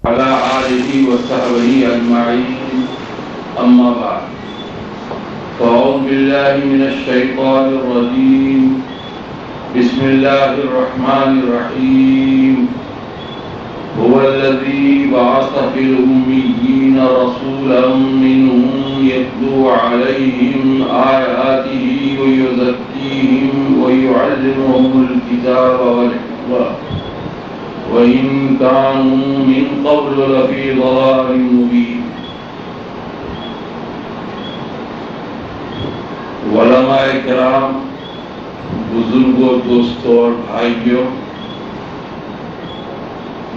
على آله وصحبه أجمعين أما بعد فأعوذ بالله من الشيطان الرجيم بسم الله الرحمن الرحيم هو الذي بعث في الأميين رسولا منهم يتلو عليهم آياته ويزكيهم ويعلمهم الكتاب والحكمة وَإِن كَانُوا مِن قَبْلُ لَفِي ضَلَالٍ مُبِينٍ۔ علماء کرام، بزرگوں، دوستوں اور بھائیوں،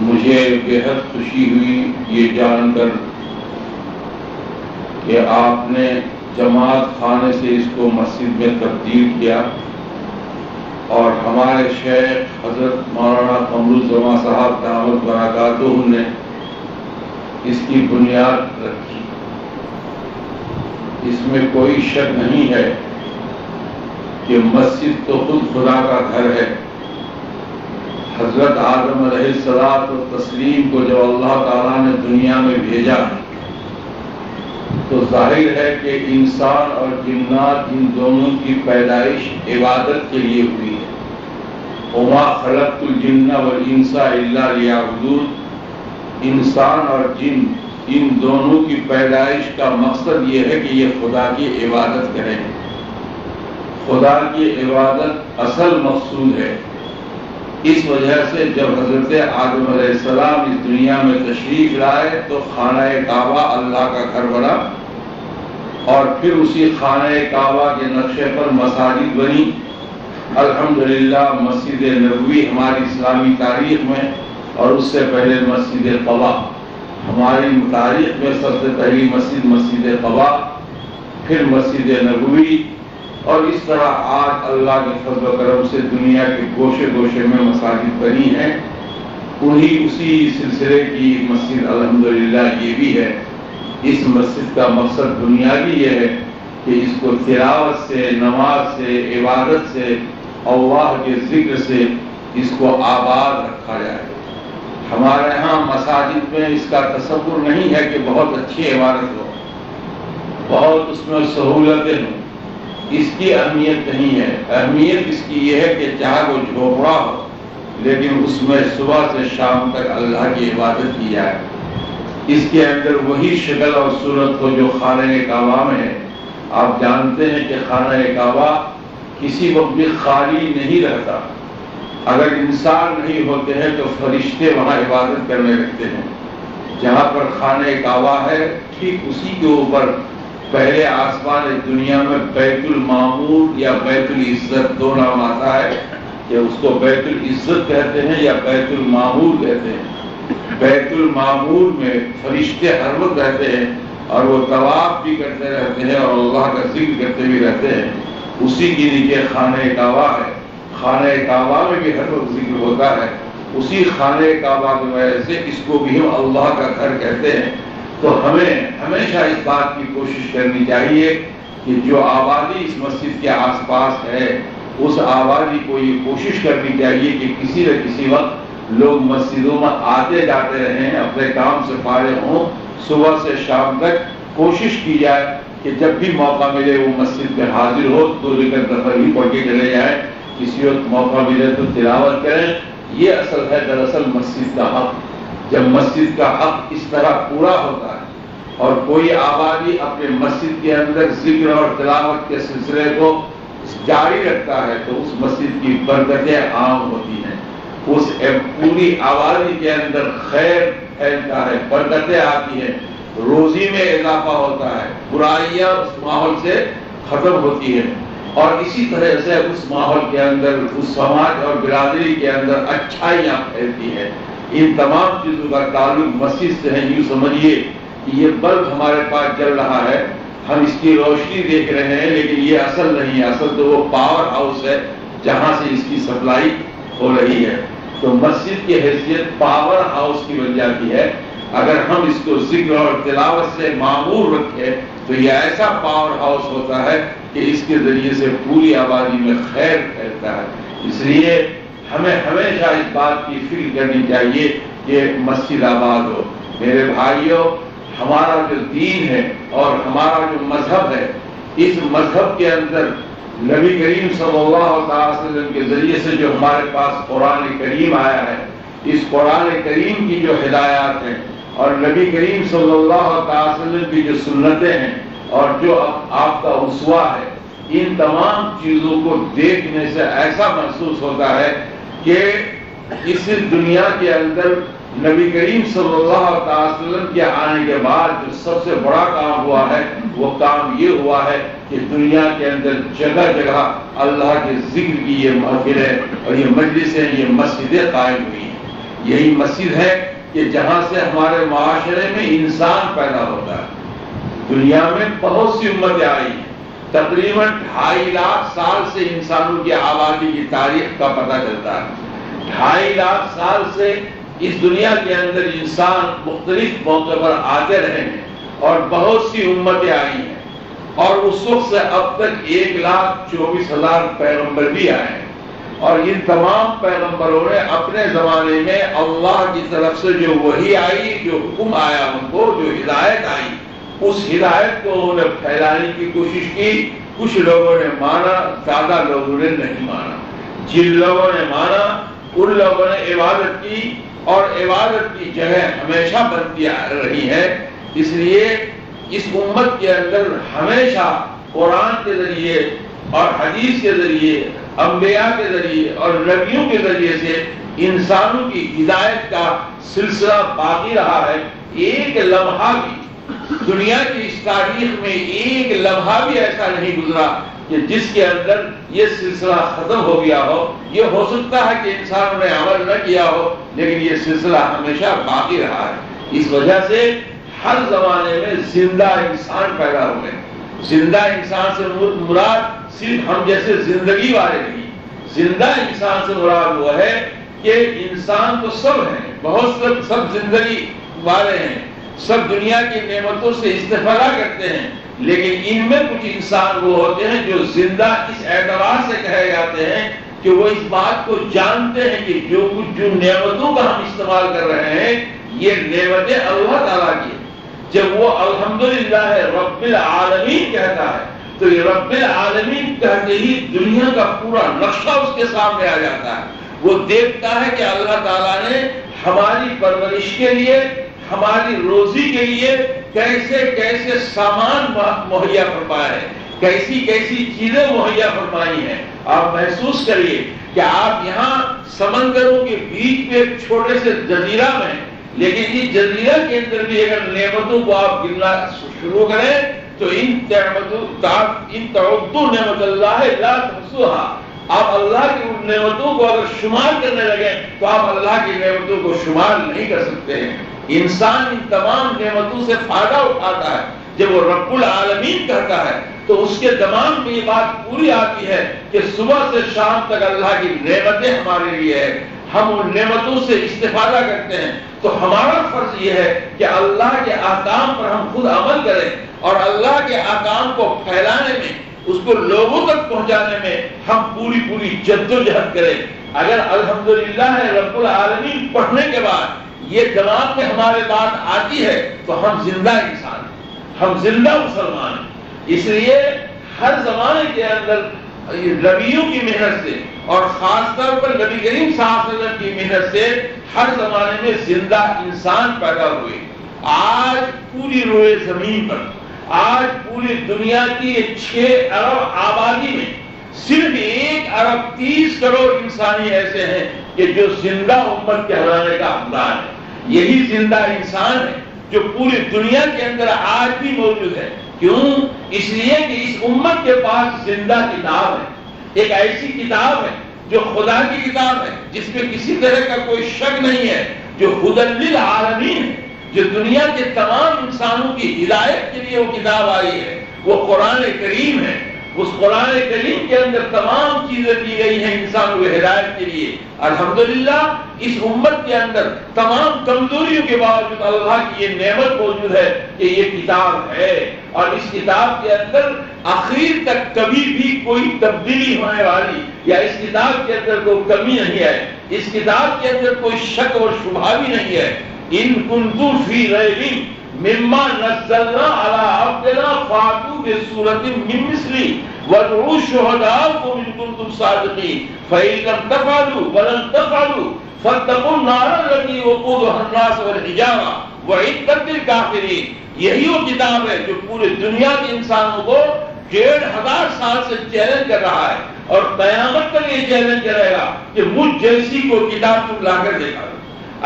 مجھے بہت خوشی ہوئی یہ جان کر کہ آپ نے جماعت خانے سے اس کو مسجد میں تبدیل کیا اور ہمارے شیخ حضرت مولانا قمرالزمان صاحب دامت برکاتہ نے اس کی بنیاد رکھی۔ اس میں کوئی شک نہیں ہے کہ مسجد تو خود خدا کا گھر ہے۔ حضرت آدم علیہ الصلوۃ والتسلیم کو جب اللہ تعالیٰ نے دنیا میں بھیجا تو ظاہر ہے کہ انسان اور جنات ان دونوں کی پیدائش عبادت کے لیے ہوئی ہے۔ وَمَا خَلَقْتُ الْجِنَّ وَالْإِنسَ إِلَّا لِيَعْبُدُونِ۔ انسان اور جن ان دونوں کی پیدائش کا مقصد یہ ہے کہ یہ خدا کی عبادت کریں۔ خدا کی عبادت اصل مقصود ہے۔ اس وجہ سے جب حضرت آدم علیہ السلام اس دنیا میں تشریف لائے تو خانہ کعبہ اللہ کا گھر بنا اور پھر اسی خانہ کعبہ کے نقشے پر مساجد بنی۔ الحمدللہ مسجد نبوی ہماری اسلامی تاریخ میں اور اس سے پہلے مسجد قباء، ہماری تاریخ میں سب سے پہلی مسجد قباء، پھر مسجد نبوی، اور اس طرح آج اللہ کے فضل و کرم سے دنیا کے گوشے گوشے میں مساجد بنی ہیں۔ اسی سلسلے کی مسجد الحمدللہ یہ بھی ہے۔ اس مسجد کا مقصد بنیادی یہ ہے کہ اس کو تلاوت سے، نماز سے، عبادت سے، اللہ کے ذکر سے اس کو آباد رکھا جائے۔ ہمارے ہاں مساجد میں اس کا تصور نہیں ہے کہ بہت اچھی عبادت ہو، بہت اس میں سہولتیں ہوں۔ اس کی اہمیت نہیں ہے۔ اہمیت اس کی یہ ہے کہ چاہے وہ جھوپڑا ہو لیکن اس میں صبح سے شام تک اللہ کی عبادت کی جائے۔ اس کے اندر وہی شکل اور صورت ہو جو خانہ کعبہ میں ہے۔ آپ جانتے ہیں کہ خانہ کعبہ کسی وقت بھی خالی نہیں رہتا۔ اگر انسان نہیں ہوتے ہیں تو فرشتے وہاں عبادت کرنے لگتے ہیں۔ جہاں پر خانہ کعبہ ہے ٹھیک اسی کے اوپر پہلے آسمان دنیا میں بیت المعمور یا بیت العزت دو نام آتا ہے کہ اس کو بیت العزت کہتے ہیں یا بیت المعمور کہتے ہیں۔ بیت المعمور میں فرشتے ہر وقت رہتے ہیں اور وہ طواف بھی کرتے رہتے ہیں اور اللہ کا ذکر کرتے بھی رہتے ہیں۔ اسی کے نیچے خانہ کعبہ ہے۔ خانہ کعبہ میں بھی ہر وقت ذکر ہوتا ہے۔ اسی خانہ کعبہ کی وجہ سے اس کو بھی ہم اللہ کا گھر کہتے ہیں۔ تو ہمیں ہمیشہ اس بات کی کوشش کرنی چاہیے کہ جو آبادی اس مسجد کے آس پاس ہے اس آبادی کو یہ کوشش کرنی چاہیے کہ کسی نہ کسی وقت لوگ مسجدوں میں آتے جاتے رہیں، اپنے کام سے فارغ ہوں، صبح سے شام تک کوشش کی جائے کہ جب بھی موقع ملے وہ مسجد میں حاضر ہو، 2 رکعت نفل ہی پڑھ کے چلے جائیں، کسی وقت موقع ملے تو تلاوت کریں۔ یہ اصل ہے دراصل مسجد کا حق۔ جب مسجد کا حق اس طرح پورا ہوتا ہے اور کوئی آبادی اپنے مسجد کے اندر ذکر اور تلاوت کے سلسلے کو جاری رکھتا ہے تو اس مسجد کی برکتیں عام ہوتی ہیں۔ اس پوری آبادی کے اندر خیر پھیلتا ہے، برکتیں آتی ہیں، روزی میں اضافہ ہوتا ہے، برائیاں اس ماحول سے ختم ہوتی ہیں، اور اسی طرح سے اس ماحول کے اندر، اس سماج اور برادری کے اندر اچھائیاں پھیلتی ہیں۔ ان تمام چیزوں کا تعلق مسجد سے ہے۔ یوں سمجھیے کہ یہ بلب ہمارے پاس جل رہا ہے، ہم اس کی روشنی دیکھ رہے ہیں لیکن یہ اصل نہیں ہے، اصل تو وہ پاور ہاؤس ہے جہاں سے اس کی سپلائی ہو رہی ہے۔ تو مسجد کی حیثیت پاور ہاؤس کی بن جاتی ہے۔ اگر ہم اس کو ذکر اور تلاوت سے معمور رکھیں تو یہ ایسا پاور ہاؤس ہوتا ہے کہ اس کے ذریعے سے پوری آبادی میں خیر پھیلتا ہے۔ اس لیے ہمیں ہمیشہ اس بات کی فکر کرنی چاہیے کہ مسجد آباد ہو۔ میرے بھائیوں، ہمارا جو دین ہے اور ہمارا جو مذہب ہے، اس مذہب کے اندر نبی کریم صلی اللہ علیہ وسلم کے ذریعے سے جو ہمارے پاس قرآن کریم آیا ہے، اس قرآن کریم کی جو ہدایات ہیں اور نبی کریم صلی اللہ علیہ وسلم کی جو سنتیں ہیں اور جو آپ کا اسوہ ہے، ان تمام چیزوں کو دیکھنے سے ایسا محسوس ہوتا ہے کہ اس دنیا کے اندر نبی کریم صلی اللہ علیہ وسلم کے آنے کے بعد جو سب سے بڑا کام ہوا ہے، وہ کام یہ ہوا ہے کہ دنیا کے اندر جگہ جگہ اللہ کے ذکر کی یہ محفلیں اور یہ مجلسیں، یہ مسجدیں قائم ہوئی ہیں۔ یہی مسجد ہے کہ جہاں سے ہمارے معاشرے میں انسان پیدا ہوتا ہے۔ دنیا میں بہت سی امتیں آئی ہیں، تقریباً 2.5 لاکھ سال سے انسانوں کی آبادی کی تاریخ کا پتہ چلتا ہے۔ 2.5 لاکھ سال سے اس دنیا کے اندر انسان مختلف موقع پر آتے رہے ہیں اور بہت سی امتیں آئی ہیں، اور اس وقت سے اب تک 1,24,000 پیغمبر بھی آئے ہیں، اور ان تمام پیغمبروں نے اپنے زمانے میں اللہ کی طرف سے جو وحی آئی، جو حکم آیا ان کو، جو ہدایت آئی، اس ہدایت کو انہوں نے پھیلانے کی کوشش کی۔ کچھ لوگوں نے مانا، زیادہ لوگوں نے نہیں مانا۔ جن لوگوں نے مانا ان لوگوں نے عبادت کی، اور عبادت کی جگہ ہمیشہ بنتی رہی ہے۔ اس لیے اس امت کے اندر ہمیشہ قرآن کے ذریعے اور حدیث کے ذریعے، انبیاء کے ذریعے اور نبیوں کے ذریعے سے انسانوں کی ہدایت کا سلسلہ باقی رہا ہے۔ ایک لمحہ بھی دنیا کی اس تاریخ میں ایک لمحہ بھی ایسا نہیں گزرا کہ جس کے اندر یہ سلسلہ ختم ہو گیا ہو۔ یہ ہو سکتا ہے کہ انسانوں نے عمل نہ کیا ہو، لیکن یہ سلسلہ ہمیشہ باقی رہا ہے۔ اس وجہ سے ہر زمانے میں زندہ انسان پیدا ہوئے۔ زندہ انسان سے مراد صرف ہم جیسے زندگی والے نہیں، زندہ انسان سے مراد وہ ہے کہ انسان تو سب ہیں، بہت سب زندگی والے ہیں، سب دنیا کی نعمتوں سے استفادہ کرتے ہیں، لیکن ان میں کچھ انسان وہ ہوتے ہیں جو زندہ اس اعتبار سے کہے جاتے ہیں کہ وہ اس بات کو جانتے ہیں کہ جو نعمتوں کا ہم استعمال کر رہے ہیں، یہ نعمتیں اللہ تعالیٰ کی۔ جب وہ الحمدللہ رب العالمین کہتا ہے تو یہ رب العالمین کہتے ہی دنیا کا پورا نقشہ اس کے سامنے آ جاتا ہے۔ وہ دیکھتا ہے کہ اللہ تعالیٰ نے ہماری پرورش کے لیے، ہماری روزی کے لیے کیسے کیسے سامان مہیا فرمایا ہے، کیسی کیسی چیزیں مہیا فرمائی ہیں۔ آپ محسوس کریے کہ آپ یہاں سمندروں کے بیچ میں ایک چھوٹے سے جزیرہ میں، لیکن اس جزیرہ کے اندر بھی اگر نعمتوں کو آپ گننا شروع کریں تو ان تعدوا نعمت اللہ لا تحصوها، آپ اللہ کی ان نعمتوں کو اگر شمار کرنے لگے تو آپ اللہ کی نعمتوں کو شمار نہیں کر سکتے ہیں۔ انسان ان تمام نعمتوں سے فائدہ اٹھاتا ہے۔ جب وہ رب العالمین کہتا ہے تو اس کے دماغ میں یہ بات پوری آتی ہے کہ صبح سے شام تک اللہ کی نعمتیں ہمارے لیے ہے، ہم ان نعمتوں سے استفادہ کرتے ہیں۔ تو ہمارا فرض یہ ہے کہ اللہ کے احکام پر ہم خود عمل کریں، اور اللہ کے احکام کو پھیلانے میں، اس کو لوگوں تک پہنچانے میں ہم پوری جدوجہد کریں۔ اگر الحمدللہ رب العالمین پڑھنے کے بعد یہ دماغ میں ہمارے بات آتی ہے تو ہم زندہ انسان ہیں، ہم زندہ مسلمان ہیں۔ اس لیے ہر زمانے کے اندر نبیوں کی محنت سے، اور خاص طور پر نبی کریم صلی اللہ علیہ وسلم کی محنت سے ہر زمانے میں زندہ انسان پیدا ہوئے۔ آج پوری روئے زمین پر، آج پوری دنیا کی 6 ارب آبادی میں صرف 1 ارب 30 کروڑ انسانی ایسے ہیں کہ جو زندہ امت کہلانے کا حقدار ہے۔ یہی زندہ انسان ہے جو پوری دنیا کے اندر آج بھی موجود ہے۔ کیوں؟ اس لیے کہ اس امت کے پاس زندہ کتاب ہے، ایک ایسی کتاب ہے جو خدا کی کتاب ہے، جس میں کسی طرح کا کوئی شک نہیں ہے، جو ہدی للعالمین ہے، جو دنیا کے تمام انسانوں کی ہدایت کے لیے وہ کتاب آئی ہے، وہ قرآن کریم ہے۔ اس قرآن کریم کے اندر تمام چیزیں دی گئی ہیں انسانوں کی ہدایت کے لیے۔ الحمدللہ اس امت کے اندر تمام کمزوریوں کے باوجود اللہ کی یہ نعمت موجود ہے کہ یہ کتاب ہے، اور اس کتاب کے اندر آخر تک کبھی بھی کوئی تبدیلی ہونے والی یا اس کتاب کے اندر کوئی کمی نہیں ہے، اس کتاب کے اندر کوئی شک اور شبہ بھی نہیں ہے۔ ان کنتم فی ریب مما نزلنا علی عبدنا فاتوا بسورۃ من مثلہ وادعوا شہداءکم ان کنتم صادقین فإن لم تفعلوا ولن تفعلوا فاتقوا النار التي وقودها الناس والحجارہ وعدت للکافرین۔ یہی وہ کتاب ہے جو پورے دنیا کے انسانوں کو 1500 سال سے چیلنج کر رہا ہے، اور قیامت تک یہ چیلنج کرے گا کہ مجھ جیسی کو کتاب تم لا کر دکھا دو۔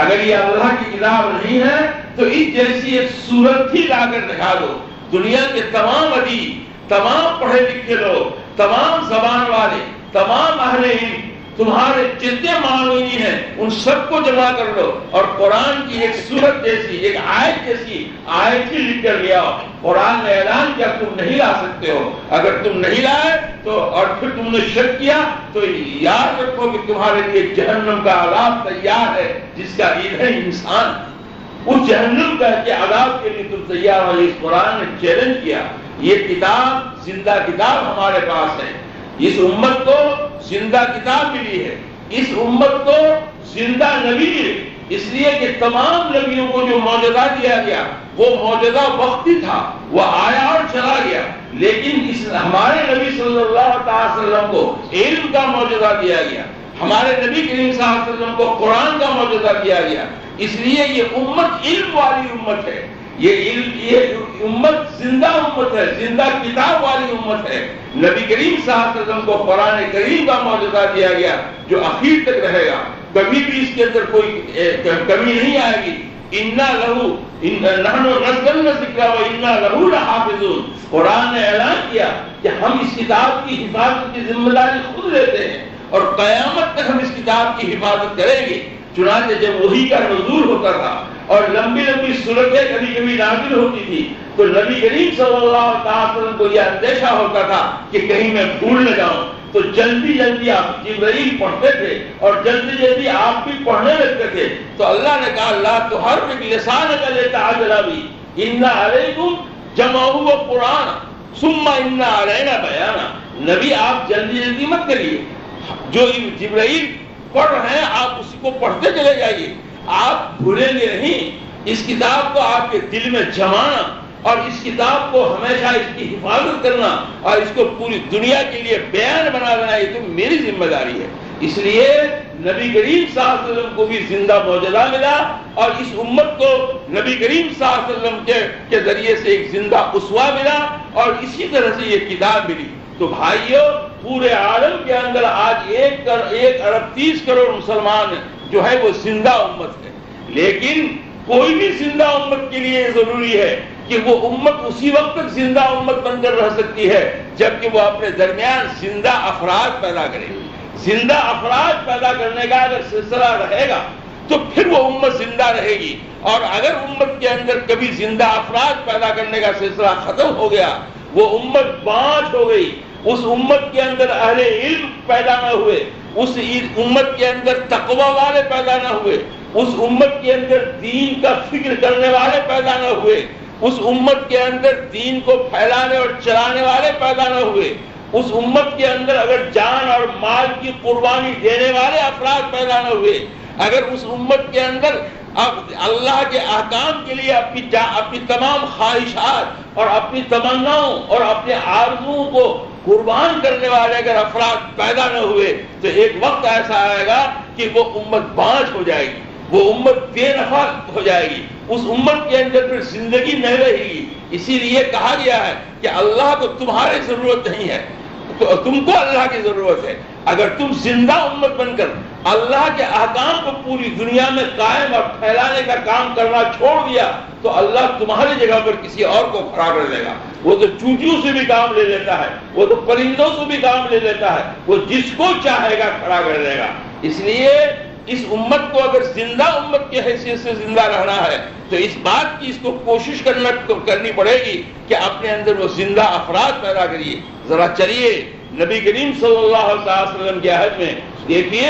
اگر یہ اللہ کی کتاب نہیں ہے تو اس جیسی ایک صورت ہی لا کر دکھا دو۔ دنیا کے تمام ادیب، تمام پڑھے لکھے لوگ، تمام زبان والے، تمام اہل علم، تمہارے جتنے معنی ہیں ان سب کو جمع کر لو اور قرآن کی ایک سورت جیسی، ایک آیت جیسی آیت ہی لکھ کر لے آؤ۔ قرآن نے اعلان کیا تم نہیں لا سکتے ہو۔ اگر تم نہیں لائے تو اور پھر تم نے شک کیا تو یاد رکھو کہ تمہارے لیے جہنم کا عذاب تیار ہے جس کا ایندھن ہے انسان۔ اس جہنم کا کے عذاب کے لیے تم تیار ہو۔ اس قرآن نے چیلنج کیا۔ یہ کتاب زندہ کتاب ہمارے پاس ہے۔ اس امت کو زندہ کتاب ملی ہے، اس امت کو زندہ نبی ملے، اس لیے کہ تمام نبیوں کو جو معجزہ دیا گیا وہ معجزہ وقتی تھا، وہ آیا اور چلا گیا، لیکن ہمارے نبی صلی اللہ علیہ وسلم کو علم کا معجزہ دیا گیا، ہمارے نبی کریم صلی اللہ علیہ وسلم کو قرآن کا معجزہ دیا گیا۔ اس لیے یہ امت علم والی امت ہے، یہ امت زندہ امت ہے، زندہ کتاب والی امت ہے۔ نبی کریم صلی اللہ علیہ وسلم کو قرآن کریم کا معجزہ دیا گیا جو اخیر تک رہے گا، کبھی بھی اس کے اندر کوئی کمی نہیں آئے گی۔ نحن نزلنا الذکر وإنا لہ لحافظون۔ قرآن نے اعلان کیا کہ ہم اس کتاب کی حفاظت کی ذمہ داری خود لیتے ہیں اور قیامت تک ہم اس کتاب کی حفاظت کریں گے۔ چنانچہ جب وحی کا نزول ہوتا تھا اور لمبی لمبی صورتیں کبھی کبھی نازل ہوتی تھی تو نبی کریم صلی اللہ علیہ وسلم کو یہ اندیشہ ہوتا تھا کہ کہیں میں بھول نہ جاؤں، تو جلدی جلدی آپ جبرائیل پڑھتے تھے اور جلدی جلدی آپ بھی پڑھنے لگتے تھے۔ تو اللہ نے کہا لا تحرک لسانک لتعجل بہ ان علیکم جمعہ وقرآن ثم ان علینا بیانا۔ نبی آپ جلدی جلدی مت کریے، جو جبرائیل پڑھ رہے ہیں آپ اسی کو پڑھتے چلے جائیے، آپ بھولیں گے نہیں۔ اس کتاب کو آپ کے دل میں جمانا اور اس کتاب کو ہمیشہ اس کی حفاظت کرنا اور اس کو پوری دنیا کے لیے بیان بنا دینا، یہ تو میری ذمہ داری ہے۔ اس لیے نبی کریم صلی اللہ علیہ وسلم کو بھی زندہ معجزہ ملا اور اس امت کو نبی کریم صلی اللہ علیہ وسلم کے ذریعے سے ایک زندہ اسوہ ملا اور اسی طرح سے یہ کتاب ملی۔ تو بھائیو، پورے عالم کے اندر آج 1.30 کروڑ مسلمان جو ہے وہ زندہ امت ہے، لیکن کوئی بھی زندہ امت کے لیے ضروری ہے کہ وہ امت اسی وقت تک زندہ امت بن کر رہ سکتی ہے جبکہ وہ اپنے درمیان زندہ افراد پیدا کرے۔ زندہ افراد پیدا کرنے کا اگر سلسلہ رہے گا تو پھر وہ امت زندہ رہے گی، اور اگر امت کے اندر کبھی زندہ افراد پیدا کرنے کا سلسلہ ختم ہو گیا، وہ امت بانج ہو گئی۔ اس امت کے اندر اہل علم پیدا نہ ہوئے، اس امت کے اندر تقوی والے پیدا نہ ہوئے، اس امت کے اندر دین کا فکر کرنے والے پیدا نہ ہوئے، اس امت کے اندر دین کو پھیلانے اور چلانے والے پیدا نہ ہوئے، اس امت کے اندر اگر جان اور مال کی قربانی دینے والے افراد پیدا نہ ہوئے، اگر اس امت کے اندر اب اللہ کے احکام کے لیے اپنی تمام خواہشات اور اپنی تمناؤں اور اپنے آرزوؤں کو قربان کرنے والے اگر افراد پیدا نہ ہوئے تو ایک وقت ایسا آئے گا کہ وہ امت بانج ہو جائے گی، وہ امت بے نفع ہو جائے گی، اس امت کے اندر پھر زندگی نہیں رہے گی۔ اسی لیے کہا گیا ہے کہ اللہ کو تمہاری ضرورت نہیں ہے، تو تم کو اللہ کی ضرورت ہے۔ اگر تم زندہ امت بن کر اللہ کے احکام کو پوری دنیا میں قائم اور پھیلانے کا کام کرنا چھوڑ دیا تو اللہ تمہاری جگہ پر کسی اور کو کھڑا کر دے گا۔ وہ تو چونٹیوں سے بھی کام لے لیتا ہے، وہ تو پرندوں سے بھی کام لے لیتا ہے، وہ جس کو چاہے گا کھڑا کر دے گا۔ اس لیے اس امت کو اگر زندہ امت کی حیثیت سے زندہ رہنا ہے تو اس بات کی اس کو کوشش کرنی پڑے گی کہ اپنے اندر وہ زندہ افراد پیدا کریے۔ ذرا چلیے نبی کریم صلی اللہ علیہ وسلم کے عہد میں دیکھیے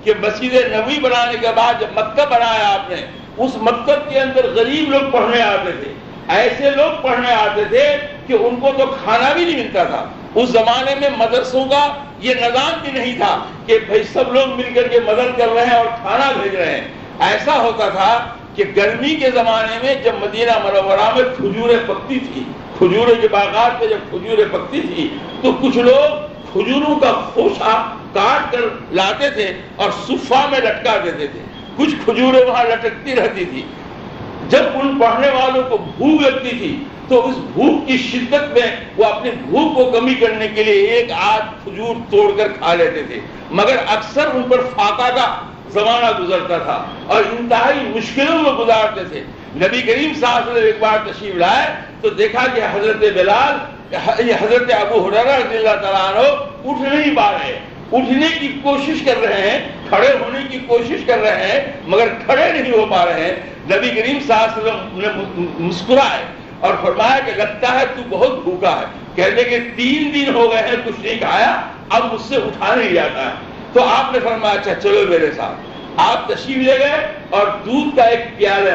کہ مسجد نبوی بنانے کے بعد جب مکتب بنایا آپ نے، اس مکتب کے اندر غریب لوگ پڑھنے آتے تھے، ایسے لوگ پڑھنے آتے تھے کہ ان کو تو کھانا بھی نہیں ملتا تھا۔ اس زمانے میں مدرسوں کا یہ نظام بھی نہیں تھا کہ بھائی سب لوگ مل کر کے مدد کر رہے ہیں اور کھانا بھیج رہے ہیں۔ ایسا ہوتا تھا کہ گرمی کے زمانے میں جب مدینہ منورہ میں کھجوریں پکتی تھی، کھجوروں کے باغات میں جب کھجوریں پکتی تھی تو کچھ لوگ کھجوروں کا خوشہ کاٹ کر لاتے تھے اور صفہ میں لٹکا دیتے تھے، کچھ کھجوریں وہاں لٹکتی رہتی تھی۔ جب ان پڑھنے والوں کو بھوک لگتی تھی تو اس بھوک کی شدت میں وہ اپنی بھوک کو کمی کرنے کے لیے ایک آدھ کھجور توڑ کر کھا لیتے تھے، مگر اکثر ان پر فاقہ کا زمانہ گزرتا تھا اور انتہائی مشکلوں میں گزارتے تھے۔ نبی کریم صلی اللہ علیہ وسلم ایک بار تشریف لائے تو دیکھا کہ حضرت بلال، حضرت ابو ہریرہ رضی اللہ تعالیٰ عنہ اٹھ نہیں پا رہے، اٹھنے کی کوشش کر رہے ہیں، کھڑے ہونے کی کوشش کر رہے ہیں مگر کھڑے نہیں ہو پا رہے ہیں۔ نبی کریم صلی اللہ علیہ وسلم نے مسکرائے اور فرمایا کہ لگتا ہے تو بہت بھوکا ہے، کہنے کہ 3 دن ہو گئے ہیں کچھ نہیں کھایا، اب مجھ سے اٹھا نہیں جاتا ہے۔ تو آپ نے فرمایا اچھا چلو میرے ساتھ۔ آپ تشریف لے گئے اور دودھ کا ایک پیالہ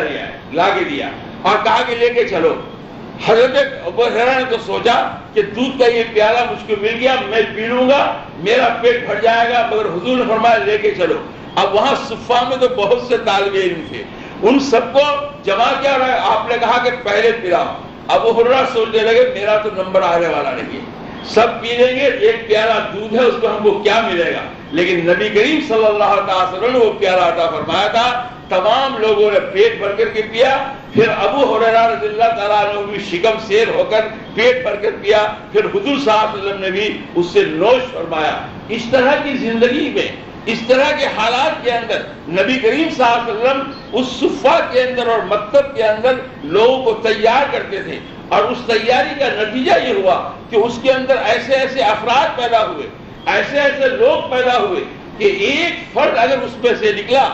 لا کے دیا اور کہا کہ لے کے چلو۔ حضرت ابو ہریرہ نے تو سوچا کہ دودھ کا یہ پیالہ مجھ کو مل گیا، میں پی لوں گا، میرا پیٹ بھر جائے گا، مگر حضور نے فرمایا لے کے چلو۔ اب وہاں صفہ میں تو بہت سے طالب علم تھے، ان سب کو جمع کیا اور آپ نے کہا کہ پہلے پلاؤ۔ ابو ہریرہ سوچنے لگے میرا تو نمبر آنے والا نہیں ہے، سب پی لیں گے، ایک پیالہ دودھ ہے اس کو ہم کو کیا ملے گا، لیکن نبی کریم صلی اللہ علیہ وسلم نے وہ پیالہ عطا فرمایا تھا۔ تمام لوگوں نے پیٹ بھر کر کے پیا، پھر ابو ہریرہ رضی اللہ تعالیٰ عنہ بھی شکم سیر ہو کر پیٹ بھر کر پیا، پھر حضور صلی اللہ علیہ وسلم نے بھی اس سے نوش فرمایا۔ اس طرح کی زندگی میں، اس طرح کے حالات کے اندر نبی کریم صلی اللہ علیہ وسلم اس صفہ کے اندر اور مکتب کے اندر لوگوں کو تیار کرتے تھے، اور اس تیاری کا نتیجہ یہ ہوا کہ اس کے اندر ایسے ایسے افراد پیدا ہوئے، ایسے ایسے لوگ پیدا ہوئے کہ ایک فرد اگر اس میں سے نکلا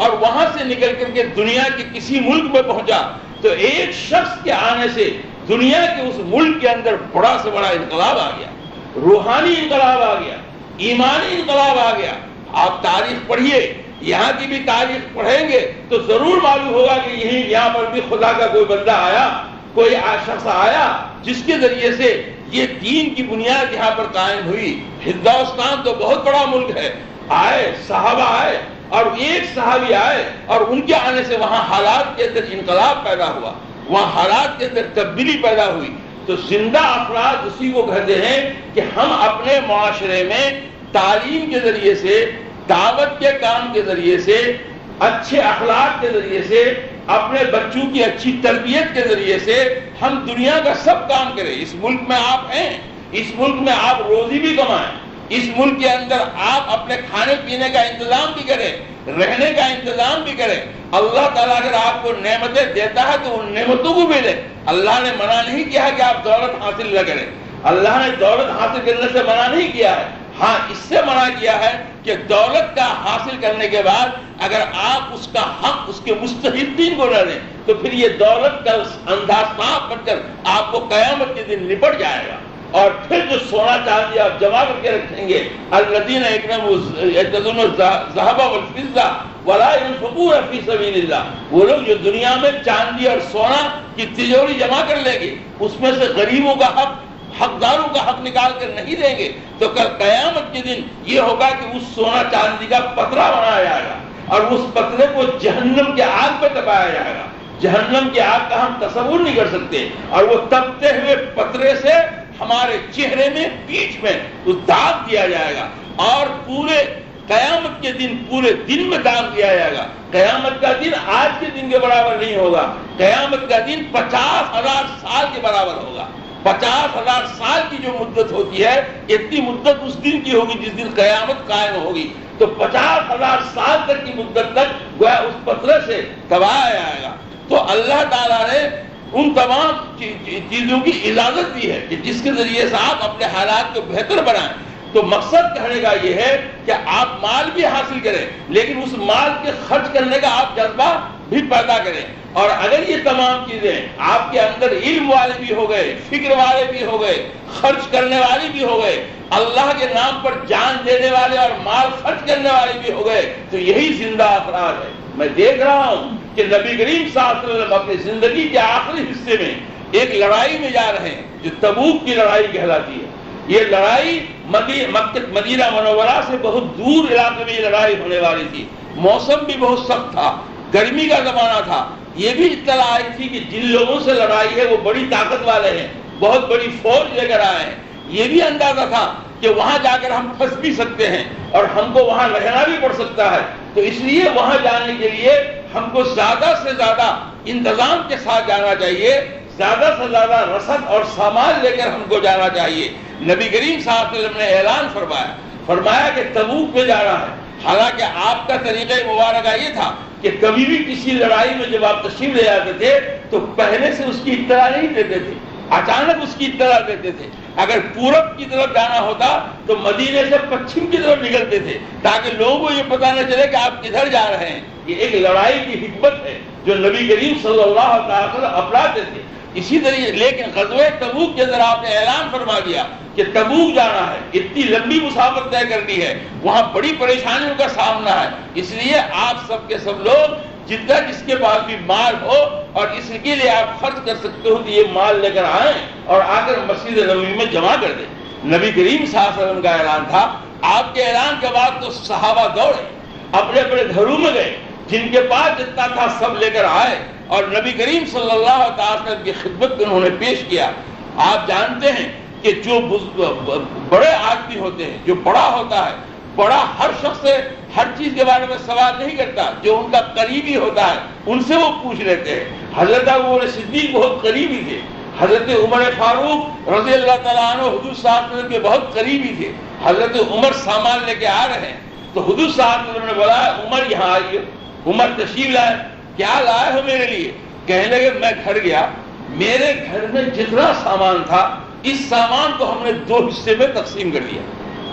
اور وہاں سے نکل کر کے دنیا کے کسی ملک میں پہنچا تو ایک شخص کے آنے سے دنیا کے اس ملک کے اندر بڑا سے بڑا انقلاب آ گیا، روحانی انقلاب آ گیا، ایمانی انقلاب آ گیا۔ آپ تاریخ پڑھیے، یہاں کی بھی تاریخ پڑھیں گے تو ضرور معلوم ہوگا کہ یہاں پر بھی خدا کا کوئی بندہ آیا، کوئی شخص آیا جس کے ذریعے سے یہ دین کی بنیاد یہاں پر قائم ہوئی۔ ہندوستان تو بہت بڑا ملک ہے، آئے صحابہ آئے اور ایک صحابی آئے اور ان کے آنے سے وہاں حالات کے اندر انقلاب پیدا ہوا، وہاں حالات کے اندر تبدیلی پیدا ہوئی۔ تو زندہ افراد اسی کو کہتے ہیں کہ ہم اپنے معاشرے میں تعلیم کے ذریعے سے، دعوت کے کام کے ذریعے سے، اچھے اخلاق کے ذریعے سے، اپنے بچوں کی اچھی تربیت کے ذریعے سے ہم دنیا کا سب کام کریں۔ اس ملک میں آپ ہیں، اس ملک میں آپ روزی بھی کمائیں، اس ملک کے اندر آپ اپنے کھانے پینے کا انتظام بھی کریں، رہنے کا انتظام بھی کریں۔ اللہ تعالیٰ اگر آپ کو نعمتیں دیتا ہے تو ان نعمتوں کو بھی لیں۔ اللہ نے منع نہیں کیا کہ آپ دولت حاصل نہ کریں، اللہ نے دولت حاصل کرنے سے منع نہیں کیا ہے، ہاں اس سے منع کیا ہے کہ دولت کا حاصل کرنے کے بعد اگر آپ اس کا حق اس کے مستحقین کو نہ دیں تو پھر یہ دولت کا اندھا سانپ بن کر آپ کو قیامت کے دن نپٹ جائے گا۔ اور پھر جو سونا چاندی آپ جمع کر کے رکھیں گے، الذین یکنزون الذھب والفضہ ولا ينفقون فی سبیل اللہ، وہ لوگ جو دنیا میں چاندی اور سونا کی تجوری جمع کر لیں گے، اس میں سے غریبوں کا حق، حقداروں کا حق نکال کر نہیں دیں گے تو کل قیامت کے دن یہ ہوگا کہ اس سونا چاندی کا پترا بنایا جائے گا اور اس پترے کو جہنم کے آگ پہ تپایا جائے گا۔ جہنم کی آگ کا ہم تصور نہیں کر سکتے، اور وہ تپتے ہوئے پترے سے ہمارے چہرے میں، پیٹھ میں اس داغ دیا جائے گا، اور پورے قیامت کے دن پورے دن میں داغ دیا جائے گا۔ قیامت کا دن آج کے دن کے برابر نہیں ہوگا، قیامت کا دن 50,000 سال کے برابر ہوگا۔ 50,000 سال کی جو مدت ہوتی ہے، اتنی مدت اس دن کی ہوگی جس دن قیامت قائم ہوگی۔ تو 50,000 سال تک کی مدت تک گویا اس پتھر سے دبایا جائے گا۔ تو اللہ تعالیٰ نے ان تمام چیزوں کی اجازت دی ہے کہ جس کے ذریعے سے آپ اپنے حالات کو بہتر بنائیں۔ تو مقصد کہنے کا یہ ہے کہ آپ مال بھی حاصل کریں، لیکن اس مال کے خرچ کرنے کا آپ جذبہ بھی پیدا کریں۔ اور اگر یہ تمام چیزیں آپ کے اندر علم والے بھی ہو گئے، فکر والے بھی ہو گئے، خرچ کرنے والے بھی ہو گئے، اللہ کے نام پر جان دینے والے اور مال خرچ کرنے والے بھی ہو گئے، تو یہی زندہ افراد ہے۔ میں دیکھ رہا ہوں کہ نبی کریم صلی اللہ علیہ وسلم اپنی زندگی کے آخری حصے میں ایک لڑائی میں جا رہے ہیں جو تبوک کی لڑائی کہلاتی ہے۔ یہ لڑائی مدینہ منورہ سے بہت دور علاقے میں یہ لڑائی ہونے والی تھی، موسم بھی بہت سخت تھا، گرمی کا زمانہ تھا، یہ بھی اطلاع آئی تھی کہ جن لوگوں سے لڑائی ہے وہ بڑی طاقت والے ہیں، بہت بڑی فوج لے کر آئے ہیں۔ یہ بھی اندازہ تھا کہ وہاں جا کر ہم پھنس بھی سکتے ہیں اور ہم کو وہاں رہنا بھی پڑ سکتا ہے، تو اس لیے وہاں جانے کے لیے ہم کو زیادہ سے زیادہ انتظام کے ساتھ جانا چاہیے، زیادہ سے زیادہ رسد اور سامان لے کر ہم کو جانا چاہیے۔ نبی کریم صلی اللہ علیہ وسلم نے اعلان فرمایا کہ تبوک میں جانا ہے۔ حالانکہ آپ کا طریقہ مبارکہ یہ تھا کہ کبھی بھی کسی لڑائی میں جب آپ تشریف لے جاتے تھے تو پہلے سے اس کی اطلاع نہیں دیتے تھے، اچانک اس کی اطلاع دیتے تھے۔ اگر پورب کی طرف جانا ہوتا تو مدینے سے پچھم کی طرف نکلتے تھے تاکہ لوگوں کو یہ پتہ نہ چلے کہ آپ کدھر جا رہے ہیں۔ یہ ایک لڑائی کی حکمت ہے جو نبی کریم صلی اللہ علیہ وسلم اپناتے تھے۔ اسی طریقے لیکن غزوہ تبوک کے اندر آپ نے اعلان فرما دیا کہ تبوک جانا ہے، اتنی لمبی مسافت طے کرنی ہے، وہاں بڑی پریشانیوں کا سامنا ہے، اس لیے آپ سب کے سب لوگ جتنا جس کے پاس بھی مال ہو اور اس کے لیے آپ خرچ کر سکتے ہو تو یہ مال لے کر آئیں اور آ کر مسجد نبوی میں جمع کر دیں۔ نبی کریم صلی اللہ علیہ وسلم کا اعلان تھا۔ آپ کے اعلان کے بعد تو صحابہ دوڑے، اپنے اپنے گھروں میں گئے، جن کے پاس جتنا تھا سب لے کر آئے اور نبی کریم صلی اللہ علیہ وسلم کی خدمت میں انہوں نے پیش کیا۔ آپ جانتے ہیں کہ جو بڑے آدمی ہوتے ہیں، جو بڑا ہوتا ہے، بڑا ہر شخص سے ہر چیز کے بارے میں سوال نہیں کرتا، جو ان کا قریبی ہوتا ہے ان سے وہ پوچھ لیتے ہیں۔ حضرت ابوبکر صدیق بہت قریبی تھے، حضرت عمر فاروق رضی اللہ تعالیٰ عنہ حضور صلی اللہ علیہ وسلم کے بہت قریبی تھے۔ حضرت عمر سامان لے کے آ رہے ہیں تو حضور صلی اللہ علیہ وسلم نے بولا عمر یہاں آئیے۔ عمر تشریف لائے، کیا لائے ہو میرے لیے؟ کہنے لگے میں گھر گیا، میرے گھر میں جتنا سامان تھا اس سامان کو ہم نے 2 حصے میں تقسیم کر دیا،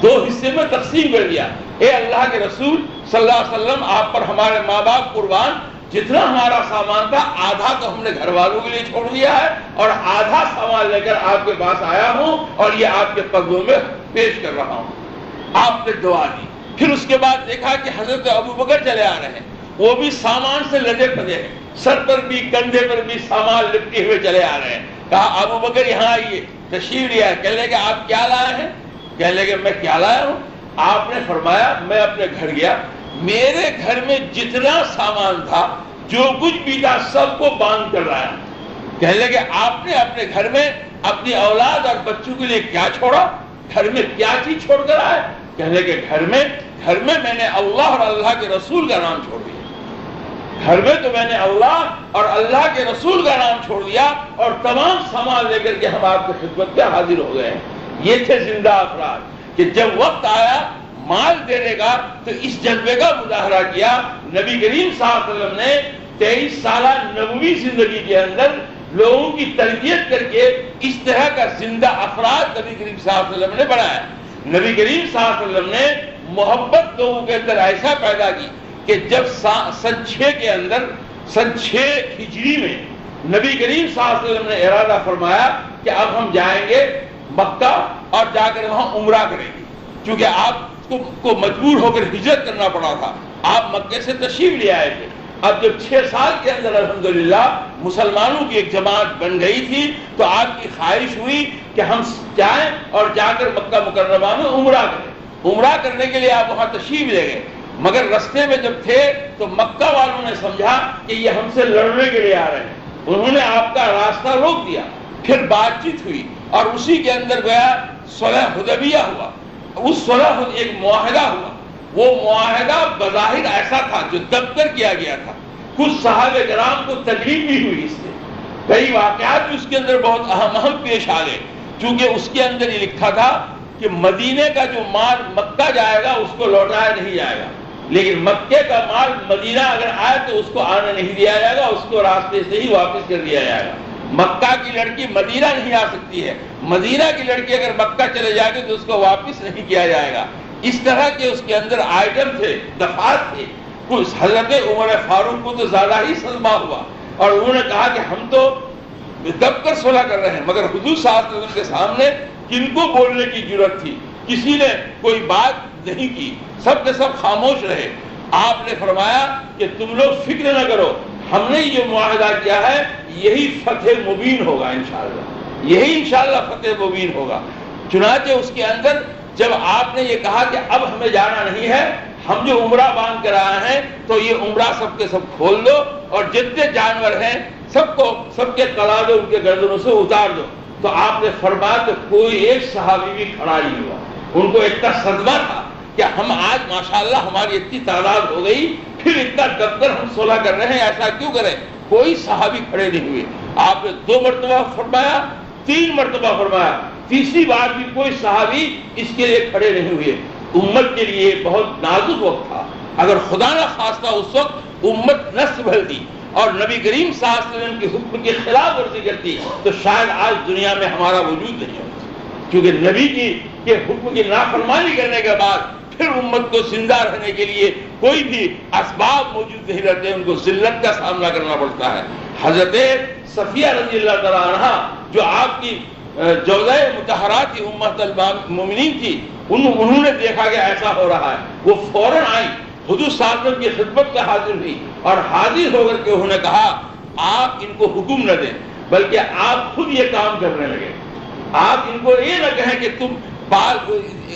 2 حصے میں تقسیم کر دیا۔ اے اللہ کے رسول صلی اللہ علیہ وسلم، آپ پر ہمارے ماں باپ قربان، جتنا ہمارا سامان تھا آدھا تو ہم نے گھر والوں کے لیے چھوڑ دیا ہے اور آدھا سامان لے کر آپ کے پاس آیا ہوں اور یہ آپ کے قدموں میں پیش کر رہا ہوں۔ آپ نے دعا دی، پھر اس کے بعد دیکھا کہ حضرت ابوبکر چلے آ رہے ہیں، وہ بھی سامان سے لدے پدے ہیں، سر پر بھی کندھے پر بھی سامان لپٹے ہوئے چلے آ رہے ہیں۔ کہا ابوبکر یہاں آئیے، تشریف لیا ہے۔ کہنے لگے آپ کیا لائے ہیں؟ کہنے لگے میں کیا لایا ہوں؟ آپ نے فرمایا میں اپنے گھر گیا، میرے گھر میں جتنا سامان تھا جو کچھ بھی تھا سب کو باندھ کر لایا۔ کہنے لگے آپ نے اپنے گھر میں اپنی اولاد اور بچوں کے لیے کیا چھوڑا؟ گھر میں کیا چیز چھوڑ کر آئے؟ کہنے لگے گھر میں میں نے اللہ اور اللہ کے رسول کا نام چھوڑ دیا، گھر میں تو میں نے اللہ اور اللہ کے رسول کا نام چھوڑ دیا اور تمام سامان لے کر کے ہم آپ کی خدمت میں حاضر ہو گئے ہیں۔ یہ تھے زندہ افراد کہ جب وقت آیا مال دینے کا تو اس جذبے کا مظاہرہ کیا۔ نبی کریم صلی اللہ علیہ وسلم نے 23 سالہ نبوی زندگی کے اندر لوگوں کی تربیت کر کے اس طرح کا زندہ افراد نبی کریم صلی اللہ علیہ وسلم نے بنایا۔ نبی کریم صلی اللہ علیہ وسلم نے محبت لوگوں کے اندر ایسا پیدا کی کہ جب سن 6 کے اندر، سن 6 ہجری میں نبی کریم صلی اللہ علیہ وسلم نے ارادہ فرمایا کہ اب ہم جائیں گے مکہ اور جا کر وہاں عمرہ کریں گے، کیونکہ آپ کو مجبور ہو کر ہجرت کرنا پڑا تھا، آپ مکے سے تشریف لے آئے تھے۔ اب جب 6 سال کے اندر الحمدللہ مسلمانوں کی ایک جماعت بن گئی تھی تو آپ کی خواہش ہوئی کہ ہم جائیں اور جا کر مکہ مکرمہ میں عمرہ کریں۔ عمرہ کرنے کے لیے آپ وہاں تشریف لے گئے، مگر رستے میں جب تھے تو مکہ والوں نے سمجھا کہ یہ ہم سے لڑنے کے لیے آ رہے ہیں، انہوں نے آپ کا راستہ روک دیا۔ پھر بات چیت ہوئی اور اسی کے اندر گیا صلح حدیبیہ ہوا، اس صلح ایک معاہدہ ہوا۔ وہ معاہدہ بظاہر ایسا تھا جو دب کر کیا گیا تھا، کچھ صحابہ کرام کو تکلیف بھی ہوئی، اس سے کئی واقعات بھی اس کے اندر بہت اہم پیش آ گئے، چونکہ اس کے اندر یہ لکھا تھا کہ مدینے کا جو مال مکہ جائے گا اس کو لوٹایا نہیں جائے گا، لیکن مکے کا مال مدینہ اگر آئے تو اس کو آنے نہیں دیا جائے گا، اس کو راستے سے ہی واپس کر دیا جائے گا۔ مکہ کی لڑکی مدینہ نہیں آ سکتی ہے، مدینہ کی لڑکی اگر مکہ چلے جائے گی تو اس کو واپس نہیں کیا جائے گا۔ اس طرح کے اس کے اندر آئٹم تھے، دفعات تھے۔ کچھ حضرت عمر فاروق کو تو زیادہ ہی صدمہ ہوا اور انہوں نے کہا کہ ہم تو دب کر صلح کر رہے ہیں، مگر حضور صلی اللہ علیہ وسلم کے سامنے کن کو بولنے کی ضرورت تھی؟ کسی نے کوئی بات نہیں کی، سب کے سب خاموش رہے۔ آپ نے فرمایا کہ تم لوگ فکر نہ کرو، ہم نے یہ معاہدہ کیا ہے، یہی فتح مبین ہوگا انشاءاللہ، یہی انشاءاللہ فتح مبین ہوگا۔ چنانچہ اس کے اندر جب آپ نے یہ کہا کہ اب ہمیں جانا نہیں ہے، ہم جو عمرہ باندھ کر آئے ہیں تو یہ عمرہ سب کے سب کھول دو اور جتنے جانور ہیں سب کے قلادے ان کے گردنوں سے اتار دو. تو آپ نے فرمایا کہ کوئی ایک صحابی بھی کھڑا نہیں ہوا. ان کو اتنا صدمہ تھا کہ ہم آج ماشاءاللہ ہماری اتنی تعداد ہو گئی پھر اتنا دفتر ہم صلح کر رہے ہیں, ایسا کیوں کریں؟ کوئی صحابی کھڑے نہیں ہوئے. آپ نے 2 مرتبہ فرمایا, 3 مرتبہ فرمایا, تیسری بار بھی کوئی صحابی اس کے لیے کھڑے نہیں ہوئے. امت کے لیے بہت نازک وقت تھا. اگر خدا نہ خواستہ اس وقت امت نہ سنبھلتی اور نبی کریم صلی اللہ علیہ وسلم کے حکم کی خلاف ورزی کرتی تو شاید آج دنیا میں ہمارا وجود نہیں ہوتا. کیونکہ نبی کے حکم کی نافرمانی کرنے کے بعد پھر امت کو زندہ رہنے کے لیے کوئی بھی اسباب موجود نہیں رہتے, ان کو ذلت کا سامنا کرنا پڑتا ہے. حضرت صفیہ رضی اللہ تعالیٰ عنہا جو آپ کی جوزہ مطہرات امت المومنین تھی, انہوں نے دیکھا کہ ایسا ہو رہا ہے. وہ فوراً آئی, حضور صلی اللہ علیہ وسلم کی خدمت میں حاضر ہوئی اور حاضر ہو کر کے انہوں نے کہا آپ ان کو حکم نہ دیں بلکہ آپ خود یہ کام کرنے لگے. آپ ان کو یہ نہ کہیں کہ تم بال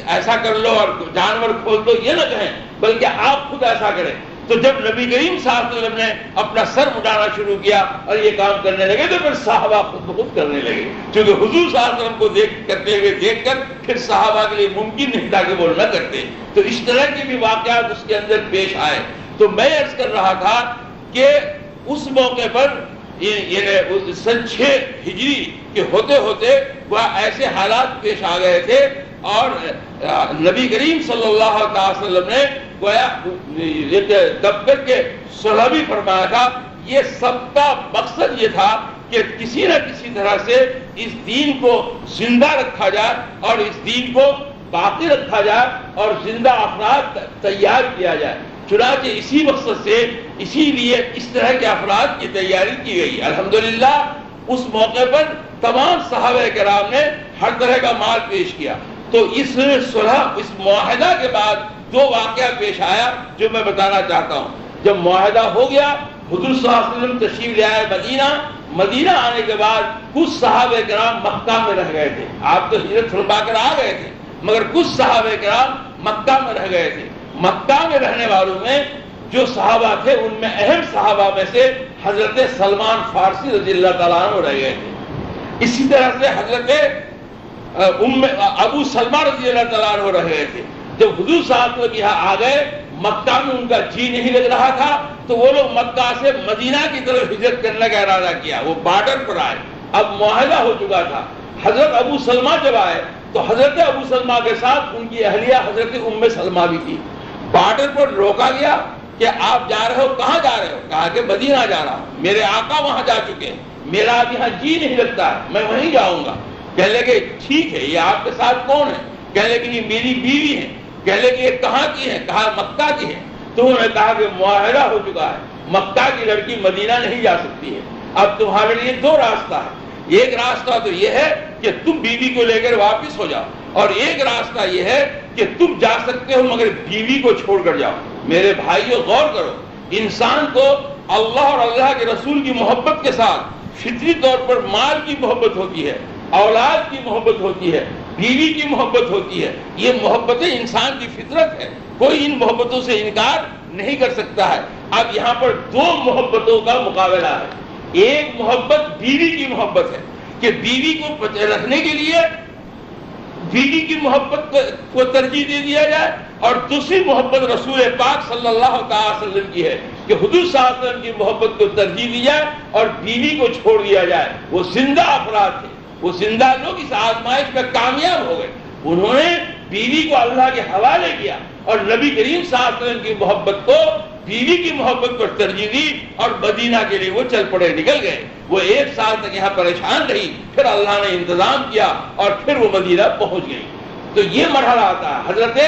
ایسا کر لو اور جانور کھول دو, یہ نہ کہیں بلکہ آپ خود ایسا کریں. تو جب نبی کریم صلی اللہ علیہ وسلم نے اپنا سر اٹھانا شروع کیا اور یہ کام کرنے لگے تو پھر صحابہ خود بخود کرنے لگے, کیونکہ حضور صلی اللہ علیہ وسلم کو کرتے ہوئے دیکھ کر پھر صحابہ کے لیے ممکن نہیں تھا کہ وہ نہ کرتے. تو اس طرح کے بھی واقعات اس کے اندر پیش آئے. تو میں عرض کر رہا تھا کہ اس موقع پر سن 6 ہجری کے ہوتے ہوتے وہ ایسے حالات پیش آ گئے تھے اور نبی کریم صلی اللہ علیہ وسلم نے گویا دفتر کے صلح بھی فرمایا تھا. یہ سب کا مقصد یہ تھا کہ کسی نہ کسی طرح سے اس دین کو زندہ رکھا جائے اور اس دین کو باقی رکھا جائے اور زندہ افراد تیار کیا جائے. چنانچہ اسی مقصد سے اسی لیے اس طرح کے افراد کی تیاری کی گئی. الحمدللہ اس موقع پر تمام صحابہ کرام نے ہر طرح کا مال پیش کیا. تو اس صلح, اس معاہدہ کے بعد 2 واقعہ پیش آیا جو میں بتانا چاہتا ہوں. جب معاہدہ ہو گیا, حضور صلی اللہ علیہ وسلم تشریف لے آئے مدینہ آنے کے بعد کچھ صحابہ کرام مکہ میں رہ گئے تھے. آپ تو ہجرت فرما کر آ گئے تھے مگر کچھ صحابہ کرام مکہ میں رہ گئے تھے. مکہ میں رہنے والوں میں جو صحابہ تھے ان میں اہم صحابہ میں سے حضرت سلمان فارسی رضی اللہ تعالیٰ عنہ رہ گئے تھے. اسی طرح سے حضرت ابو سلمہ رضی اللہ تعالیٰ عنہ رہ گئے تھے. جب حضور صاحب کو یہاں آ گئے, مکہ میں ان کا جی نہیں لگ رہا تھا تو وہ لوگ مکہ سے مدینہ کی طرف ہجرت کرنے کا ارادہ کیا. وہ بارڈر پر آئے, اب معاہدہ ہو چکا تھا. حضرت ابو سلمہ جب آئے تو حضرت ابو سلمہ کے ساتھ ان کی اہلیہ حضرت ام سلمہ بھی تھی. بارڈر پر روکا گیا کہ آپ جا رہے ہو, کہاں جا رہے ہو؟ کہا کہ مدینہ جا رہا ہوں, میرے آقا وہاں جا چکے ہیں, میرا اب یہاں جی نہیں لگتا ہے, میں وہیں جاؤں گا. کہنے لگے ٹھیک ہے, یہ آپ کے ساتھ کون ہے؟ کہنے لگے یہ میری بیوی ہے. کہنے لگے یہ کہاں کی ہے؟ کہا مکہ کی ہے. تو انہوں نے کہا کہ معاہدہ ہو چکا ہے, مکہ کی لڑکی مدینہ نہیں جا سکتی ہے. اب تمہارے لیے 2 راستہ ہے. ایک راستہ تو یہ ہے کہ تم بیوی کو لے کر واپس ہو جاؤ اور ایک راستہ یہ ہے کہ تم جا سکتے ہو مگر بیوی کو چھوڑ کر جاؤ. میرے بھائیو غور کرو, انسان کو اللہ اور اللہ کے رسول کی محبت کے ساتھ فطری طور پر مال کی محبت ہوتی ہے, اولاد کی محبت ہوتی ہے, بیوی کی محبت ہوتی ہے. یہ محبتیں انسان کی فطرت ہے, کوئی ان محبتوں سے انکار نہیں کر سکتا ہے. اب یہاں پر 2 محبتوں کا مقابلہ ہے. ایک محبت بیوی کی محبت ہے کہ بیوی کو رکھنے کے لیے بیوی کی محبت کو ترجیح دے دیا جائے, اور دوسری محبت رسول پاک صلی اللہ علیہ وسلم کی ہے کہ حضور صلی اللہ علیہ وسلم کی محبت کو ترجیح دی جائے اور بیوی کو چھوڑ دیا جائے. وہ زندہ افراد تھے, وہ زندہ لوگ اس آزمائش میں کامیاب ہو گئے. انہوں نے بیوی کو اللہ کے حوالے کیا اور نبی کریم صلی اللہ علیہ وسلم کی محبت کو بیوی کی محبت پر ترجیح دی اور مدینہ کے لیے وہ چل پڑے, نکل گئے. وہ 1 سال تک یہاں پریشان رہی, پھر اللہ نے انتظام کیا اور پھر وہ مدینہ پہنچ گئی. تو یہ مرحلہ آتا ہے. حضرت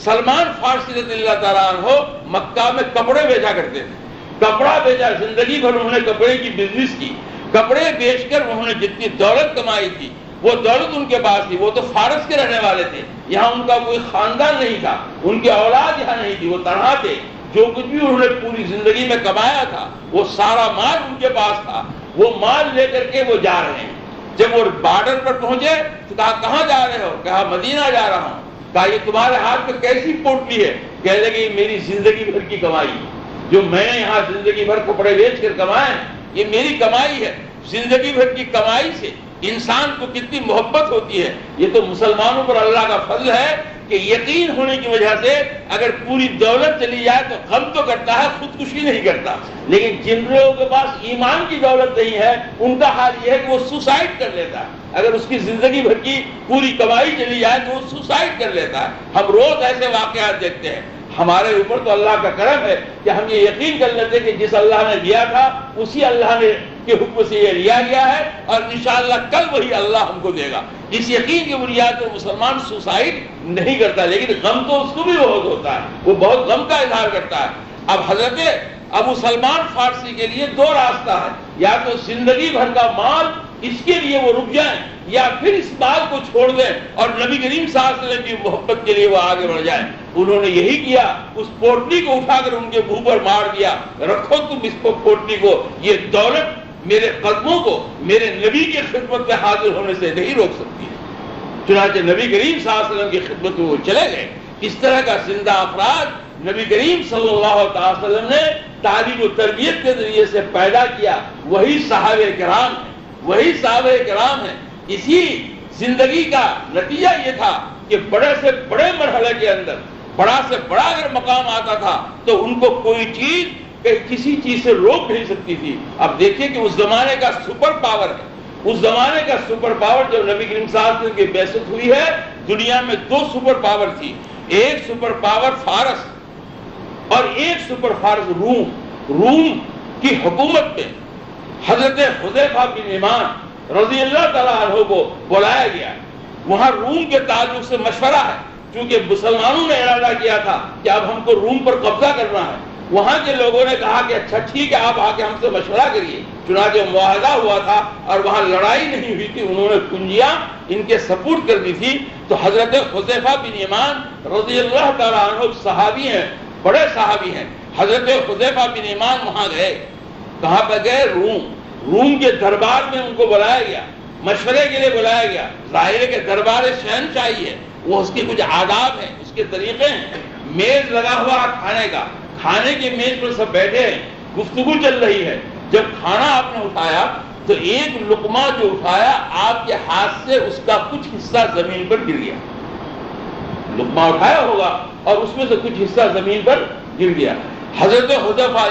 سلمان فارسی رضی اللہ تعالیٰ عنہ مکہ میں کپڑے بیچا کرتے تھے. کپڑا بیچا, زندگی بھر انہوں نے کپڑے کی بزنس کی. کپڑے بیچ کر انہوں نے جتنی دولت کمائی تھی وہ دولت ان کے پاس تھی. وہ تو فارس کے رہنے والے تھے, یہاں ان کا کوئی خاندان نہیں تھا, ان کی اولاد یہاں نہیں تھی, وہ تنہا تھے. جو کچھ بھی انہوں نے پوری زندگی میں کمایا تھا وہ سارا مال ان کے پاس تھا. وہ مال لے کر کے وہ جا رہے ہیں. جب وہ بارڈر پر پہنچے تو کہا کہاں جا رہے ہو؟ کہا مدینہ جا رہا ہوں. کہا یہ تمہارے ہاتھ میں کیسی پوٹلی ہے؟ کہنے لگے یہ میری زندگی بھر کی کمائی، جو میں نے یہاں زندگی بھر کپڑے بیچ کر کمائے یہ میری کمائی ہے۔ زندگی بھر کی کمائی سے انسان کو کتنی محبت ہوتی ہے۔ یہ تو مسلمانوں پر اللہ کا فضل ہے کہ یقین ہونے کی وجہ سے اگر پوری دولت چلی جائے تو غم تو کرتا ہے، خودکشی نہیں کرتا۔ لیکن جن لوگوں کے پاس ایمان کی دولت نہیں ہے ان کا حال یہ ہے کہ وہ سوسائڈ کر لیتا ہے۔ اگر اس کی زندگی بھر کی پوری کمائی چلی جائے تو وہ سوسائڈ کر لیتا ہے۔ ہم روز ایسے واقعات دیکھتے ہیں۔ ہمارے اوپر تو اللہ کا کرم ہے کہ ہم یہ یقین کر لیتے کہ جس اللہ نے دیا تھا اسی اللہ نے کے حکم سے یہ لیا گیا ہے اور انشاءاللہ کل وہی اللہ ہم کو دے گا۔ اس یقین کی بنیاد پر مسلمان سوسائڈ نہیں کرتا، لیکن غم تو اس کو بھی بہت ہوتا ہے، وہ بہت غم کا اظہار کرتا ہے۔ اب حضرت ابو سلمان فارسی کے لیے دو راستہ ہے، یا تو زندگی بھر کا مال اس کے لیے وہ رک جائیں یا پھر اس بات کو چھوڑ دیں اور نبی کریم صلی اللہ علیہ وسلم کی محبت کے لیے وہ آگے بڑھ جائیں۔ انہوں نے یہی کیا، اس پوٹلی کو اٹھا کر ان کے منہ پر مار دیا، رکھو تم اس کو پوٹلی کو، یہ دولت میرے قدموں کو میرے نبی کی خدمت میں حاضر ہونے سے نہیں روک سکتی ہے۔ چنانچہ نبی کریم صلی اللہ علیہ وسلم کی خدمت میں وہ چلے گئے۔ اس طرح کا زندہ افراد نبی کریم صلی اللہ تعالی وسلم نے تعلیم و تربیت کے ذریعے سے پیدا کیا، وہی صحابہ کرام ہیں، وہی صحابہ کرام ہیں۔ اسی زندگی کا نتیجہ یہ تھا کہ بڑے سے بڑے مرحلے کے اندر بڑا سے بڑا اگر مقام آتا تھا تو ان کو کوئی چیز کسی چیز سے روک نہیں سکتی تھی۔ اب دیکھیے کہ اس زمانے کا سپر پاور ہے، اس زمانے کا سپر پاور جب نبی کریم صلی اللہ علیہ وسلم کی بعثت ہوئی ہے، دنیا میں دو سپر پاور تھی، ایک سپر پاور فارس اور ایک سپر پاور روم۔ روم کی حکومت میں حضرت حذیفہ بن یمان رضی اللہ تعالیٰ عنہ کو بلایا گیا۔ وہاں روم کے تعلق سے مشورہ ہے، چونکہ مسلمانوں نے ارادہ کیا تھا کہ اب ہم کو روم پر قبضہ کرنا ہے۔ وہاں کے لوگوں نے کہا کہ اچھا ٹھیک ہے آپ آ کے ہم سے مشورہ کریے۔ چنانچہ معاہدہ ہوا تھا اور وہاں لڑائی نہیں ہوئی تھی، انہوں نے کنجیاں ان کے سپورٹ کر دی تھی۔ تو حضرت حذیفہ بن یمان رضی اللہ تعالیٰ عنہ صحابی ہیں، بڑے صحابی ہیں۔ حضرت حذیفہ بن یمان وہاں گئے، کہاں پہ گئے؟ روم کے دربار میں ان کو بلایا گیا، مشورے کے لیے بلایا گیا۔ ظاہر ہے کہ دربار شہنشاہی ہے، وہ اس کے کچھ آداب ہیں، اس کے طریقے ہیں۔ میز لگا ہوا کھانے کا، کھانے کے میز پر سب بیٹھے ہیں، گفتگو چل رہی ہے۔ جب کھانا آپ نے اٹھایا تو ایک لقمہ جو اٹھایا آپ کے ہاتھ سے اس کا کچھ حصہ زمین پر گر گیا۔ لقمہ اٹھایا ہوگا اور اس میں سے کچھ حصہ زمین پر گر گیا۔ حضرت حذیفہ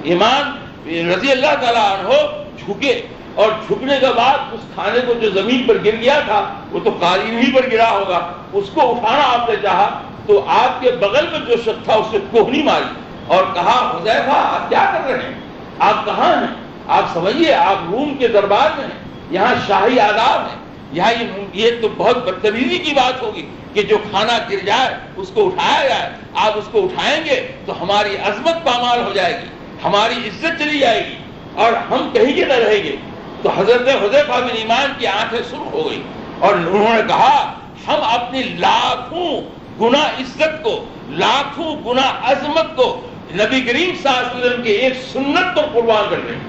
ایمان رضی اللہ تعالیٰ عنہ جھکے، اور جھکنے کے بعد اس کھانے کو جو زمین پر گر گیا تھا وہ تو قالین ہی پر گرا ہوگا، اس کو اٹھانا آپ نے چاہا تو آپ کے بغل میں جو شخص تھا اس سے کوہنی ماری اور کہا حذیفہ آپ کیا کر رہے ہیں؟ آپ کہاں ہیں؟ آپ سمجھیے آپ روم کے دربار میں ہیں، یہاں شاہی آداب ہے، یہاں یہ تو بہت بدتمیزی کی بات ہوگی کہ جو کھانا گر جائے اس کو اٹھایا جائے۔ آپ اس کو اٹھائیں گے تو ہماری عظمت پامال ہو جائے گی، ہماری عزت چلی جائے گی اور ہم کہیں گے نہ رہیں گے۔ تو حضرت حذیفہ بن یمان کی آنکھیں سرخ ہو گئی اور انہوں نے کہا ہم اپنی لاکھوں گنا عزت کو، لاکھوں گنا عظمت کو نبی کریم صلی اللہ علیہ وسلم کے ایک سنت پر قربان کر دیں۔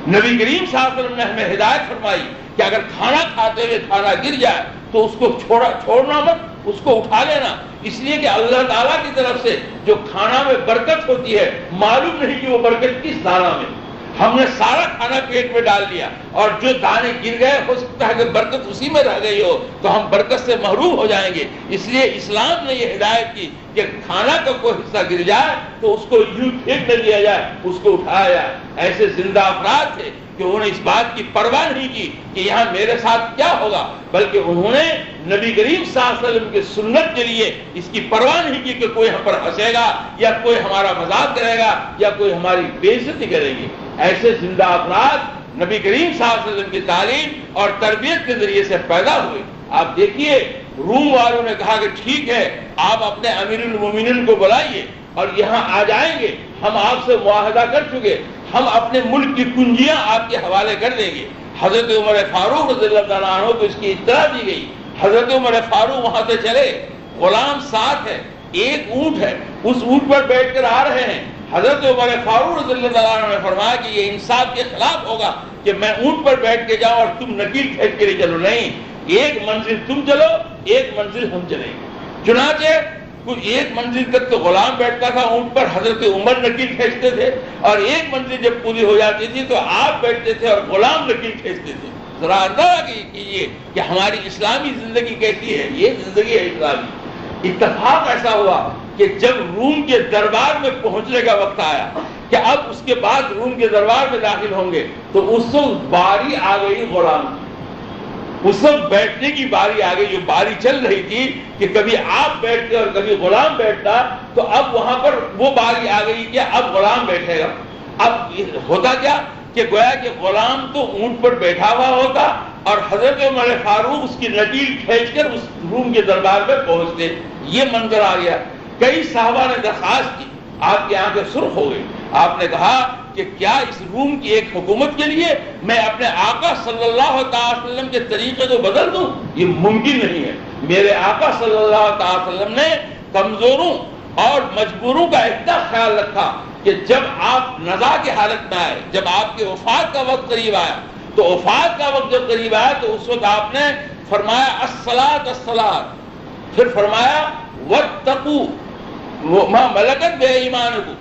نبی کریم صلی اللہ علیہ وسلم نے ہمیں ہدایت فرمائی کہ اگر کھانا کھاتے ہوئے کھانا گر جائے تو اس کو چھوڑنا مت، اس کو اٹھا لینا، اس لیے کہ اللہ تعالیٰ کی طرف سے جو کھانا میں برکت ہوتی ہے معلوم نہیں کہ وہ برکت کس دانہ میں۔ ہم نے سارا کھانا پیٹ میں ڈال دیا اور جو دانے گر گئے ہو سکتا ہے کہ برکت اسی میں رہ گئی ہو تو ہم برکت سے محروم ہو جائیں گے۔ اس لیے اسلام نے یہ ہدایت کی کہ کھانا کا کوئی حصہ گر جائے تو اس کو یوں پھینک نہ دیا جائے، اس کو اٹھایا جائے۔ ایسے زندہ افراد تھے کہ انہوں نے اس بات کی پرواہ نہیں کی کہ یہاں میرے ساتھ کیا ہوگا، بلکہ انہوں نے نبی کریم صلی اللہ علیہ وسلم کی سنت کے لیے اس کی پرواہ نہیں کی کہ کوئی ہم پر ہنسے گا یا کوئی ہمارا مذاق کرے گا یا کوئی ہماری بے عزتی کرے گی۔ ایسے زندہ افراد نبی کریم صلی اللہ علیہ وسلم کی تعلیم اور تربیت کے ذریعے سے پیدا ہوئے۔ آپ دیکھیے روم والوں نے کہا کہ ٹھیک ہے آپ اپنے امیر المومنین کو بلائیے اور یہاں آ جائیں گے، ہم آپ سے معاہدہ کر چکے، ہم اپنے ملک کی کنجیاں آپ کے حوالے کر دیں گے۔ حضرت عمر فاروق رضی اللہ تعالیٰ عنہ کو اس کی اطلاع دی گئی۔ حضرت عمر فاروق وہاں سے چلے، غلام ساتھ ہے، ایک اونٹ ہے، اس اونٹ پر بیٹھ کر آ رہے ہیں۔ حضرت عمر فاروق رضی اللہ تعالیٰ عنہ نے فرمایا کہ یہ انصاف کے خلاف ہوگا کہ میں اونٹ پر بیٹھ کے جاؤں اور تم نکیل کھینچ کے لے چلو، نہیں، ایک منزل تم چلو، ایک منزل ہم چلیں گے۔ چنانچہ کوئی ایک منزل تک تو غلام بیٹھتا تھا اونٹ پر، حضرت عمر نکیل کھینچتے تھے، اور ایک منزل جب پوری ہو جاتی تھی تو آپ بیٹھتے تھے اور غلام نکیل کھینچتے تھے۔ ذرا اندازہ کیجیے کہ ہماری اسلامی زندگی کیسی ہے، یہ زندگی ہے اسلامی۔ اتفاق ایسا ہوا کہ جب روم کے دربار میں پہنچنے کا وقت آیا کہ اب اس کے بعد روم کے دربار میں داخل ہوں گے، تو اس وقت باری آ گئی غلام کی، اس وقت بیٹھنے کی باری آ گئی۔ جو باری چل رہی تھی کہ کبھی آپ بیٹھتے اور کبھی غلام بیٹھتا، تو اب وہاں پر وہ باری آ گئی کہ اب غلام بیٹھے گا۔ اب ہوتا کیا کہ گویا کہ غلام تو اونٹ پر بیٹھا ہوا ہوتا اور حضرت عمر فاروق اس کی نکیل کھینچ کر اس روم کے دربار میں پہنچتے۔ یہ منظر آ گیا۔ کئی صحابہ نے درخواست کی، آپ کی آنکھیں سرخ ہو گئی۔ آپ نے کہا کہ کیا اس روم کی ایک حکومت کے لیے میں اپنے آقا صلی اللہ علیہ وسلم کے طریقے کو بدل دوں؟ یہ ممکن نہیں ہے۔ میرے آقا صلی اللہ علیہ وسلم نے کمزوروں اور مجبوروں کا اتنا خیال رکھا کہ جب آپ نزا کی حالت میں آئے، جب آپ کے وفات کا وقت قریب آیا، تو وفات کا وقت جب قریب آیا تو اس وقت آپ نے فرمایا الصلاۃ الصلاۃ، پھر فرمایا واتقوا ما ملکت بایمانکم،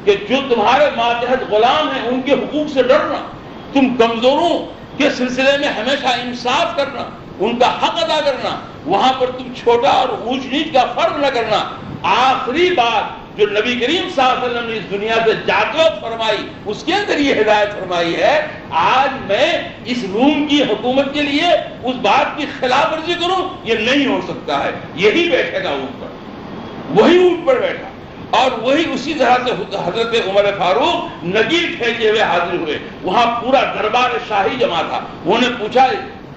کہ جو تمہارے ماتحت غلام ہیں ان کے حقوق سے ڈرنا، تم کمزوروں کے سلسلے میں ہمیشہ انصاف کرنا، ان کا حق ادا کرنا، وہاں پر تم چھوٹا اور اونچ نیچ کا فرق نہ کرنا۔ آخری بات جو نبی کریم صلی اللہ علیہ وسلم نے اس دنیا سے جاتے وقت فرمائی، اس کے اندر یہ ہدایت فرمائی ہے، آج میں اس روم کی حکومت کے لیے اس بات کی خلاف ورزی کروں، یہ نہیں ہو سکتا ہے۔ یہی بیٹھے گا اونٹ پر، وہی اونٹ پر بیٹھا، اور وہی اسی طرح سے حضرت عمر فاروق نکیل کھینچے ہوئے حاضر ہوئے۔ وہاں پورا دربار شاہی جمع تھا۔ انہوں نے پوچھا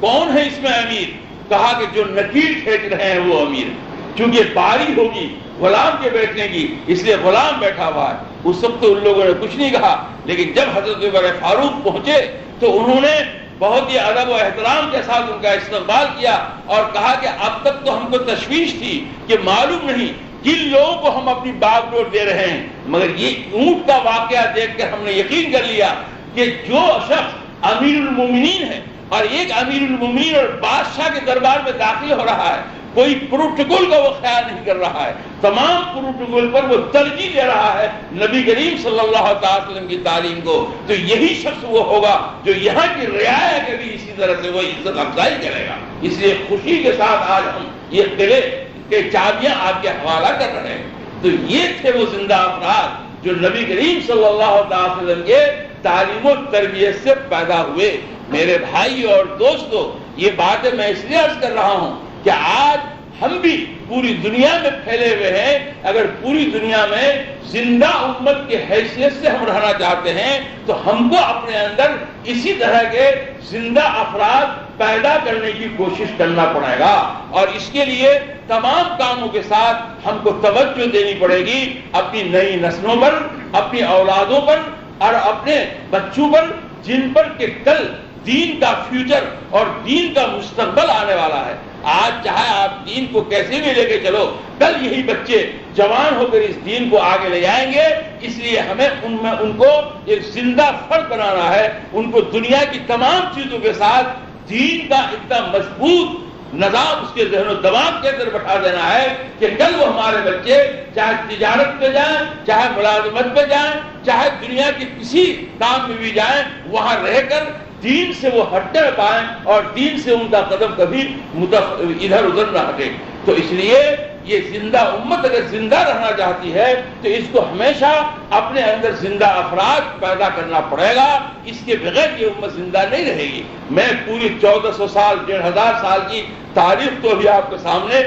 کون ہے اس میں امیر؟ کہا کہ جو نکیل کھینچ رہے ہیں وہ امیر، چونکہ باری ہوگی غلام کے بیٹھنے کی، اس لیے غلام بیٹھا ہوا ہے۔ اس وقت تو ان لوگوں نے کچھ نہیں کہا، لیکن جب حضرت عمر فاروق پہنچے تو انہوں نے بہت ہی ادب و احترام کے ساتھ ان کا استقبال کیا اور کہا کہ اب تک تو ہم کو تشویش تھی کہ معلوم نہیں کن لوگوں کو ہم اپنی باغ ڈور دے رہے ہیں، مگر یہ اونٹ کا واقعہ دیکھ کر ہم نے یقین کر لیا کہ جو شخص امیر المومنین ہے اور ایک امیر المومنین اور بادشاہ کے دربار میں داخل ہو رہا ہے، کوئی پروٹوکول کا وہ خیال نہیں کر رہا ہے، تمام پروٹوکول پر وہ ترجیح دے رہا ہے نبی کریم صلی اللہ علیہ وسلم کی تعلیم کو، تو یہی شخص وہ ہوگا جو یہاں کی رعایا کے بھی اسی طرح سے وہ عزت افزائی کرے گا۔ اس لیے خوشی کے ساتھ آج ہم یہ قلعے کے چابیاں آپ کے حوالہ کر رہے ہیں۔ تو یہ تھے وہ زندہ افراد جو نبی کریم صلی اللہ علیہ وسلم کے تعلیم و تربیت سے پیدا ہوئے۔ میرے بھائی اور دوستو، یہ باتیں میں اس لیے عرض کر رہا ہوں کہ آج ہم بھی پوری دنیا میں پھیلے ہوئے ہیں، اگر پوری دنیا میں زندہ امت کی حیثیت سے ہم رہنا چاہتے ہیں تو ہم کو اپنے اندر اسی طرح کے زندہ افراد پیدا کرنے کی کوشش کرنا پڑے گا، اور اس کے لیے تمام کاموں کے ساتھ ہم کو توجہ دینی پڑے گی اپنی نئی نسلوں پر، اپنی اولادوں پر اور اپنے بچوں پر، جن پر کہ کل دین کا فیوچر اور دین کا مستقبل آنے والا ہے۔ آج چاہے آپ دین کو کیسے بھی لے کے چلو، کل یہی بچے جوان ہو کر اس دین کو آگے لے جائیں گے، اس لیے ہمیں ان کو ایک زندہ فرد بنانا ہے، ان کو دنیا کی تمام چیزوں کے ساتھ دین کا اتنا مضبوط نظام اس کے ذہن و دماغ کے اندر بٹھا دینا ہے کہ کل وہ ہمارے بچے چاہے تجارت پہ جائیں، چاہے ملازمت پہ جائیں، چاہے دنیا کے کسی کام میں بھی جائیں، وہاں رہ کر دین سے وہ ہٹنے پائیں اور دین سے ان کا قدم کبھی ادھر ادھر نہ ہٹے۔ تو اس لیے یہ زندہ امت اگر زندہ رہنا چاہتی ہے تو اس کو ہمیشہ اپنے اندر زندہ افراد پیدا کرنا پڑے گا، اس کے بغیر یہ امت زندہ نہیں رہے گی۔ میں پوری 1400 سال 1500 سال کی تاریخ تو ابھی آپ کے سامنے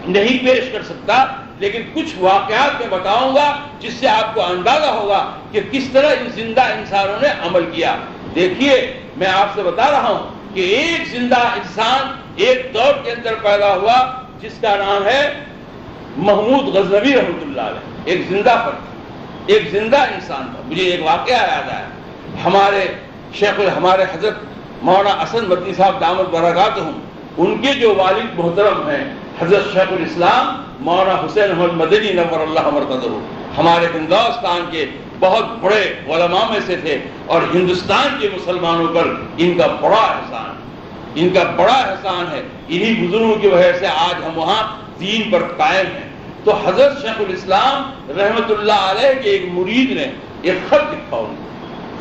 نہیں پیش کر سکتا، لیکن کچھ واقعات میں بتاؤں گا جس سے آپ کو اندازہ ہوگا کہ کس طرح ان زندہ انسانوں نے عمل کیا۔ دیکھیے، میں آپ سے بتا رہا ہوں کہ ایک زندہ انسان ایک دور کے اندر پیدا ہوا جس کا نام ہے محمود غزنوی رحمۃ اللہ علیہ، ایک زندہ فرد، ایک زندہ انسان تھا۔ مجھے ایک واقعہ یاد آیا، ہمارے حضرت مولانا حسن مدنی صاحب دامت برکاتہم، ان کے جو والد محترم ہیں حضرت شیخ الاسلام مولانا حسین احمد مدنی نور اللہ مرقدہ، ہمارے ہندوستان کے بہت بڑے علماء میں سے تھے، اور ہندوستان کے مسلمانوں پر ان کا بڑا احسان ہے۔ انہی بزرگوں کی وجہ سے آج ہم وہاں دین پر قائم ہیں۔ تو حضرت شیخ الاسلام رحمت اللہ علیہ کے ایک مرید نے ایک خط لکھا،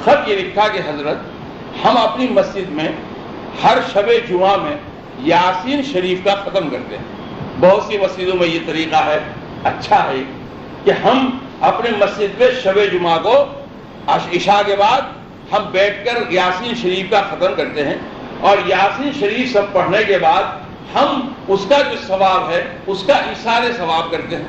خط یہ لکھا کہ حضرت ہم اپنی مسجد میں ہر شب جمعہ میں یاسین شریف کا ختم کرتے ہیں، بہت سی مسجدوں میں یہ طریقہ ہے، اچھا ہے کہ ہم اپنے مسجد میں شب جمعہ کو عشاء کے بعد ہم بیٹھ کر یاسین شریف کا ختم کرتے ہیں، اور یاسین شریف سب پڑھنے کے بعد ہم اس کا جو ثواب ہے اس کا ایثار ثواب کرتے ہیں۔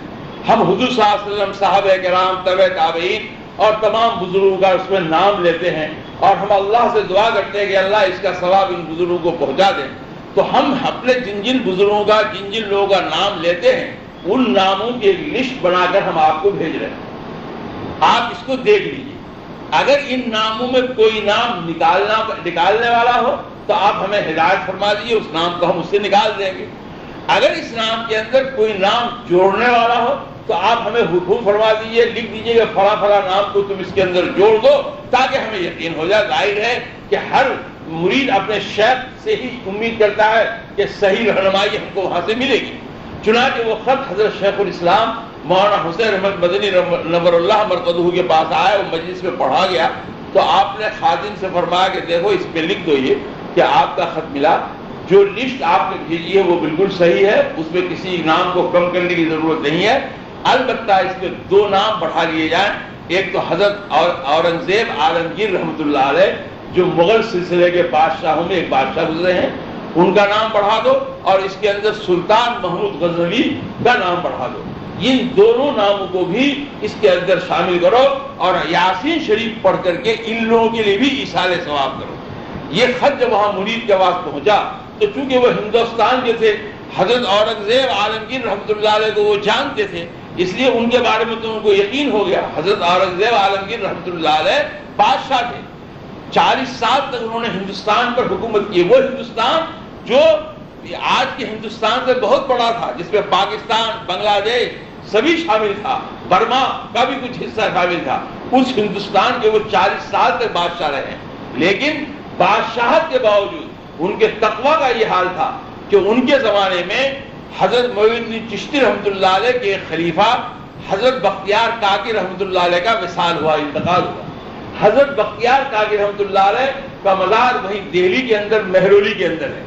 ہم حضور صلی اللہ علیہ وسلم، صحابہ کرام، تبع تابعین اور تمام بزرگوں کا اس میں نام لیتے ہیں، اور ہم اللہ سے دعا کرتے ہیں کہ اللہ اس کا ثواب ان بزرگوں کو پہنچا دیں۔ تو ہم اپنے جن جن بزرگوں کا، جن جن لوگوں کا نام لیتے ہیں، ان ناموں کی ایک لسٹ بنا کر ہم آپ کو بھیج رہے ہیں، آپ اس کو دیکھ لیجیے۔ اگر ان ناموں میں کوئی نام نکالنے والا ہو تو آپ ہمیں ہدایت فرما دیجیے، اس نام کو ہم اس سے نکال دیں گے۔ اگر اس نام کے اندر کوئی نام جوڑنے والا ہو تو آپ ہمیں حکم فرما دیجیے، لکھ دیجیے کہ فلاں فلاں نام کو تم اس کے اندر جوڑ دو، تاکہ ہمیں یقین ہو جائے۔ ظاہر ہے کہ ہر مرید اپنے شیخ سے ہی امید کرتا ہے کہ صحیح رہنمائی ہم کو وہاں سے ملے گی۔ چنانچہ وہ خط حضرت شیخ الاسلام مولانا حسین احمد مدنی نور اللہ مرقدہ کے پاس آیا، وہ مجلس میں پڑھا گیا، تو آپ نے خادم سے فرمایا کہ دیکھو اس پہ لکھ دو یہ کہ آپ کا خط ملا، جو لسٹ آپ نے بھیجی ہے وہ بالکل صحیح ہے، اس میں کسی نام کو کم کرنے کی ضرورت نہیں ہے، البتہ اس میں دو نام بڑھا لیے جائیں، ایک تو حضرت اورنگزیب عالمگیر رحمۃ اللہ علیہ جو مغل سلسلے کے بادشاہوں میں ایک بادشاہ گزرے ہیں، ان کا نام بڑھا دو، اور اس کے اندر سلطان محمود غزنوی کا نام بڑھا دو۔ ان دونوں ناموں کو بھی اس کے اندر شامل کرو، اور یاسین شریف پڑھ کر کے ان لوگوں کے لیے بھی ایصال ثواب کرو۔ یہ خط جب وہاں مرید کے پاس پہنچا تو چونکہ وہ ہندوستان کے تھے، حضرت اورنگزیب عالمگیر رحمۃ اللہ علیہ کو وہ جانتے تھے، اس لیے ان کے بارے میں تو ان کو یقین ہو گیا۔ حضرت اورنگزیب عالمگیر رحمۃ اللہ علیہ بادشاہ تھے، 40 سال تک انہوں نے ہندوستان پر حکومت کی، وہ ہندوستان جو آج کے ہندوستان سے بہت بڑا تھا، جس میں پاکستان، بنگلہ دیش سبھی شامل تھا، برما کا بھی کچھ حصہ شامل تھا، اس ہندوستان کے وہ 40 سال تک بادشاہ رہے، لیکن بادشاہت کے باوجود ان کے تقویٰ کا یہ حال تھا کہ ان کے زمانے میں حضرت معین الدین چشتی رحمۃ اللہ علیہ کے خلیفہ حضرت بختیار کاکی رحمۃ اللہ علیہ کا وصال ہوا، انتقال ہوا۔ حضرت بختیار کاکی رحمۃ اللہ علیہ کا مزار وہیں دہلی کے اندر مہرولی کے اندر ہے۔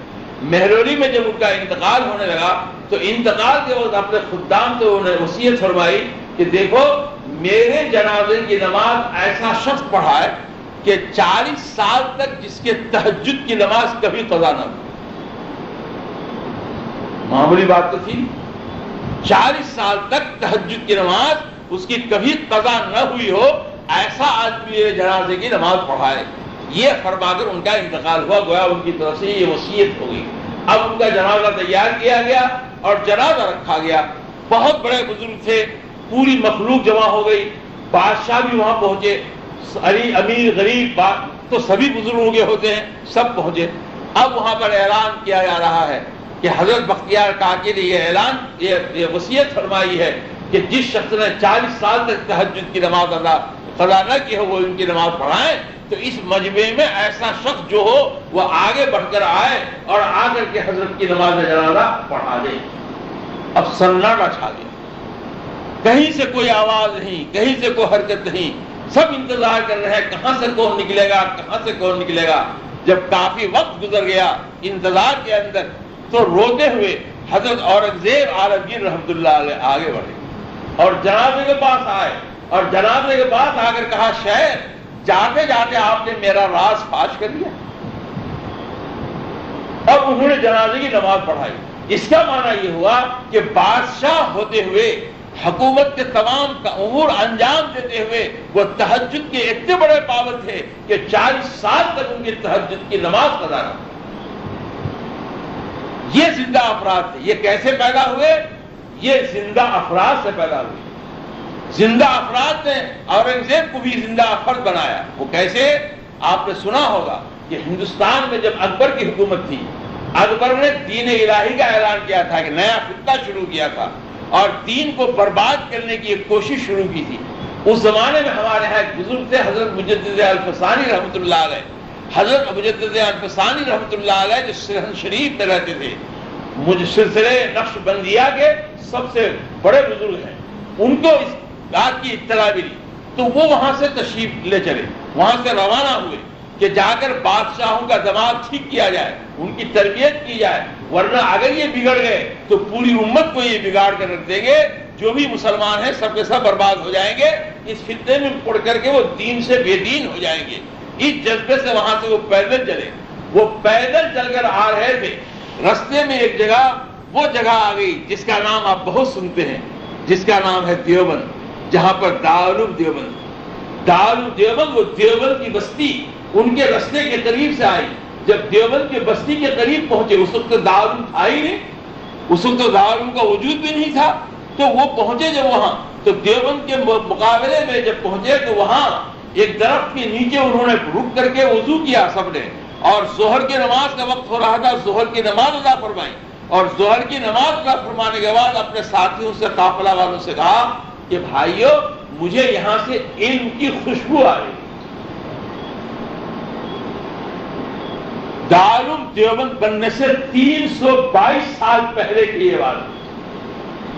مہرولی میں جب ان کا انتقال ہونے لگا تو انتقال کے وقت اپنے خدام سے انہوں نے وصیت فرمائی کہ دیکھو میرے جنازے کی نماز ایسا شخص پڑھائے کہ 40 سال تک جس کے تہجد کی نماز کبھی قضا نہ ہو۔ معمولی بات تو تھی، 40 سال تک تہجد کی نماز اس کی کبھی قضا نہ ہوئی ہو، ایسا آدمی میرے جنازے کی نماز پڑھائے۔ یہ فرما کر ان کا انتقال ہوا، گویا ان کی طرف سے یہ وصیت ہو گئی۔ اب ان کا جنازہ تیار کیا گیا اور جنازہ رکھا گیا۔ بہت بڑے بزرگ تھے، پوری مخلوق جمع ہو گئی، بادشاہ بھی وہاں پہنچے، امیر غریب تو سبھی بزرگوں کے ہوتے ہیں، سب پہنچے۔ اب وہاں پر اعلان کیا جا رہا ہے کہ حضرت بختیار کاکی نے یہ وصیت فرمائی ہے کہ جس شخص نے 40 سال تک تہجد کی نماز قضا نہ کی ہو وہ ان کی نماز پڑھائے، تو اس مجمع میں ایسا شخص جو ہو وہ آگے بڑھ کر آئے اور آ کر کے حضرت کی نماز جنازہ پڑھا دے۔ اب سناٹا چھا گیا، کہیں سے کوئی آواز نہیں، کہیں سے کوئی حرکت نہیں، سب انتظار کر رہے ہیں کہاں سے کون نکلے گا، کہاں سے کون نکلے گا۔ جب کافی وقت گزر گیا انتظار کے اندر تو روتے ہوئے حضرت اورنگزیب عالمگیر رحمۃ اللہ علیہ آگے بڑھے اور جنازے کے پاس آئے، اور جنازے کے پاس آ کر کہا شیخ جاتے جاتے آپ نے میرا راز فاش کر دیا۔ اب انہوں نے جنازے کی نماز پڑھائی۔ اس کا معنی یہ ہوا کہ بادشاہ ہوتے ہوئے، حکومت کے تمام امور انجام دیتے ہوئے وہ تہجد کے اتنے بڑے پابند تھے کہ 40 سال تک ان کی تہجد کی نماز قضا نہ۔ یہ زندہ افراد تھے۔ یہ کیسے پیدا ہوئے؟ یہ زندہ افراد سے پیدا ہوئے۔ زندہ افراد نے اورنگزیب کو بھی زندہ فرد بنایا۔ وہ کیسے؟ آپ نے سنا ہوگا کہ ہندوستان میں جب اکبر کی حکومت تھی، اکبر نے دین الہی کا اعلان کیا تھا کہ نیا خطہ شروع کیا تھا اور دین کو برباد کرنے کی ایک کوشش شروع کی تھی۔ اس زمانے میں ہمارے یہاں ایک بزرگ تھے حضرت مجدد الفسانی رحمۃ اللہ علیہ۔ حضرت مجدد الفسانی رحمۃ اللہ علیہ جو سرہند شریف میں رہتے تھے، مجھ سلسلے نقش بندیہ کے سب سے بڑے بزرگ ہیں، ان کو اس بات کی اطلاع ملی تو وہ وہاں سے تشریف لے چلے، وہاں سے روانہ ہوئے کہ جا کر بادشاہوں کا دماغ ٹھیک کیا جائے، ان کی تربیت کی جائے، ورنہ اگر یہ بگڑ گئے تو پوری امت کو یہ بگاڑ کر رکھ دیں گے، جو بھی مسلمان ہیں سب کے سب برباد ہو جائیں گے، اس فتنے میں پڑ کر کے وہ دین سے بے دین ہو جائیں گے۔ اس جذبے سے وہاں سے وہ پیدل چلے، وہ پیدل چل کر آ رہے تھے، رستے میں ایک جگہ وہ جگہ آ گئی جس کا نام آپ بہت سنتے ہیں، جس کا نام ہے دیوبند، جہاں پر دارالعلوم دیوبند وہ دیوبند کی بستی ان کے رستے کے قریب سے آئی۔ جب دیوبند کے بستی کے قریب پہنچے، اس وقت تو دارالعلوم تھا ہی نہیں، اس وقت تو دارالعلوم کا وجود بھی نہیں تھا، تو وہ پہنچے جب وہاں تو دیوبند کے مقابلے میں جب پہنچے تو وہاں ایک درخت کے نیچے انہوں نے رک کر کے وضو کیا سب نے، اور ظہر کی نماز کا وقت ہو رہا تھا، ظہر کی نماز ادا فرمائی، اور ظہر کی نماز ادا فرمانے کے بعد اپنے ساتھیوں سے، قافلہ والوں سے کہا کہ بھائیو مجھے یہاں سے علم کی خوشبو آ رہی۔ دارالعلوم دیوبند بننے سے 322 سال پہلے کی یہ بات،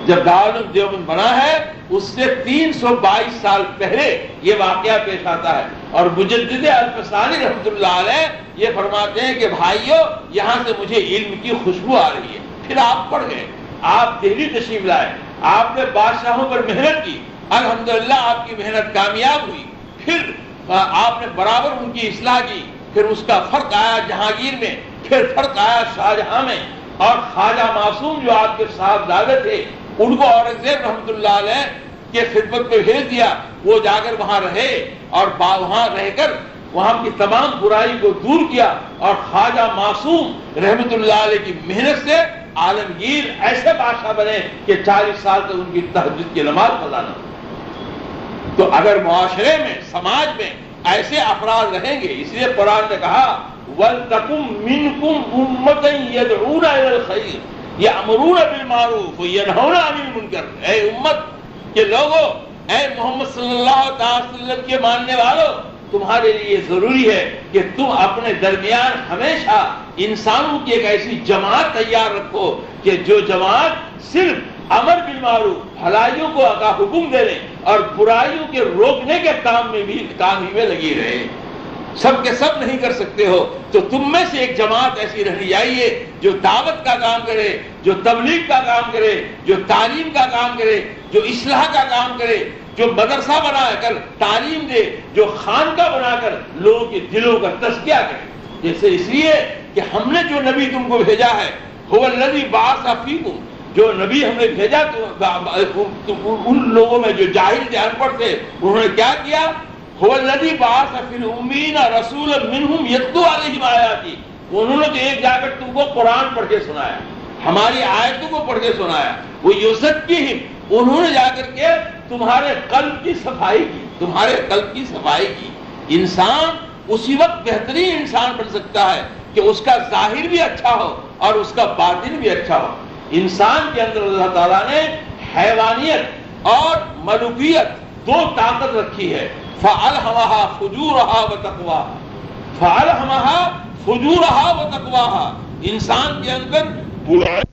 جب دارالعلوم دیوبند بنا ہے اس سے 322 سال پہلے یہ واقعہ پیش آتا ہے، اور مجدد الفسانی رحمۃ اللہ علیہ یہ فرماتے ہیں کہ بھائیو یہاں سے مجھے علم کی خوشبو آ رہی ہے۔ پھر آپ پڑھ گئے، آپ دہلی تشریف لائے، آپ نے بادشاہوں پر محنت کی، الحمدللہ آپ کی محنت کامیاب ہوئی، پھر آپ نے برابر ان کی اصلاح کی، پھر اس کا فرق آیا جہانگیر میں، پھر فرق آیا شاہجہاں میں، اور خواجہ معصوم جو آپ کے صاحبزادے تھے ان کو اورنگزیب رحمۃ اللہ علیہ کے خدمت پہ بھیج دیا، وہ جا کر وہاں رہے اور وہاں رہ کر وہاں کی تمام برائی کو دور کیا، اور خواجہ معصوم رحمۃ اللہ علیہ کی محنت سے عالمگیر ایسے بادشاہ بنے کہ 40 سال تک ان کی تہجد کی نماز قضا نہ ہو۔ تو اگر معاشرے میں، سماج میں ایسے افراد رہیں گے، اس لیے قرآن نے کہا وَلْتَكُمْ مِنْكُمْ أُمَّةٌ يَدْعُونَ إِلَى الْخَيْرِ يَأْمُرُونَ بِالْمَعْرُوفِ وَيَنْهَوْنَ عَنِ الْمُنكَرِ۔ اے امت کے لوگوں، اے محمد صلی اللہ علیہ وسلم کے ماننے والوں، تمہارے لیے ضروری ہے کہ تم اپنے درمیان ہمیشہ انسانوں کی ایک ایسی جماعت تیار رکھو کہ جو جماعت صرف امر بالمعروف، بھلائیوں کو کا حکم دینے اور برائیوں کے روکنے کے کام ہی میں لگی رہے۔ سب کے سب نہیں کر سکتے ہو تو تم میں سے ایک جماعت ایسی رہنی چاہیے جو دعوت کا کام کرے، جو تبلیغ کا کام کرے، جو تعلیم کا کام کرے، جو اصلاح کا کام کرے، جو مدرسہ بنا کر تعلیم دے، جو خانقاہ بنا کر لوگوں کے دلوں کا تزکیہ کرے۔ جیسے اس لیے کہ ہم نے جو نبی تم کو بھیجا ہے، هو الذی بعث فیکم، جو نبی ہم نے بھیجا ان لوگوں میں جو جاہل تھے، ان پڑھ تھے، انہوں نے کیا کیا؟ هو الذی بعث فی الامین رسولا منہم یتلو علیہم آیاتی، انہوں نے تو ایک جا کر تم کو قرآن پڑھ کے سنایا، ہماری آیتوں کو پڑھ کے سنایا، وہ یزکیہم، انہوں نے جا کر کے تمہارے قلب کی صفائی کی، تمہارے قلب کی صفائی کی۔ انسان اسی وقت بہترین انسان بن سکتا ہے کہ اس کا ظاہر بھی اچھا ہو اور اس کا باطن بھی اچھا ہو۔ انسان کے اندر اللہ تعالیٰ نے حیوانیت اور ملوکیت دو طاقت رکھی ہے، فَأَلْهَمَهَا فُجُورَهَا وَتَقْوَاهَا، فَأَلْهَمَهَا فُجُورَهَا وَتَقْوَاهَا، انسان کے اندر برائی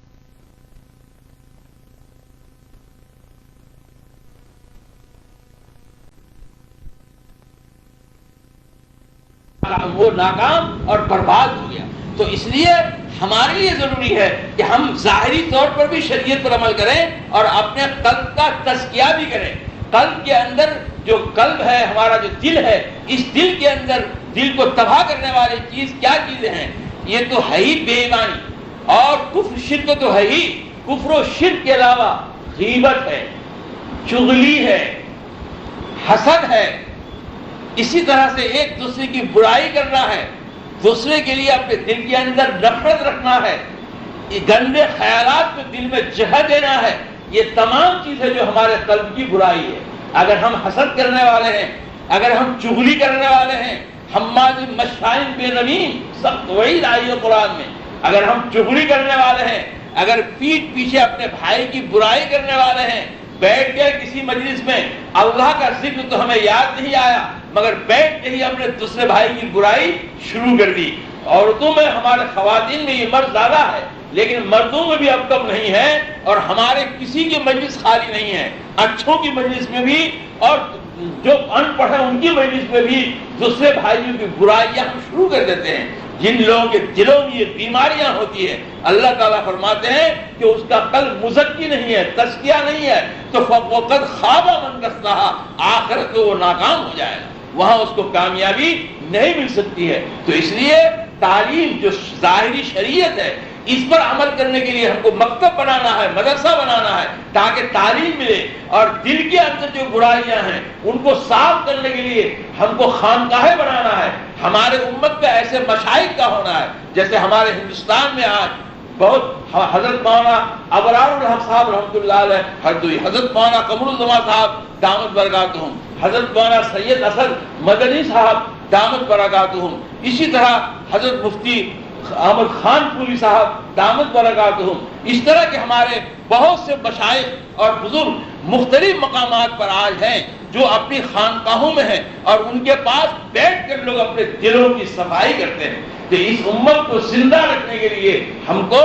وہ ناکام اور برباد ہو گیا۔ تو اس لیے ہمارے لیے ضروری ہے کہ ہم ظاہری طور پر بھی شریعت پر عمل کریں اور اپنے قلب کا تزکیہ بھی کریں۔ قلب کے اندر جو قلب ہے، ہمارا جو دل ہے، اس دل کے اندر دل کو تباہ کرنے والی چیز کیا چیزیں ہیں؟ یہ تو ہے ہی بے ایمانی اور کفر شرک تو ہے ہی۔ کفر و شرک کے علاوہ غیبت ہے، چغلی ہے، حسد ہے، اسی طرح سے ایک دوسرے کی برائی کرنا ہے، دوسرے کے لیے اپنے دل کے اندر نفرت رکھنا ہے، گندے خیالات کو دل میں جگہ دینا ہے۔ یہ تمام چیزیں جو ہمارے قلب کی برائی ہے۔ اگر ہم حسد کرنے والے ہیں، اگر ہم چغلی کرنے والے ہیں، حماد مشائن بے نمیم، سخت وعید آئی ہے قرآن میں، اگر ہم چغلی کرنے والے ہیں، اگر پیٹھ پیچھے اپنے بھائی کی برائی کرنے والے ہیں، بیٹھ گئے کسی مجلس میں، اللہ کا ذکر تو ہمیں یاد نہیں آیا مگر بیٹھ کے ہی ہم نے دوسرے بھائی کی برائی شروع کر دی۔ عورتوں میں، ہمارے خواتین میں یہ مرض زیادہ ہے لیکن مردوں میں بھی اب کم نہیں ہے، اور ہمارے کسی کی مجلس خالی نہیں ہے، اچھوں کی مجلس میں بھی اور جو ان پڑھ ہیں ان کی مجلس میں بھی دوسرے بھائیوں کی برائیاں ہم شروع کر دیتے ہیں۔ جن لوگوں کے دلوں میں یہ بیماریاں ہوتی ہیں، اللہ تعالیٰ فرماتے ہیں کہ اس کا قلب مزکی نہیں ہے، تزکیہ نہیں ہے، تو فَقَدْ خَابَ مَنْ دَسَّاهَا، آخرت میں وہ ناکام ہو جائے گا، وہاں اس کو کامیابی نہیں مل سکتی ہے۔ تو اس لیے تعلیم جو ظاہری شریعت ہے، اس پر عمل کرنے کے لیے ہم کو مکتب بنانا ہے، مدرسہ بنانا ہے، تاکہ تعلیم ملے، اور دل کے اندر جو برائیاں ہیں ان کو صاف کرنے کے لیے ہم کو خانقاہیں بنانا ہے۔ ہمارے امت کا ایسے مشائخ کا ہونا ہے، جیسے ہمارے ہندوستان میں آج بہت حضرت مولانا ابرار الحق صاحب رحمۃ اللہ علیہ ہردوئی، حضرت مولانا قمر الزمان صاحب دامت برکاتہم، حضرت مولانا سید اسد مدنی صاحب دامت برکاتہم، اسی طرح حضرت مفتی احمد خان پوری صاحب دامت برکاتہم، اس طرح کے ہمارے بہت سے مشائخ اور بزرگ مختلف مقامات پر آج ہیں جو اپنی خانقاہوں میں ہیں، اور ان کے پاس بیٹھ کر لوگ اپنے دلوں کی صفائی کرتے ہیں۔ تو اس امت کو زندہ رکھنے کے لیے ہم کو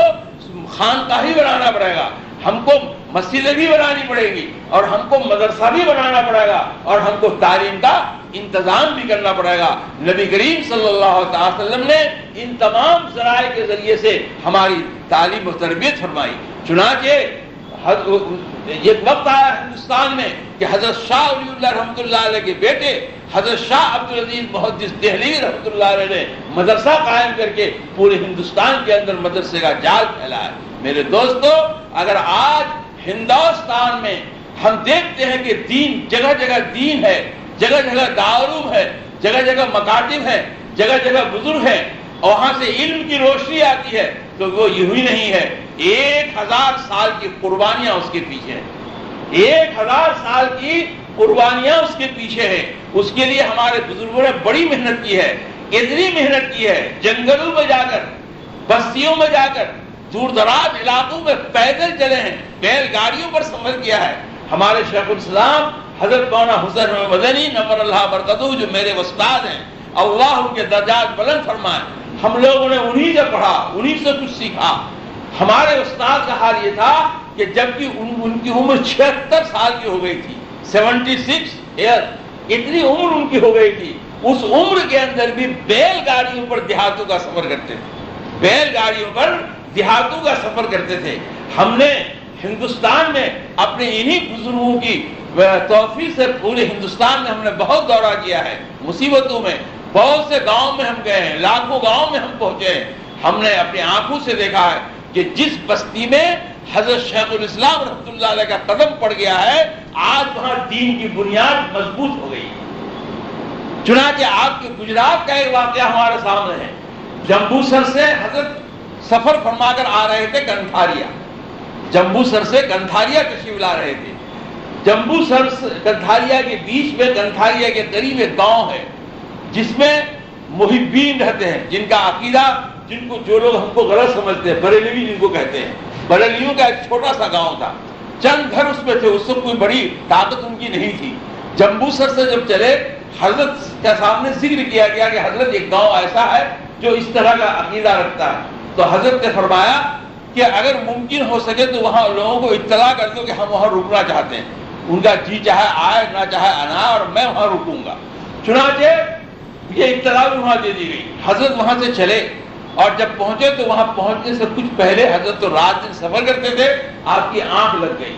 خانقاہیں بنانا پڑے گا، ہم کو مسجدیں بھی بنانی پڑے گی، اور ہم کو مدرسہ بھی بنانا پڑے گا، اور ہم کو تعلیم کا انتظام بھی کرنا پڑے گا۔ نبی کریم صلی اللہ علیہ وسلم نے ان تمام ذرائع کے ذریعے سے ہماری تعلیم و تربیت فرمائی۔ چنانچہ ایک وقت آیا ہندوستان میں کہ حضرت شاہ ولی اللہ رحمۃ اللہ علیہ کے بیٹے حضرت شاہ عبدالعزیز محدث دہلوی رحمۃ اللہ علیہ نے مدرسہ قائم کر کے پورے ہندوستان کے اندر مدرسے کا جال پھیلایا۔ میرے دوستو، اگر آج ہندوستان میں ہم دیکھتے ہیں کہ دین جگہ جگہ دین ہے، جگہ جگہ دارالعلوم ہے، جگہ جگہ مکاتب ہے، جگہ جگہ بزرگ ہے، اور وہاں سے علم کی روشنی آتی ہے، تو وہ یوں ہی نہیں ہے، 1000 سال کی قربانیاں اس کے پیچھے ہیں، 1000 سال کی قربانیاں اس کے پیچھے ہیں۔ اس کے لیے ہمارے بزرگوں نے بڑی محنت کی ہے، اتنی محنت کی ہے، جنگلوں میں جا کر، بستیوں میں جا کر، دور دراز علاقوں میں پیدل چلے ہیں، بیل گاڑیوں پر سفر کیا ہے۔ ہمارے شیخ الاسلام حضرت مولانا حسین مدنی نور اللہ برکتہ جو میرے استاد ہیں، اللہ ان کے درجات بلند فرمائے، ہم لوگوں نے انہی سے پڑھا، انہی سے کچھ سیکھا۔ ہمارے استاد کا حال یہ تھا کہ جبکہ ان کی عمر 76 سال کی ہو گئی تھی، 76 ایئر، اتنی عمر ان کی ہو گئی تھی، اس عمر کے اندر بھی بیل گاڑیوں پر دیہاتوں کا سفر کرتے تھے، بیل گاڑیوں پر دیہاتوں کا سفر کرتے تھے۔ ہم نے ہندوستان میں اپنے انہی بزرگوں کی توفیق سے پورے ہندوستان میں ہم نے بہت دورہ کیا ہے، مصیبتوں میں بہت سے گاؤں میں ہم گئے ہیں، لاکھوں گاؤں میں ہم پہنچے ہیں۔ ہم نے اپنی آنکھوں سے دیکھا ہے کہ جس بستی میں حضرت شیخ الاسلام رحمۃ اللہ علیہ کا قدم پڑ گیا ہے، آج وہاں دین کی بنیاد مضبوط ہو گئی۔ چنانچہ آپ کے گجرات کا ایک واقعہ ہمارے سامنے ہے، جمبو سر سے حضرت سفر فرما کر آ رہے تھے گنتھاریا، جمبو سر سے گنتھاریا تشریف لا رہے تھے۔ جمبو سر گنتھاریا کے بیچ میں، گنتھاریا کے قریب ایک گاؤں ہے جس میں محبین رہتے ہیں، جن کا عقیدہ، جن کو جو لوگ ہم کو غلط سمجھتے ہیں، بریلوی جن کو کہتے ہیں، بریلیوں کا ایک چھوٹا سا گاؤں تھا، چند گھر اس میں تھے، اس سے کوئی بڑی طاقت ان کی نہیں تھی۔ جمبو سر سے جب چلے، حضرت کے سامنے ذکر کیا گیا کہ حضرت ایک گاؤں ایسا ہے جو اس طرح کا عقیدہ رکھتا ہے، تو حضرت نے فرمایا کہ اگر ممکن ہو سکے تو وہاں لوگوں کو اطلاع کر دو کہ ہم وہاں رکنا چاہتے ہیں، ان کا جی چاہے آئے نہ چاہے آنا، اور میں وہاں رکوں گا۔ چنانچہ یہ اطلاع بھی وہاں دے دی گئی، حضرت وہاں سے چلے، اور جب پہنچے تو وہاں پہنچنے سے کچھ پہلے حضرت تو رات دن سفر کرتے تھے، آپ کی آنکھ لگ گئی۔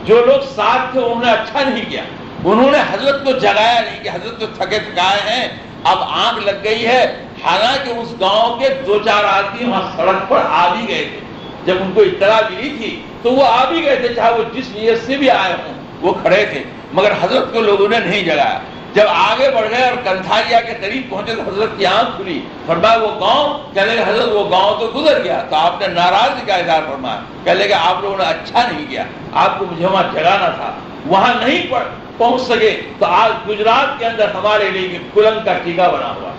جو لوگ ساتھ تھے انہوں نے اچھا نہیں کیا، انہوں نے حضرت کو جگایا نہیں کہ حضرت تو تھکے تھکائے ہیں، اب آنکھ لگ گئی ہے۔ حالانکہ اس گاؤں کے 2-4 آدمی وہاں سڑک پر آ بھی گئے تھے، جب ان کو اطلاع ملی تھی تو وہ آ بھی گئے تھے، چاہے وہ جس نیت سے بھی آئے ہوں، وہ کھڑے تھے، مگر حضرت کو لوگوں نے نہیں جگایا۔ جب آگے بڑھ گئے اور کنتھاریا کے قریب پہنچے تو حضرت کی آنکھ کھلی، فرمایا وہ گاؤں، کہنے لگے حضرت وہ گاؤں تو گزر گیا، تو آپ نے ناراضگی کا اظہار فرمایا، کہنے لگے آپ لوگوں نے اچھا نہیں کیا، آپ کو مجھے وہاں جگانا تھا، وہاں نہیں پہنچ سکے تو آج گجرات کے اندر ہمارے لیے کلنگ کا ٹیکا بنا ہوا۔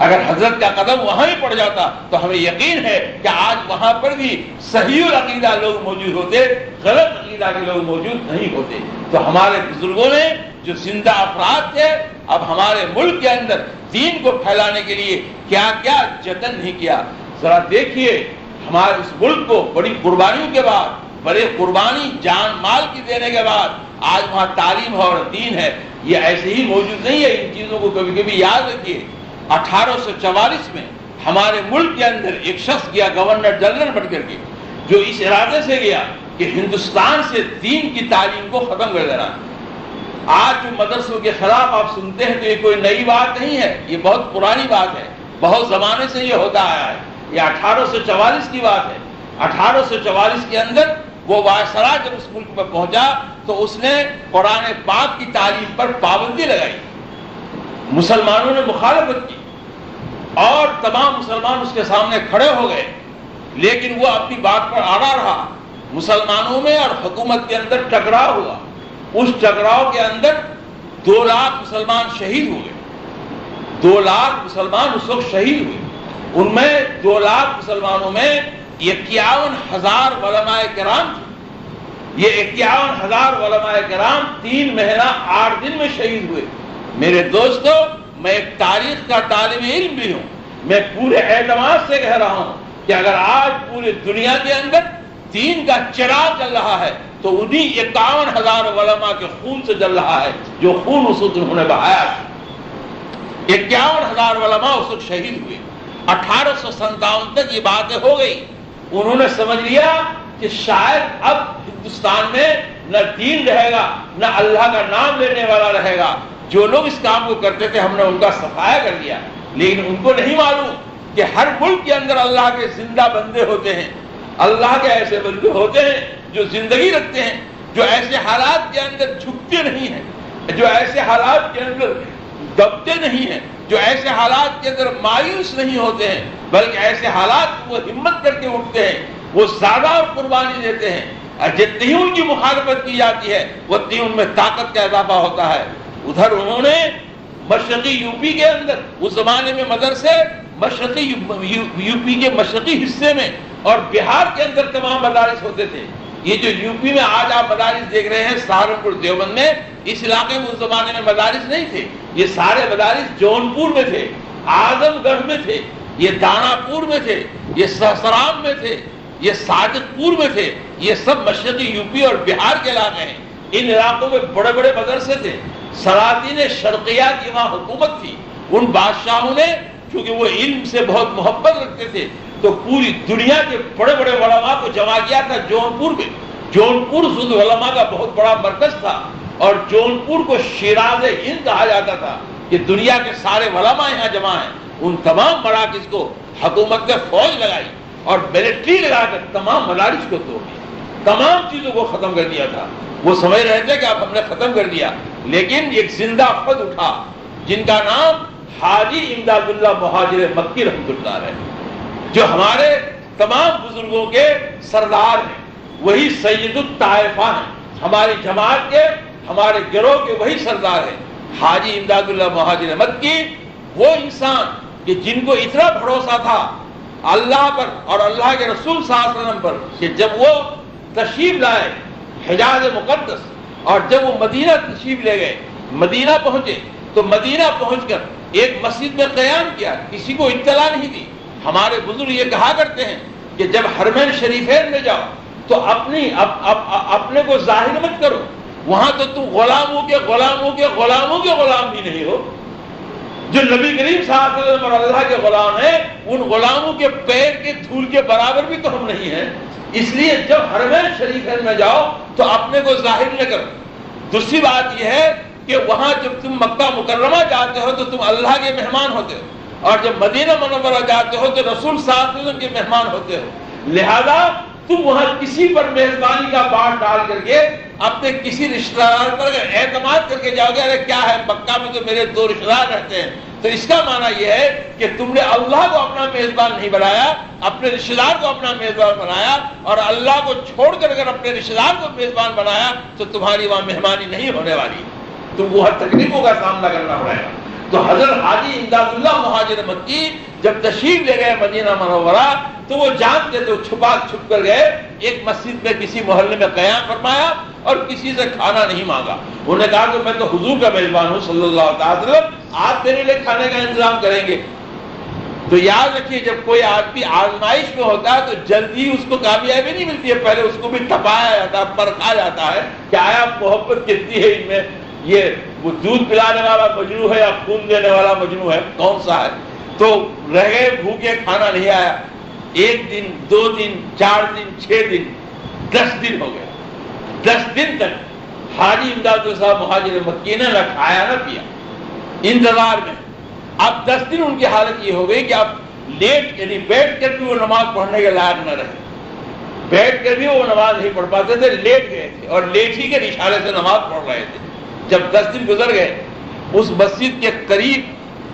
اگر حضرت کا قدم وہاں ہی پڑ جاتا تو ہمیں یقین ہے کہ آج وہاں پر بھی صحیح العقیدہ لوگ موجود ہوتے، غلط عقیدہ کے لوگ موجود نہیں ہوتے۔ تو ہمارے بزرگوں نے جو زندہ افراد تھے، اب ہمارے ملک کے اندر دین کو پھیلانے کے لیے کیا کیا جتن نہیں کیا۔ ذرا دیکھیے ہمارے اس ملک کو بڑی قربانیوں کے بعد، بڑے قربانی جان مال کی دینے کے بعد آج وہاں تعلیم اور دین ہے. یہ ایسے ہی موجود نہیں ہے. ان چیزوں کو کبھی کبھی یاد رکھیے. 1844 میں ہمارے ملک کے اندر ایک شخص گیا گورنر جنرل بن کر کے، جو اس ارادے سے گیا کہ ہندوستان سے دین کی تعلیم کو ختم کر دینا. آج جو مدرسوں کے خلاف آپ سنتے ہیں تو یہ کوئی نئی بات نہیں ہے، یہ بہت پرانی بات ہے، بہت زمانے سے یہ ہوتا آیا ہے. یہ 1844 کی بات ہے. 1844 کے اندر وہ وائسرا جب اس ملک میں پہنچا تو اس نے قرآن پاک کی تعلیم پر پابندی لگائی. مسلمانوں نے مخالفت کی اور تمام مسلمان اس کے سامنے کھڑے ہو گئے، لیکن وہ اپنی بات پر اڑا رہا. مسلمانوں میں اور حکومت کے اندر ٹکراؤ ہوا. اس ٹکراؤ کے اندر 2 لاکھ مسلمان شہید ہوئے. 2 لاکھ مسلمان اس وقت شہید ہوئے. ان میں 2 لاکھ مسلمانوں میں 51,000 علماء کرام تھے. یہ 51,000 علماء کرام 3 مہینہ 8 دن میں شہید ہوئے. میرے دوستو، میں ایک تاریخ کا طالب علم بھی ہوں. میں پورے اعتماد سے کہہ رہا ہوں کہ اگر آج پوری دنیا کے اندر دین کا چراغ چل رہا ہے تو انہی 51,000 علماء کے خون سے جل رہا ہے جو خون اس وقت انہوں نے بہایا. 51,000 علماء اس وقت شہید ہوئے. 1857 تک یہ باتیں ہو گئی. انہوں نے سمجھ لیا کہ شاید اب ہندوستان میں نہ دین رہے گا، نہ اللہ کا نام لینے والا رہے گا. جو لوگ اس کام کو کرتے تھے ہم نے ان کا صفایا کر دیا، لیکن ان کو نہیں معلوم کہ ہر ملک کے اندر اللہ کے زندہ بندے ہوتے ہیں. اللہ کے ایسے بندے ہوتے ہیں جو زندگی رکھتے ہیں، جو ایسے حالات کے اندر جھکتے نہیں ہیں، جو ایسے حالات کے اندر دبتے نہیں ہیں، جو ایسے حالات کے اندر مایوس نہیں ہوتے ہیں، بلکہ ایسے حالات وہ ہمت کر کے اٹھتے ہیں، وہ زیادہ اور قربانی دیتے ہیں. اور جتنی ان کی مخالفت کی جاتی ہے اتنی ان میں طاقت کا اضافہ ہوتا ہے. ادھر انہوں نے مشرقی یوپی کے اندر، اس زمانے میں مدرسے مشرقی یوپی کے مشرقی حصے میں اور بہار کے اندر تمام مدارس ہوتے تھے. یہ جو یوپی میں آج آپ مدارس دیکھ رہے ہیں سہارنپور دیوبند میں، اس علاقے میں اس زمانے میں مدارس نہیں تھے. یہ سارے مدارس جونپور میں تھے، اعظم گڑھ میں تھے، یہ دانا پور میں تھے، یہ سہسرام میں تھے، یہ صادق پور میں تھے. یہ سب مشرقی یوپی اور بہار کے علاقے ہیں. ان علاقوں میں بڑے بڑے مدرسے تھے. سلاطین شرقیہ کی وہاں حکومت تھی. ان بادشاہوں نے کیونکہ وہ علم سے بہت محبت رکھتے تھے تو پوری دنیا کے بڑے بڑے علماء کو جمع کیا تھا جونپور میں. جونپور خود علماء کا بہت بڑا مرکز تھا اور جونپور کو شیراز ہند کہا جاتا تھا کہ دنیا کے سارے علماء یہاں جمع ہیں. ان تمام مراکز کو حکومت نے فوج لگائی اور ملٹری لگا کر تمام مدارس کو توڑ دیا، تمام چیزوں کو ختم کر دیا تھا. وہ سمجھ رہے تھے کہ اب ہم نے ختم کر دیا، لیکن ایک زندہ فرد اٹھا جن کا نام حاجی امداد اللہ مہاجر مکی رحمۃ اللہ ہے، جو ہمارے تمام بزرگوں کے سردار ہیں. وہی سید الطائفہ ہیں، ہماری جماعت کے، ہمارے گروہ کے وہی سردار ہیں حاجی امداد اللہ مہاجر مکی. وہ انسان کہ جن کو اتنا بھروسہ تھا اللہ پر اور اللہ کے رسول صلی اللہ علیہ وسلم پر کہ جب وہ تشریف لائے حجاز مقدس اور جب وہ مدینہ تشریف لے گئے، مدینہ پہنچے تو مدینہ پہنچ کر ایک مسجد میں قیام کیا، کسی کو اطلاع نہیں دی. ہمارے بزرگ یہ کہا کرتے ہیں کہ جب حرمین شریفین میں جاؤ تو اپنے کو ظاہر مت کرو، وہاں تو تم غلاموں کے غلاموں کے غلاموں کے غلام بھی نہیں ہو. جو نبی کریم صلی اللہ علیہ وسلم اور اللہ کے غلام ہیں ان غلاموں کے پیر کے دھول کے برابر بھی تو ہم نہیں ہیں. اس لیے جب حرمین شریفین میں جاؤ تو اپنے کو ظاہر نہ کرو. دوسری بات یہ ہے کہ وہاں جب تم مکہ مکرمہ جاتے ہو تو تم اللہ کے مہمان ہوتے ہو اور جب مدینہ منورہ جاتے ہو تو رسول صلی اللہ علیہ وسلم کے مہمان ہوتے ہو. لہذا تم وہاں کسی پر میزبانی کا بانٹ ڈال کر کے اپنے کسی رشتہ دار پر اعتماد کر کے جاؤ گے ارے کیا ہے مکہ میں تو میرے 2 رشتہ دار رہتے ہیں، تو اس کا معنی یہ ہے کہ تم نے اللہ کو اپنا میزبان نہیں بنایا، اپنے رشتہ دار کو اپنا میزبان بنایا اور اللہ کو چھوڑ کر اگر اپنے رشتہ دار کو میزبان بنایا تو تمہاری وہاں مہمانی نہیں ہونے والی، تم وہ تکلیفوں کا سامنا کرنا پڑے گا. تو حضرت حاجی امداد اللہ مہاجر مکی جب تشریف لے گئے مدینہ منورہ تو وہ جانتے تھے، چھپ کر گئے. ایک مسجد میں کسی محلے میں قیام فرمایا اور کسی سے کھانا نہیں مانگا. انہوں نے کہا کہ میں تو حضور کا میزبان ہوں صلی اللہ علیہ وسلم، آپ میرے لیے کھانے کا انتظام کریں گے. تو یاد رکھیے جب کوئی آدمی آزمائش میں ہوتا ہے تو جلدی اس کو کامیابی نہیں ملتی ہے، پہلے اس کو بھی تپایا جاتا ہے، پرکھا جاتا ہے کہ آیا محبت کتنی ہے ان میں، یہ وہ دودھ پلانے والا مجنو ہے یا خون دینے والا مجنو ہے، کون سا ہے؟ تو رہ گئے بھوکے، کھانا نہیں آیا، 1 دن 2 دن 4 دن 6 دن 10 دن ہو گئے، 10 دن تک حاجی امداد صاحب مہاجر مکی نے نہ کھایا نہ پیا، انتظار میں۔ اب 10 دن ان کی حالت یہ ہو گئی کہ اب لیٹ یعنی بیٹھ کر بھی وہ نماز پڑھنے کے لائق نہ رہے، بیٹھ کر بھی وہ نماز نہیں پڑھ پاتے تھے، لیٹ گئے تھے اور لیٹ ہی کے اشارے سے نماز پڑھ رہے تھے۔ جب 10 دن گزر گئے، اس مسجد کے قریب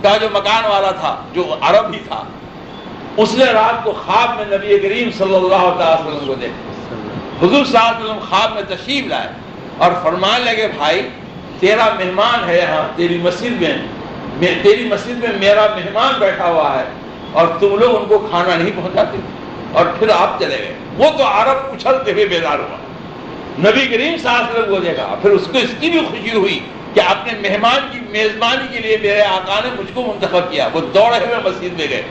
کا جو مکان والا تھا جو عرب ہی تھا، اس نے رات کو خواب میں نبی کریم صلی اللہ علیہ وسلم کو دیکھا۔ حضور صلی اللہ علیہ وسلم خواب میں تشریف لائے اور فرمانے لگے بھائی تیرا مہمان ہے یہاں تیری مسجد میں میرا مہمان بیٹھا ہوا ہے اور تم لوگ ان کو کھانا نہیں پہنچاتے، اور پھر آپ چلے گئے۔ وہ تو عرب اچھلتے ہوئے بیدار ہوا، نبی کریم صلی اللہ علیہ وسلم کو دیکھا، پھر اس کو اس کی بھی خوشی ہوئی کہ اپنے مہمان کی میزبانی کے لیے میرے آقا نے مجھ کو منتخب کیا۔ وہ دوڑے ہوئے مسجد میں گئے،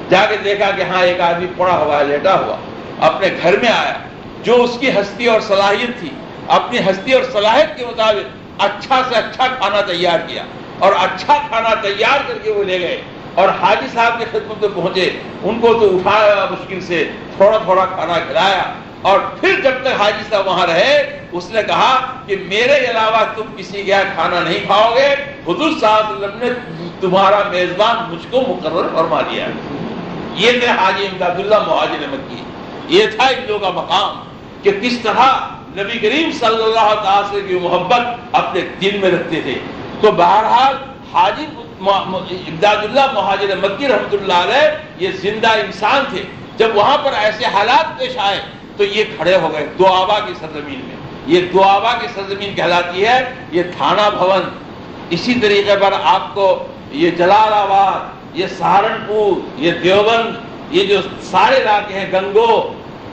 جا کے دیکھا کہ ہاں ایک آدمی پڑا ہوا ہے، لیٹا ہوا، اپنے گھر میں آیا، جو اس کی ہستی اور صلاحیت تھی اپنی ہستی اور صلاحیت کے مطابق اچھا سے اچھا کھانا تیار کیا، اور اچھا کھانا تیار کر کے وہ لے گئے اور حاجی صاحب کی خدمت میں پہنچے، ان کو تو اٹھایا مشکل سے، تھوڑا تھوڑا کھانا کھلایا، اور پھر جب تک حاجی صاحب وہاں رہے اس نے کہا کہ میرے علاوہ تم کسی کے یہاں کھانا نہیں کھاؤ گے، حضور صلی اللہ علیہ وسلم نے تمہارا میزبان مجھ کو مقرر فرما دیا۔ یہ تھے حاجی امداد اللہ مہاجر مکی، یہ تھا ان لوگوں کا مقام کہ کس طرح نبی کریم صلی اللہ علیہ وسلم کی محبت اپنے دل میں رکھتے تھے۔ تو بہرحال حاجی امداد اللہ مہاجر مکی رحمۃ اللہ علیہ یہ زندہ انسان تھے، جب وہاں پر ایسے حالات پیش آئے تو یہ کھڑے ہو گئے دوآبا کی سرزمین میں۔ یہ دوآبا کی سرزمین کہلاتی ہے، یہ تھانہ بھون۔ اسی طریقے پر آپ کو یہ جلال آباد، یہ سہارنپور، یہ دیوبند، یہ جو سارے علاقے ہیں، گنگو،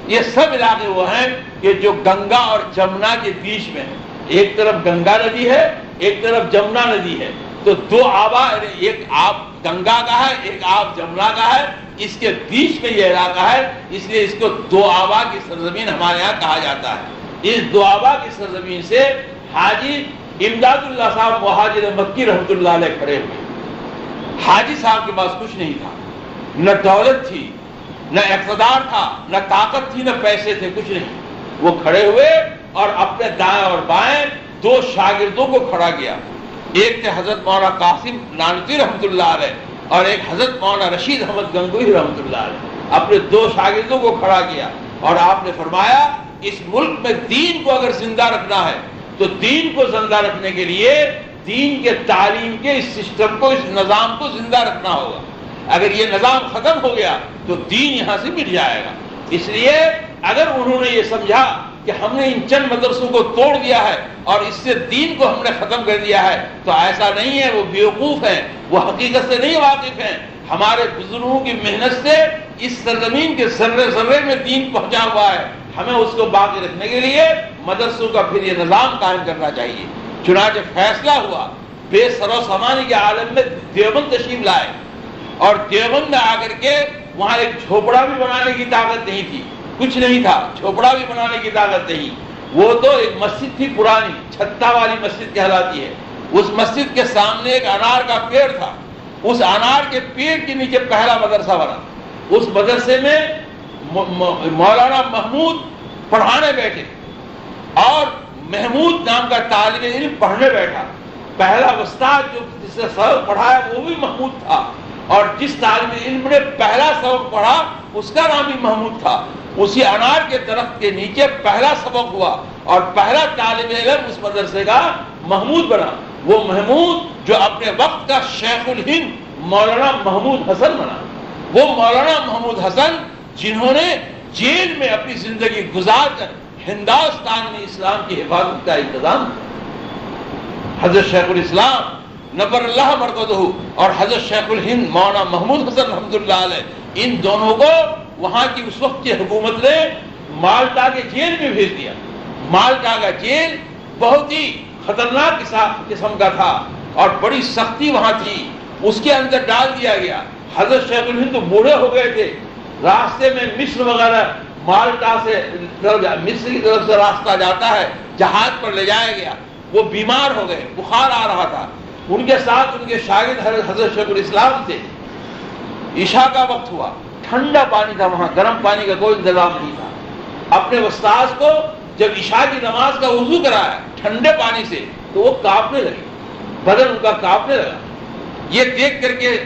یہ سب علاقے وہ ہیں کہ جو گنگا اور جمنا کے بیچ میں ہیں۔ ایک طرف گنگا ندی ہے، ایک طرف جمنا ندی ہے، تو دو آبا، ایک آب گنگا کا ہے، ایک آب جمنا کا ہے، اس کے بیچ میں یہ علاقہ ہے، اس لیے اس کو دو آبا کی سرزمین ہمارے یہاں کہا جاتا ہے۔ اس دو آبا کی سرزمین سے حاجی امداد اللہ صاحب مہاجر مکی رحمۃ اللہ علیہ کھڑے ہوئے۔ حاجی صاحب کے پاس کچھ نہیں تھا، نہ دولت تھی، نہ اقتدار تھا، نہ طاقت تھی، نہ پیسے تھے، کچھ نہیں۔ وہ کھڑے ہوئے اور اپنے دائیں اور بائیں 2 شاگردوں کو کھڑا کیا، ایک تھے حضرت مولانا قاسم نانوتوی رحمۃ اللہ علیہ اور ایک حضرت مولانا رشید احمد گنگوہی رحمۃ اللہ علیہ۔ اپنے 2 شاگردوں کو کھڑا کیا اور آپ نے فرمایا اس ملک میں دین کو اگر زندہ رکھنا ہے تو دین کو زندہ رکھنے کے لیے دین کے تعلیم کے اس سسٹم کو، اس نظام کو زندہ رکھنا ہوگا۔ اگر یہ نظام ختم ہو گیا تو دین یہاں سے مٹ جائے گا۔ اس لیے اگر انہوں نے یہ سمجھا کہ ہم نے ان چند مدرسوں کو توڑ دیا ہے اور اس سے دین کو ہم نے ختم کر دیا ہے، تو ایسا نہیں ہے، وہ بیوقوف ہیں، وہ حقیقت سے نہیں واقف ہیں۔ ہمارے بزرگوں کی محنت سے اس سرزمین کے ذرے ذرے میں دین پہنچا ہوا ہے، ہمیں اس کو باقی رکھنے کے لیے مدرسوں کا پھر یہ نظام قائم کرنا چاہیے۔ چنانچہ فیصلہ ہوا، بے سر و سامانی کے عالم میں دیوبند تشریف لائے، اور دیوبند میں آ کر کے وہاں ایک جھوپڑا بھی بنانے کی طاقت نہیں تھی، کچھ نہیں تھا، جھوپڑا بھی بنانے کی طاقت نہیں۔ وہ تو ایک مسجد تھی پرانی، چھتا والی مسجد کہلاتی ہے، اس مسجد کے سامنے ایک انار کا پیڑ تھا، اس انار کے پیڑ کے نیچے پہلا مدرسہ بنا۔ اس مدرسے میں مولانا محمود پڑھانے بیٹھے اور محمود نام کا طالب علم پڑھنے بیٹھا۔ پہلا استاد جو جس نے سبق پڑھایا وہ بھی محمود تھا، اور جس طالب علم نے پہلا سبق پڑھا اس کا نام بھی محمود تھا۔ اسی انار کے درخت کے نیچے پہلا سبق ہوا اور پہلا طالب علم اس مدرسے کا محمود بنا۔ وہ محمود جو اپنے وقت کا شیخ الہند مولانا محمود حسن بنا، وہ مولانا محمود حسن جنہوں نے جیل میں اپنی زندگی گزار کر ہندوستان میں اسلام کی حفاظت کا انتظام کیا۔ حضرت شیخ الاسلام نبر اللہ مرکزہ اور حضرت شیخ الہند مولانا محمود حسن رحمۃ اللہ علیہ، ان دونوں کو وہاں کی اس وقت کی حکومت نے مالٹا کے جیل میں بھیج دیا۔ مالٹا کا جیل بہت ہی خطرناک قسم کا تھا اور بڑی سختی وہاں تھی۔ اس کے اندر ڈال دیا گیا. حضرت شیخ الہند بوڑھے ہو گئے تھے, راستے میں مصر وغیرہ مالٹا سے مصر کی طرف سے راستہ جاتا ہے, جہاز پر لے جایا گیا. وہ بیمار ہو گئے, بخار آ رہا تھا. ان کے ساتھ ان کے شاگرد حضرت شیخ الاسلام تھے. عشاء کا وقت ہوا, ٹھنڈا پانی تھا وہاں, گرم پانی کا کوئی انتظام نہیں تھا. اپنے استاذ کو جب عشاء کی نماز کا وضو کرایا ٹھنڈے پانی سے تو وہ کانپنے لگے, بدن ان کا کانپنے لگا. یہ دیکھ کر کے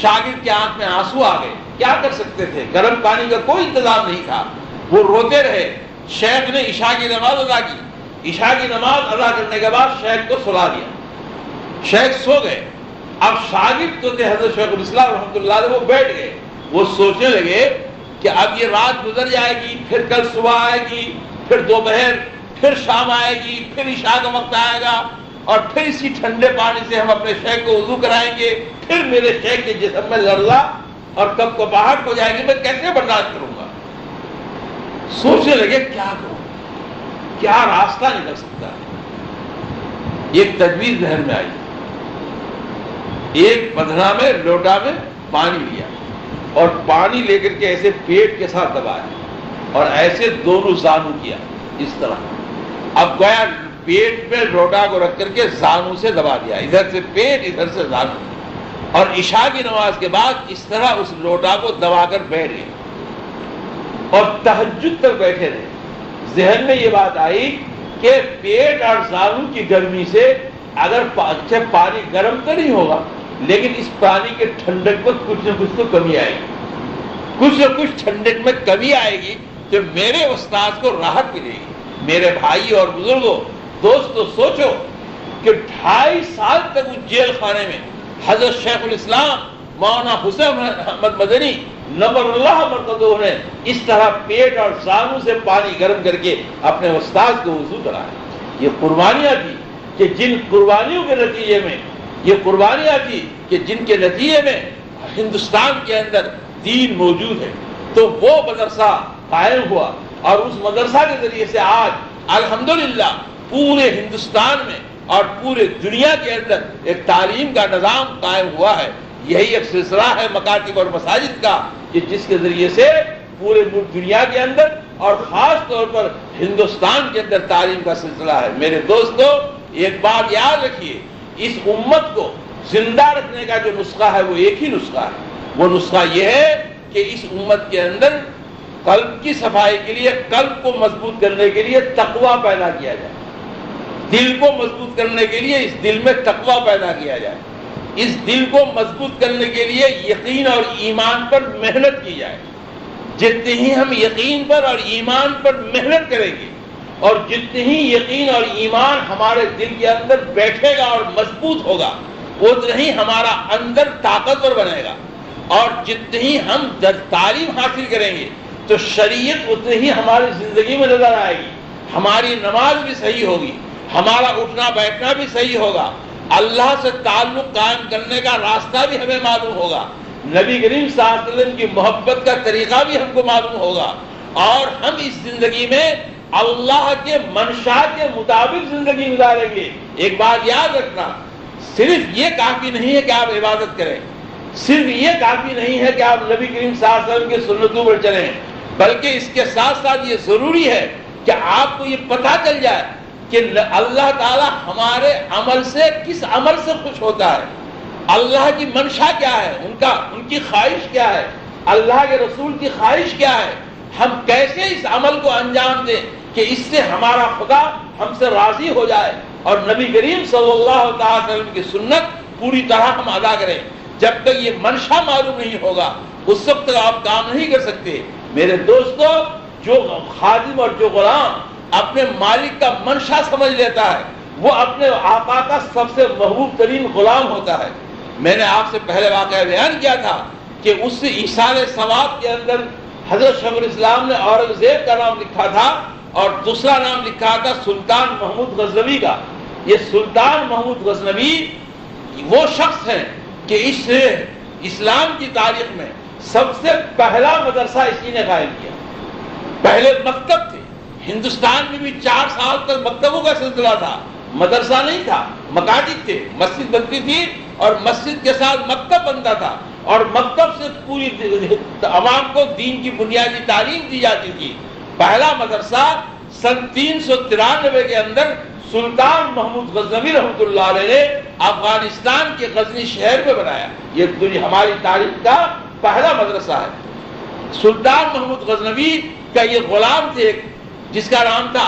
شاگرد کے آنکھ میں آنسو آ گئے. کیا کر سکتے تھے, گرم پانی کا کوئی انتظام نہیں تھا. وہ روتے رہے. شیخ نے عشاء کی نماز ادا کی. عشاء کی نماز ادا کرنے کے بعد شیخ کو سلا دیا. شیخ سو گئے. اب شاگرد تو تھے حضرت شیخ الاسلام رحمۃ اللہ علیہ, وہ بیٹھ گئے. وہ سوچنے لگے کہ اب یہ رات گزر جائے گی, پھر کل صبح آئے گی, پھر دوپہر, پھر شام آئے گی, پھر عشاء کا وقت آئے گا, اور پھر اسی ٹھنڈے پانی سے ہم اپنے شیخ کو وضو کرائیں گے. پھر میرے شیخ کے جسم میں لرزہ اور کب کباہٹ ہو جائے گی, میں کیسے برداشت کروں گا. سوچنے لگے کیا کروں, کیا راستہ نکل سکتا ہے. ایک تجویز ذہن میں آئی. ایک پدھرا میں لوٹا میں پانی لیا اور پانی لے کر کے ایسے پیٹ کے ساتھ دبایا اور ایسے دونوں زانو کیا اس طرح. اب گویا پیٹ میں لوٹا کو رکھ کر کے زانو سے دبا دیا, ادھر سے پیٹ ادھر سے زانو, اور عشاء کی نماز کے بعد اس طرح اس لوٹا کو دبا کر بیٹھ گئے اور تہجد تک بیٹھے رہے. ذہن میں یہ بات آئی کہ پیٹ اور زانو کی گرمی سے اگر اچھا پانی گرم تو نہیں ہوگا, لیکن اس پانی کے ٹھنڈک میں کچھ نہ کچھ تو کمی آئے گی, کچھ نہ کچھ ٹھنڈک میں کمی آئے گی تو میرے استاد کو راحت ملے گی. میرے بھائی اور بزرگوں, دوستو, سوچو کہ 2.5 سال تک اس جیل خانے میں حضرت شیخ الاسلام مولانا حسین احمد مدنی نور اللہ مرقدہ نے اس طرح پیٹ اور زانو سے پانی گرم کر کے اپنے استاد کو وضو کرایا. یہ قربانیاں تھی کہ جن قربانیوں کے نتیجے میں, یہ قربانیاں تھی کہ جن کے نتیجے میں ہندوستان کے اندر دین موجود ہے. تو وہ مدرسہ قائم ہوا اور اس مدرسہ کے ذریعے سے آج الحمدللہ پورے ہندوستان میں اور پورے دنیا کے اندر ایک تعلیم کا نظام قائم ہوا ہے. یہی ایک سلسلہ ہے مکاتب اور مساجد کا کہ جس کے ذریعے سے پورے دنیا کے اندر اور خاص طور پر ہندوستان کے اندر تعلیم کا سلسلہ ہے. میرے دوستو, ایک بات یاد رکھیے, اس امت کو زندہ رکھنے کا جو نسخہ ہے وہ ایک ہی نسخہ ہے. وہ نسخہ یہ ہے کہ اس امت کے اندر قلب کی صفائی کے لیے, قلب کو مضبوط کرنے کے لیے تقویٰ پیدا کیا جائے. دل کو مضبوط کرنے کے لیے اس دل میں تقویٰ پیدا کیا جائے. اس دل کو مضبوط کرنے کے لیے یقین اور ایمان پر محنت کی جائے. جتنے ہی ہم یقین پر اور ایمان پر محنت کریں گے اور جتنے ہی یقین اور ایمان ہمارے دل کے اندر بیٹھے گا اور مضبوط ہوگا, اتنا ہی ہمارا اندر طاقتور بنے گا. اور جتنے ہی ہم تعلیم حاصل کریں گے تو شریعت اتنے ہی ہماری زندگی میں نظر آئے گی. ہماری نماز بھی صحیح ہوگی, ہمارا اٹھنا بیٹھنا بھی صحیح ہوگا, اللہ سے تعلق قائم کرنے کا راستہ بھی ہمیں معلوم ہوگا, نبی کریم صلی اللہ علیہ وسلم کی محبت کا طریقہ بھی ہم کو معلوم ہوگا, اور ہم اس زندگی میں اللہ کے منشا کے مطابق زندگی گزاریں گے. ایک بات یاد رکھنا, صرف یہ کافی نہیں ہے کہ آپ عبادت کریں, صرف یہ کافی نہیں ہے کہ آپ نبی کریم صلی اللہ علیہ وسلم کی سنتوں پر چلیں, بلکہ اس کے ساتھ ساتھ یہ ضروری ہے کہ آپ کو یہ پتہ چل جائے کہ اللہ تعالی ہمارے عمل سے کس عمل سے خوش ہوتا ہے, اللہ کی منشا کیا ہے, ان کی خواہش کیا ہے, اللہ کے رسول کی خواہش کیا ہے, ہم کیسے اس عمل کو انجام دیں کہ اس سے ہمارا خدا ہم سے راضی ہو جائے اور نبی کریم صلی اللہ تعالی وسلم کی سنت پوری طرح ہم ادا کریں. جب تک یہ منشا معلوم نہیں ہوگا اس وقت تک آپ کام نہیں کر سکتے. میرے دوستو, جو خادم اور جو غلام اپنے مالک کا منشا سمجھ لیتا ہے وہ اپنے آقا کا سب سے محبوب ترین غلام ہوتا ہے. میں نے آپ سے پہلے واقعہ بیان کیا تھا کہ اس ایصال ثواب کے اندر حضرت شیخ الاسلام نے اورنگزیب کا نام لکھا تھا اور دوسرا نام لکھا تھا سلطان محمود غزنوی کا. یہ سلطان محمود غزنوی وہ شخص ہیں کہ اس اسلام کی تاریخ میں سب سے پہلا مدرسہ اسی نے قائم کیا. پہلے مکتب تھے, ہندوستان میں بھی 4 سال تک مکتبوں کا سلسلہ تھا, مدرسہ نہیں تھا, مکاتب تھے, مسجد بنتی تھی اور مسجد کے ساتھ مکتب بنتا تھا اور مکتب سے پوری عوام کو دین کی بنیادی تعلیم دی جاتی تھی۔ پہلا مدرسہ سن 393 کے اندر سلطان محمود غزنوی رحمۃ اللہ علیہ نے افغانستان کے غزنی شہر میں بنایا۔ یہ ہماری تاریخ کا پہلا مدرسہ ہے۔ سلطان محمود غزنوی کا یہ غلام تھے جس کا نام تھا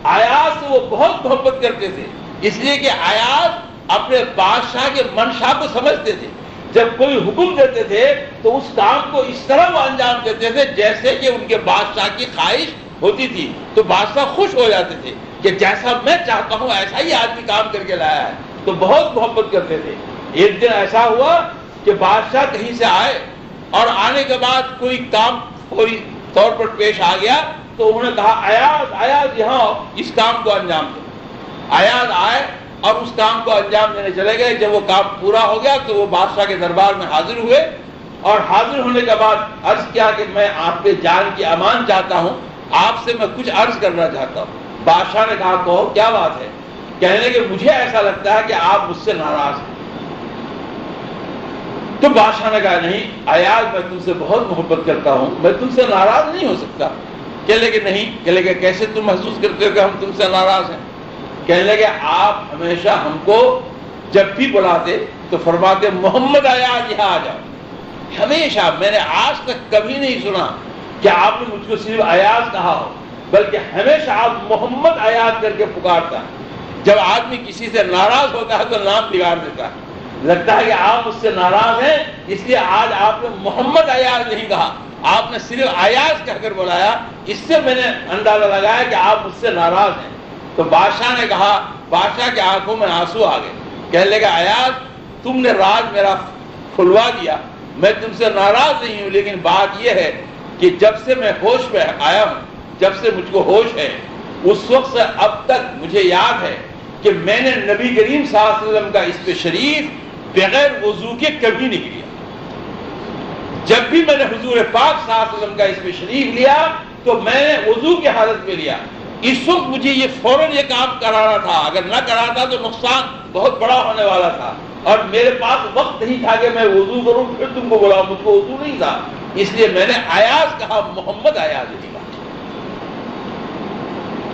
ایاز سے وہ بہت محبت کرتے تھے، اس لیے کہ ایاز اپنے بادشاہ کے منشا کو سمجھتے تھے۔ جب کوئی حکم دیتے تھے تو اس کام کو اس طرح وہ انجام دیتے تھے جیسے کہ ان کے بادشاہ کی خواہش ہوتی تھی، تو بادشاہ خوش ہو جاتے تھے کہ جیسا میں چاہتا ہوں ایسا ہی آدمی کام کر کے لایا ہے، تو بہت محبت کرتے تھے۔ ایک دن ایسا ہوا کہ بادشاہ کہیں سے آئے اور آنے کے بعد کوئی کام فوری طور پر پیش آ گیا، تو انہوں نے کہا ایاز یہاں اس کام کو انجام دو۔ ایاز آئے اور اس کام کو انجام دینے چلے گئے۔ جب وہ کام پورا ہو گیا تو وہ بادشاہ کے دربار میں حاضر ہوئے اور حاضر ہونے کے بعد عرض کیا کہ میں آپ کے جان کی امان چاہتا ہوں، آپ سے میں کچھ عرض کرنا چاہتا ہوں۔ بادشاہ نے کہا کہو کیا بات ہے؟ کہنے کہ مجھے ایسا لگتا ہے کہ آپ مجھ سے ناراض ہیں۔ تو بادشاہ نے کہا نہیں ایاز، میں تم سے بہت محبت کرتا ہوں، میں تم سے ناراض نہیں ہو سکتا۔ کہنے لگے نہیں۔ کہنے لگے کیسے تم محسوس کرتے ہو کہ ہم تم سے ناراض ہیں؟ کہنے لگے آپ ہمیشہ ہم کو جب بھی بلاتے تو فرماتے محمد ایاز یہاں آ جاؤ۔ ہمیشہ میں نے آج تک کبھی نہیں سنا کہ آپ نے مجھ کو صرف ایاز کہا ہو، بلکہ ہمیشہ آپ محمد ایاز کر کے پکارتا ہے۔ جب آدمی کسی سے ناراض ہوتا ہے تو نام بگاڑ دیتا ہے، لگتا ہے کہ آپ مجھ سے ناراض ہیں اس لیے آج آپ نے محمد ایاز نہیں کہا، آپ نے صرف ایاز کہہ کر بلایا، اس سے میں نے اندازہ لگایا کہ آپ مجھ سے ناراض ہیں۔ تو بادشاہ نے کہا، بادشاہ کی آنکھوں میں آنسو آ گئے۔ کہنے لگا ایاز تم نے راز میرا کھلوا دیا، میں تم سے ناراض نہیں ہوں، لیکن بات یہ ہے کہ جب سے میں ہوش میں آیا ہوں، جب سے مجھ کو ہوش ہے، اس وقت سے اب تک مجھے یاد ہے کہ میں نے نبی کریم صلی اللہ علیہ وسلم کا اس پہ شریف بغیر وضو کے کبھی نہیں لیا۔ جب بھی میں نے حضور پاک صلی اللہ علیہ وسلم کا اس پہ شریف لیا تو میں نے وضو کی حالت میں لیا۔ اس وقت مجھے یہ فوراً یہ کام کرانا تھا، اگر نہ کراتا تو نقصان بہت بڑا ہونے والا تھا، اور میرے پاس وقت نہیں تھا کہ میں وضو کروں پھر تم کو بلاؤں، مجھ کو وضو نہیں تھا، اس لیے میں نے ایاز کہا، محمد ایاز نہیں کہا۔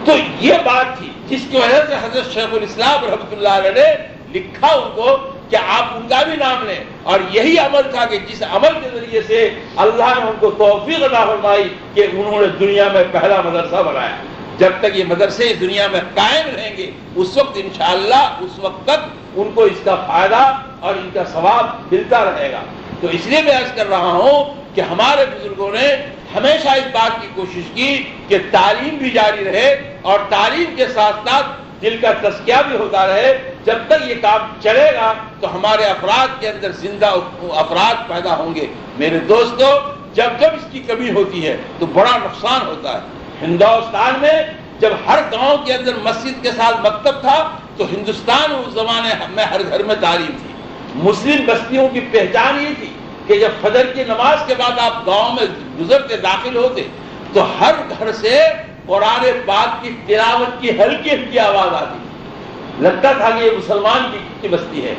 تو یہ بات تھی جس کی وجہ سے حضرت شیخ الاسلام رحمۃ اللہ علیہ نے لکھا ان کو کہ آپ ان کا بھی نام لیں، اور یہی عمل تھا کہ جس عمل کے ذریعے سے اللہ نے ان کو توفیق عطا فرمائی کہ انہوں نے دنیا میں پہلا مدرسہ بنایا۔ جب تک یہ مدرسے دنیا میں قائم رہیں گے اس وقت انشاءاللہ اس وقت تک ان کو اس کا فائدہ اور ان کا ثواب ملتا رہے گا۔ تو اس لیے میں عرض کر رہا ہوں کہ ہمارے بزرگوں نے ہمیشہ اس بات کی کوشش کی کہ تعلیم بھی جاری رہے اور تعلیم کے ساتھ ساتھ دل کا تزکیہ بھی ہوتا رہے۔ جب تک یہ کام چلے گا تو ہمارے افراد کے اندر زندہ افراد پیدا ہوں گے۔ میرے دوستو، جب اس کی کمی ہوتی ہے تو بڑا نقصان ہوتا ہے۔ ہندوستان میں جب ہر گاؤں کے اندر مسجد کے ساتھ مکتب تھا تو ہندوستان اس زمانے میں ہر گھر میں تعلیم تھی۔ مسلم بستیوں کی پہچان یہ تھی کہ جب فجر کی نماز کے بعد آپ گاؤں میں گزرتے داخل ہوتے تو ہر گھر سے قرآن پاک کی تلاوت کی ہلکی ہلکی آواز آتی، لگتا تھا کہ یہ مسلمان کی بستی ہے۔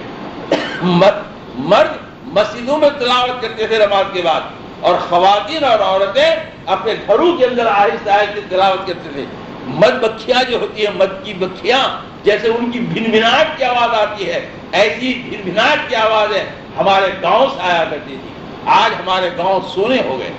مرد مسجدوں میں تلاوت کرتے تھے نماز کے بعد، اور خواتین اور عورتیں اپنے گھروں کے اندر آہستہ آہستہ تلاوت کرتے تھے۔ مد بکھیاں جو ہوتی ہیں، مد کی بکھیاں، جیسے ان کی بھنبھناہٹ کی آواز آتی ہے، ایسی بھنبھناہٹ کی آوازیں ہمارے گاؤں سے آیا کرتی تھی۔ آج ہمارے گاؤں سونے ہو گئے،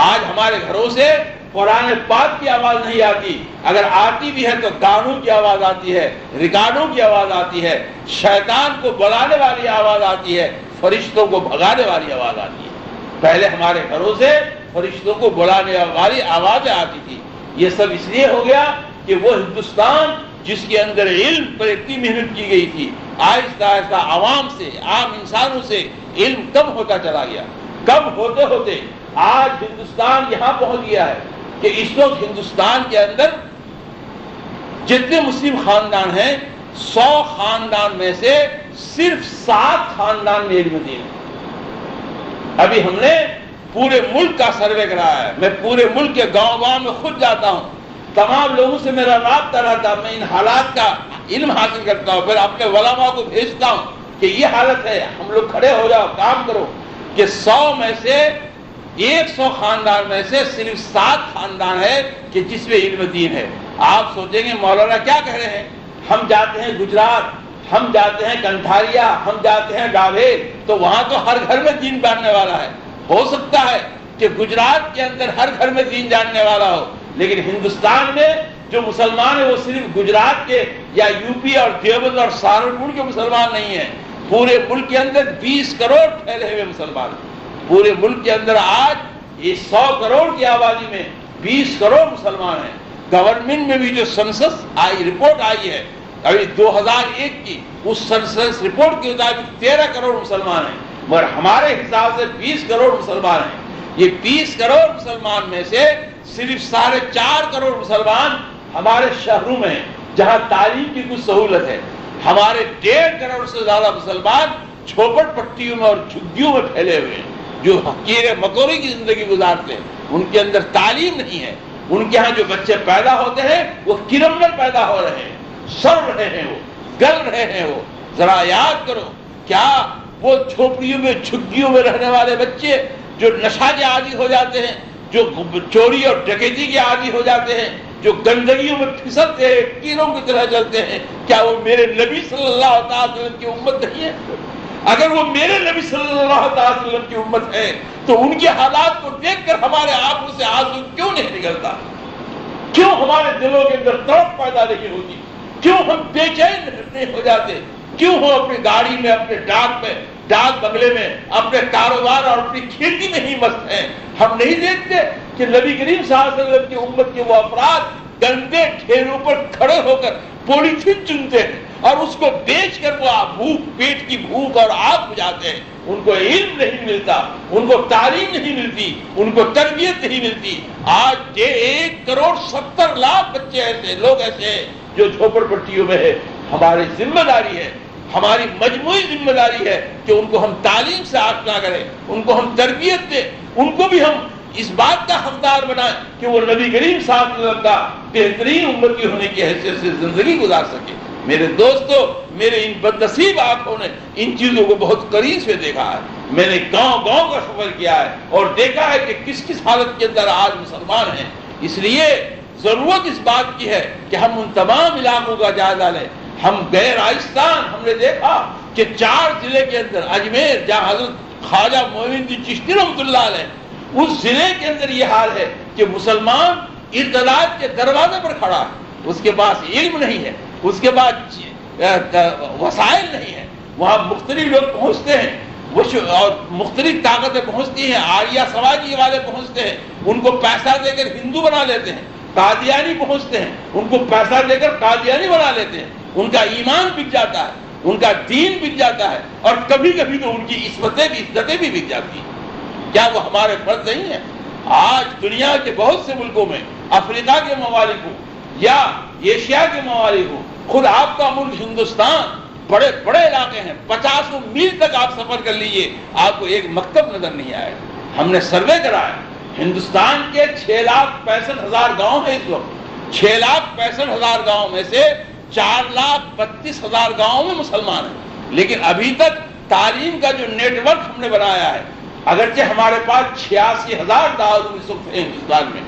آج ہمارے گھروں سے قرآن پاک کی آواز نہیں آتی، اگر آتی بھی ہے تو گانوں کی آواز آتی ہے، ریکارڈوں کی آواز آتی ہے، شیطان کو بلانے والی آواز آتی ہے، فرشتوں کو بھگانے والی آواز آتی ہے۔ پہلے ہمارے گھروں سے فرشتوں کو بلانے والی آوازیں آتی تھی۔ یہ سب اس لیے ہو گیا کہ وہ ہندوستان جس کے اندر علم پر اتنی محنت کی گئی تھی، آہستہ آہستہ عوام سے، عام انسانوں سے علم کم ہوتا چلا گیا۔ کم ہوتے ہوتے آج ہندوستان یہاں پہنچ گیا ہے کہ اس وقت ہندوستان کے اندر جتنے مسلم خاندان ہیں، 100 خاندان میں سے صرف 7 خاندان میں علم دین ہے۔ ابھی ہم نے پورے ملک کا سروے کرایا ہے، میں پورے ملک کے گاؤں گاؤں میں خود جاتا ہوں، تمام لوگوں سے میرا رابطہ رہتا، میں ان حالات کا علم حاصل کرتا ہوں، پھر اپنے علماء کو بھیجتا ہوں کہ یہ حالت ہے، ہم لوگ کھڑے ہو جاؤ، کام کرو، کہ 100 میں سے 100 خاندان میں سے صرف 7 خاندان ہے کہ جس میں علم دین ہے۔ آپ سوچیں گے مولانا کیا کہہ رہے ہیں، ہم جاتے ہیں گجرات، ہم جاتے ہیں کنٹھاریا، ہم جاتے ہیں ڈاویل، تو وہاں تو ہر گھر میں دین جاننے والا ہے۔ ہو سکتا ہے کہ گجرات کے اندر ہر گھر میں دین جاننے والا ہو، لیکن ہندوستان میں جو مسلمان ہیں وہ صرف گجرات کے یا یو پی اور دیوبند اور سہارنپور کے مسلمان نہیں ہیں، پورے ملک کے اندر 20 کروڑ پھیلے ہوئے مسلمان ہیں۔ پورے ملک کے اندر آج یہ 100 کروڑ کی آبادی میں 20 کروڑ مسلمان ہیں۔ گورنمنٹ میں بھی جو سنسس آئی، رپورٹ آئی ہے ابھی 2001 کی، اس سنسس رپورٹ کے مطابق 13 کروڑ مسلمان ہیں، مگر ہمارے حساب سے 20 کروڑ مسلمان ہیں۔ یہ 20 کروڑ مسلمان میں سے صرف 4.5 کروڑ مسلمان ہمارے شہروں میں ہیں جہاں تعلیم کی کچھ سہولت ہے۔ ہمارے 1.5 کروڑ سے زیادہ مسلمان چھوپڑ پٹیوں میں اور جھگیوں میں پھیلے ہوئے ہیں، جو کیڑے مکوڑے کی زندگی گزارتے ہیں، ان کے اندر تعلیم نہیں ہے۔ ان کے ہاں جو بچے پیدا ہوتے ہیں وہ کرمنل پیدا ہو رہے ہیں، سڑ رہے ہیں، وہ گل رہے ہیں۔ وہ ذرا یاد کرو، کیا وہ جھوپڑیوں میں جھگیوں میں رہنے والے بچے جو نشہ کے عادی ہو جاتے ہیں، جو چوری اور ڈکیتی کے عادی ہو جاتے ہیں، جو گندگیوں میں پھسلتے ہیں، کیڑوں کی طرح چلتے ہیں، کیا وہ میرے نبی صلی اللہ علیہ وسلم کی امت نہیں ہے؟ اگر وہ میرے نبی صلی اللہ علیہ وسلم کی امت ہے تو ان کے حالات کو دیکھ کر ہمارے آنکھوں سے آنسو کیوں نہیں نکلتا؟ کیوں ہمارے دلوں کے اندر تڑپ پیدا نہیں ہوتی؟ کیوں ہم بے چین نہیں ہو جاتے؟ کیوں ہم اپنی گاڑی میں، اپنے ڈاک بنگلے میں، اپنے کاروبار اور اپنی کھیتی میں ہی مست ہیں؟ ہم نہیں دیکھتے کہ نبی کریم صلی اللہ علیہ وسلم کی امت کے وہ افراد گندے ٹھیلوں پر کھڑے ہو کر پولیتھین چنتے ہیں اور اس کو بیچ کر وہ پیٹ کی بھوک اور آگ بجھاتے ہیں۔ ان کو علم نہیں ملتا، ان کو تعلیم نہیں ملتی، ان کو تربیت نہیں ملتی۔ آج 1 کروڑ 70 لاکھ بچے ایسے، لوگ ایسے ہیں جو جھوپڑ پٹیوں میں ہے۔ ہماری ذمہ داری ہے، ہماری مجموعی ذمہ داری ہے کہ ان کو ہم تعلیم سے آشنا کریں، ان کو ہم تربیت دیں، ان کو بھی ہم اس بات کا حقدار بنائیں کہ وہ نبی کریم صلی اللہ علیہ وسلم کا بہترین امتی ہونے کی حیثیت سے زندگی گزار سکے۔ میرے دوستو، میرے ان بدنصیب آنکھوں نے ان چیزوں کو بہت قریب سے دیکھا ہے۔ میں نے گاؤں گاؤں کا سفر کیا ہے اور دیکھا ہے کہ کس کس حالت کے اندر آج مسلمان ہیں۔ اس لیے ضرورت اس بات کی ہے کہ ہم ان تمام علاقوں کا جائزہ لیں۔ ہم گئے راجستھان، ہم نے دیکھا کہ 4 ضلع کے اندر، اجمیر جہاں حضرت خواجہ معین الدین چشتی رحمۃ اللہ علیہ، اس ضلع کے اندر یہ حال ہے کہ مسلمان ارتداد کے دروازے پر کھڑا ہے، اس کے پاس علم نہیں ہے، اس کے پاس وسائل نہیں ہے۔ وہاں مختلف لوگ پہنچتے ہیں اور مختلف طاقتیں پہنچتی ہیں، آریہ سماجی والے پہنچتے ہیں، ان کو پیسہ دے کر ہندو بنا لیتے ہیں۔ قادیانی پہنچتے ہیں، ان کو پیسہ دے کر قادیانی بنا لیتے ہیں۔ ان کا ایمان بک جاتا ہے، ان کا دین بک جاتا ہے، اور کبھی کبھی تو ان کی عزتیں بھی بک جاتی ہیں۔ کیا وہ ہمارے فرض نہیں ہے؟ آج دنیا کے بہت سے ملکوں میں، افریقہ کے ممالک ہوں یا ایشیا کے ممالک ہوں، خود آپ کا ملک ہندوستان، بڑے بڑے علاقے ہیں، 50 میل تک آپ سفر کر لیجیے، آپ کو ایک مکتب نظر نہیں آئے گا۔ ہم نے سروے کرایا، ہندوستان کے 6,65,000 گاؤں ہیں اس وقت، 6,65,000 گاؤں میں سے 4,32,000 گاؤں میں مسلمان ہیں، لیکن ابھی تک تعلیم کا جو نیٹ ورک ہم نے بنایا ہے، اگرچہ ہمارے پاس 86,000 دارالعلوم اس وقت ہیں ہندوستان میں،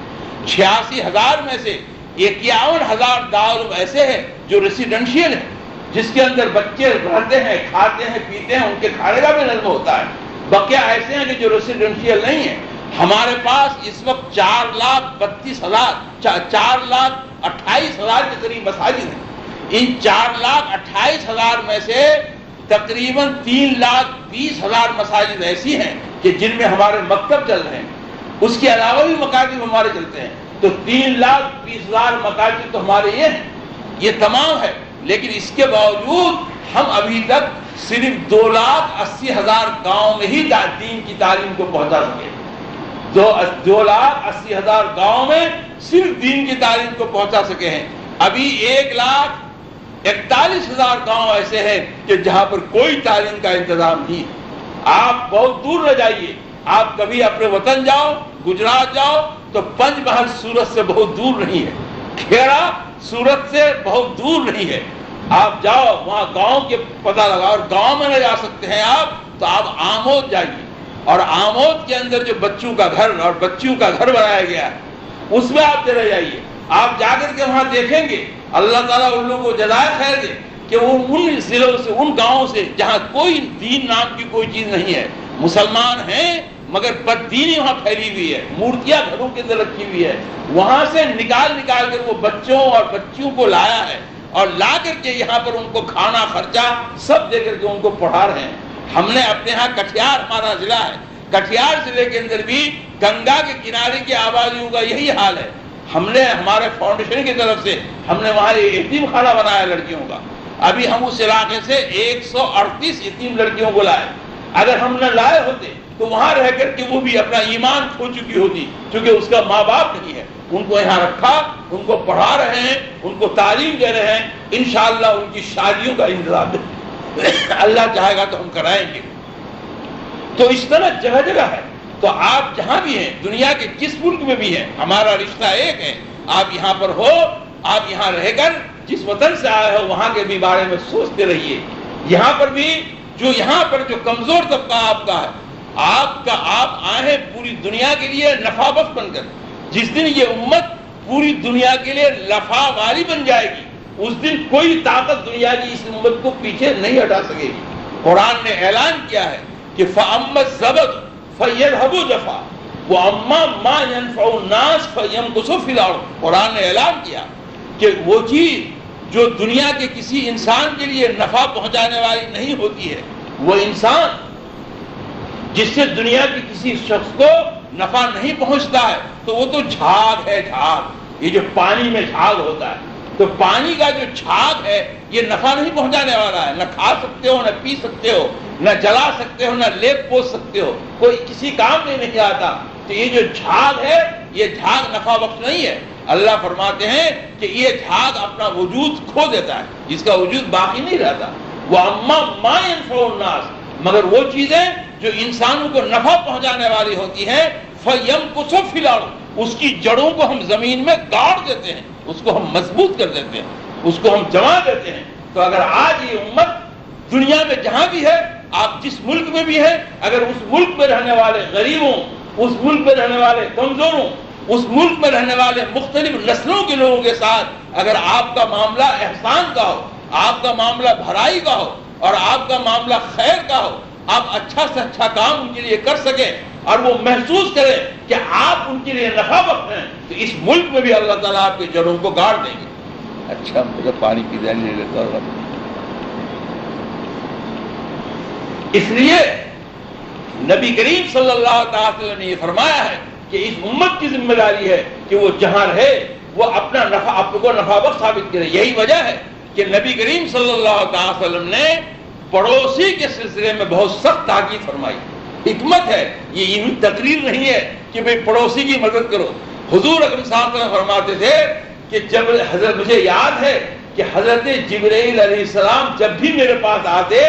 86,000 میں سے 51,000 دارالعلوم ایسے ہیں جو ریسیڈنشیل ہیں، جس کے اندر بچے رہتے ہیں، کھاتے ہیں، پیتے ہیں، ان کے کھانے کا بھی نظم ہوتا ہے۔ بقیہ ایسے ہیں کہ جو ریسیڈنشیل نہیں ہیں۔ ہمارے پاس اس وقت 4,32,000 4,28,000 کے قریب مساجد ہیں۔ ان 4,28,000 میں سے تقریباً 3,20,000 مساجد ایسی ہیں کہ جن میں ہمارے مکتب چل رہے ہیں، اس کے علاوہ بھی مکاتب ہمارے چلتے ہیں، تو 3,20,000 مکاتب تو ہمارے یہ ہیں، یہ تمام ہے۔ لیکن اس کے باوجود ہم ابھی تک صرف 2,80,000 گاؤں میں ہی دین کی تعلیم کو پہنچا سکے۔ 2,80,000 گاؤں میں صرف دین کی تعلیم کو پہنچا سکے ہیں۔ ابھی 1,41,000 گاؤں ایسے ہیں کہ جہاں پر کوئی تعلیم کا انتظام نہیں ہے۔ آپ بہت دور نہ جائیے، آپ کبھی اپنے وطن جاؤ، گجرات جاؤ تو پنج محل سورت سے بہت دور نہیں ہے، کھیڑا سورت سے بہت دور نہیں ہے، آپ جاؤ وہاں گاؤں کے پتہ لگاؤ، اور گاؤں میں نہ جا سکتے ہیں آپ تو آپ آمود جائیے، اور آمود کے اندر جو بچوں کا گھر اور بچیوں کا گھر بنایا گیا ہے اس میں آپ چلے جائیے، آپ جا کر کے وہاں دیکھیں گے اللہ تعالیٰ ان لوگوں کو جزائے خیر دے کہ وہ ان ضلعوں سے، ان گاؤں سے جہاں کوئی دین نام کی کوئی چیز نہیں ہے، مسلمان ہیں مگر بددینی وہاں پھیلی ہوئی ہے، مورتیاں گھروں کے اندر رکھی ہوئی ہے، وہاں سے نکال کر وہ بچوں اور بچیوں کو لایا ہے اور لا کر کے یہاں پر ان کو کھانا خرچہ سب دے کر کے ان کو پڑھا رہے ہیں۔ ہم نے اپنے ہاں کٹیہار ہمارا ضلع ہے، کٹیہار ضلع کے اندر بھی گنگا کے کنارے کی آبادیوں کا یہی حال ہے۔ ہم نے ہمارے فاؤنڈیشن کی طرف سے ہم نے وہاں یتیم خانہ بنایا لڑکیوں کا، ابھی ہم اس علاقے سے 138 یتیم لڑکیوں کو لائے، اگر ہم نہ لائے ہوتے تو وہاں رہ کر کے وہ بھی اپنا ایمان کھو چکی ہوتی، کیونکہ اس کا ماں باپ نہیں ہے، ان کو یہاں رکھا، ان کو پڑھا رہے ہیں، ان کو تعلیم دے رہے ہیں، انشاءاللہ ان کی شادیوں کا انتظام اللہ چاہے گا تو ہم کرائیں گے۔ تو اس طرح جگہ جگہ ہے، تو آپ جہاں بھی ہیں دنیا کے جس ملک میں بھی ہیں ہمارا رشتہ ایک ہے، آپ یہاں پر ہو، آپ یہاں رہ کر جس وطن سے آئے ہو وہاں کے بھی بارے میں سوچتے رہیے، یہاں پر بھی یہاں پر جو کمزور طبقہ آپ کا ہے، آپ آئے ہیں پوری دنیا کے لیے نفع بخش بن کر، جس دن یہ امت پوری دنیا کے لیے نفع والی بن جائے گی اس دن کوئی طاقت دنیا کی اس امت کو پیچھے نہیں ہٹا سکے گی۔ قرآن نے اعلان کیا ہے کہ فَأَمَّا الزَّبَدُ فَيَذْهَبُ جَفَا وَأَمَّا مَا يَنْفَعُ النَّاسَ فَيَمْكُثُ فِي الْأَرْضِ۔ قرآن نے اعلان کیا کہ وہ چیز جو دنیا کے کسی انسان کے لیے نفع پہنچانے والی نہیں ہوتی ہے، وہ انسان جس سے دنیا کے کسی شخص کو نفع نہیں پہنچتا ہے تو وہ تو جھاگ ہے، جھاگ، یہ جو پانی میں جھاگ ہوتا ہے، تو پانی کا جو جھاگ ہے یہ نفع نہیں پہنچانے والا ہے، نہ کھا سکتے ہو، نہ پی سکتے ہو، نہ جلا سکتے ہو، نہ لیپ پوچھ سکتے ہو، کوئی کسی کام میں نہیں آتا، تو یہ جو جھاگ ہے یہ جھاگ نفع بخش نہیں ہے۔ اللہ فرماتے ہیں کہ یہ جھاگ اپنا وجود کھو دیتا ہے، جس کا وجود باقی نہیں رہتا۔ وَأَمَّا مَا يَنْفَعُ النَّاسَ، مگر وہ چیزیں جو انسانوں کو نفع پہنچانے والی ہوتی ہیں، فَيَمْكُثُ فِي الْأَرْضِ، اس کی جڑوں کو ہم زمین میں گاڑ دیتے ہیں، اس کو ہم مضبوط کر دیتے ہیں، اس کو ہم جما دیتے ہیں۔ تو اگر آج یہ امت دنیا میں جہاں بھی ہے، آپ جس ملک میں بھی ہیں، اگر اس ملک میں رہنے والے غریبوں، اس ملک میں رہنے والے کمزوروں، اس ملک میں رہنے والے مختلف نسلوں کے لوگوں کے ساتھ اگر آپ کا معاملہ احسان کا ہو، آپ کا معاملہ بھلائی کا ہو، اور آپ کا معاملہ خیر کا ہو، آپ اچھا سے اچھا کام ان کے لیے کر سکیں اور وہ محسوس کریں کہ آپ ان کے لیے نفع بخش ہیں، تو اس ملک میں بھی اللہ تعالیٰ آپ کے جڑوں کو گاڑ دیں گے۔ اچھا مجھے پانی کی دین نہیں لیتا ہوگا، اس لیے نبی کریم صلی اللہ علیہ وسلم نے یہ فرمایا ہے کہ اس امت کی ذمہ داری ہے کہ وہ جہاں رہے وہ اپنا نفع، اپنے کو نفع بخش ثابت کرے۔ یہی وجہ ہے کہ نبی کریم صلی اللہ علیہ وسلم نے پڑوسی کے سلسلے میں بہت سخت تاکید فرمائی۔ حکمت ہے، یہ یوں تقریر نہیں ہے کہ بھئی پڑوسی کی مدد کرو۔ حضور اکرم صلی اللہ علیہ وسلم فرماتے تھے کہ جب حضرت، مجھے یاد ہے کہ حضرت جبرائیل علیہ السلام جب بھی میرے پاس آتے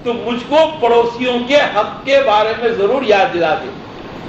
تو مجھ کو پڑوسیوں کے حق کے بارے میں ضرور یاد دلاتے،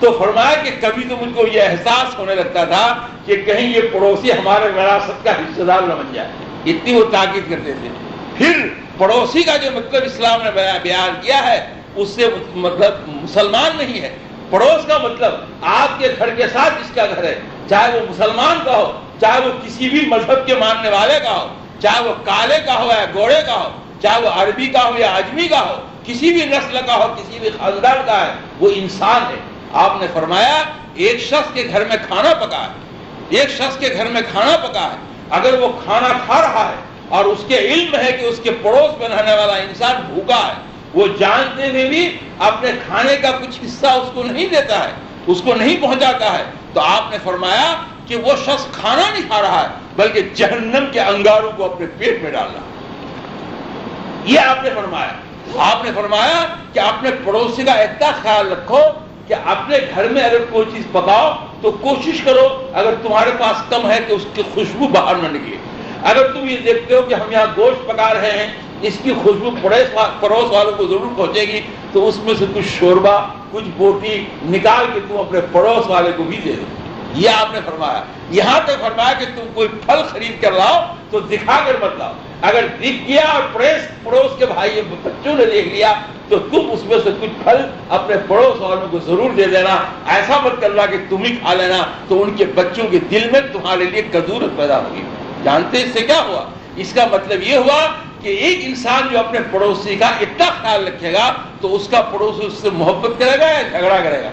تو فرمایا کہ کبھی تو مجھ کو یہ احساس ہونے لگتا تھا کہ کہیں یہ پڑوسی ہمارے وراثت کا حصہ دار نہ بن جائے، اتنی وہ تاکید کرتے تھے۔ پھر پڑوسی کا جو مطلب اسلام نے بیان کیا ہے اس سے مطلب مسلمان نہیں ہے، پڑوس کا مطلب آپ کے گھر کے ساتھ جس کا گھر ہے، چاہے وہ مسلمان کا ہو، چاہے وہ کسی بھی مذہب کے ماننے والے کا ہو، چاہے وہ کالے کا ہو یا گوڑے کا ہو، چاہے وہ عربی کا ہو یا اجمی کا ہو، کسی بھی نسل کا ہو، کسی بھی خاندان کا ہے، وہ انسان ہے۔ آپ نے فرمایا ایک شخص کے گھر میں کھانا پکا ہے، ایک شخص کے گھر میں کھانا پکا ہے، اگر وہ کھانا کھا رہا ہے اور اس کے علم ہے کہ اس کے پڑوس میں رہنے والا انسان بھوکا ہے، وہ جانتے ہوئے بھی اپنے کھانے کا کچھ حصہ اس کو نہیں دیتا ہے، اس کو نہیں پہنچاتا ہے، تو آپ نے فرمایا کہ وہ شخص کھانا نہیں کھا رہا ہے بلکہ جہنم کے انگاروں کو اپنے پیٹ میں ڈال رہا ہے۔ یہ آپ نے فرمایا۔ آپ نے فرمایا کہ اپنے پڑوسی کا اتنا خیال رکھو کہ اپنے گھر میں اگر کوئی چیز پکاؤ تو کوشش کرو اگر تمہارے پاس کم ہے کہ اس کی خوشبو باہر نہ نکلے۔ اگر تم یہ دیکھتے ہو کہ ہم یہاں گوشت پکا رہے ہیں، اس کی خوشبو پڑوس والوں کو ضرور پہنچے گی، تو اس میں سے کچھ شوربہ، کچھ بوٹی نکال کے تم اپنے پڑوس والے کو بھی دے دو۔ یہ آپ نے فرمایا۔ یہاں تک فرمایا کہ تم کوئی پھل خرید کر لاؤ تو دکھا کر مت لاؤ، اگر دکھ گیا اور پڑوس کے بھائی بچوں نے دیکھ لیا تو تم اس میں سے کچھ پھل اپنے پڑوس والوں کو ضرور دے دینا، ایسا مت کرنا کہ تم ہی کھا لینا، تو ان کے بچوں کے دل میں تمہارے لیے کدورت پیدا ہوگی۔ جانتے اس سے کیا ہوا؟ اس کا مطلب یہ ہوا کہ ایک انسان جو اپنے پڑوسی کا اتنا خیال رکھے گا تو اس کا پڑوسی اس سے محبت کرے گا یا جھگڑا کرے گا؟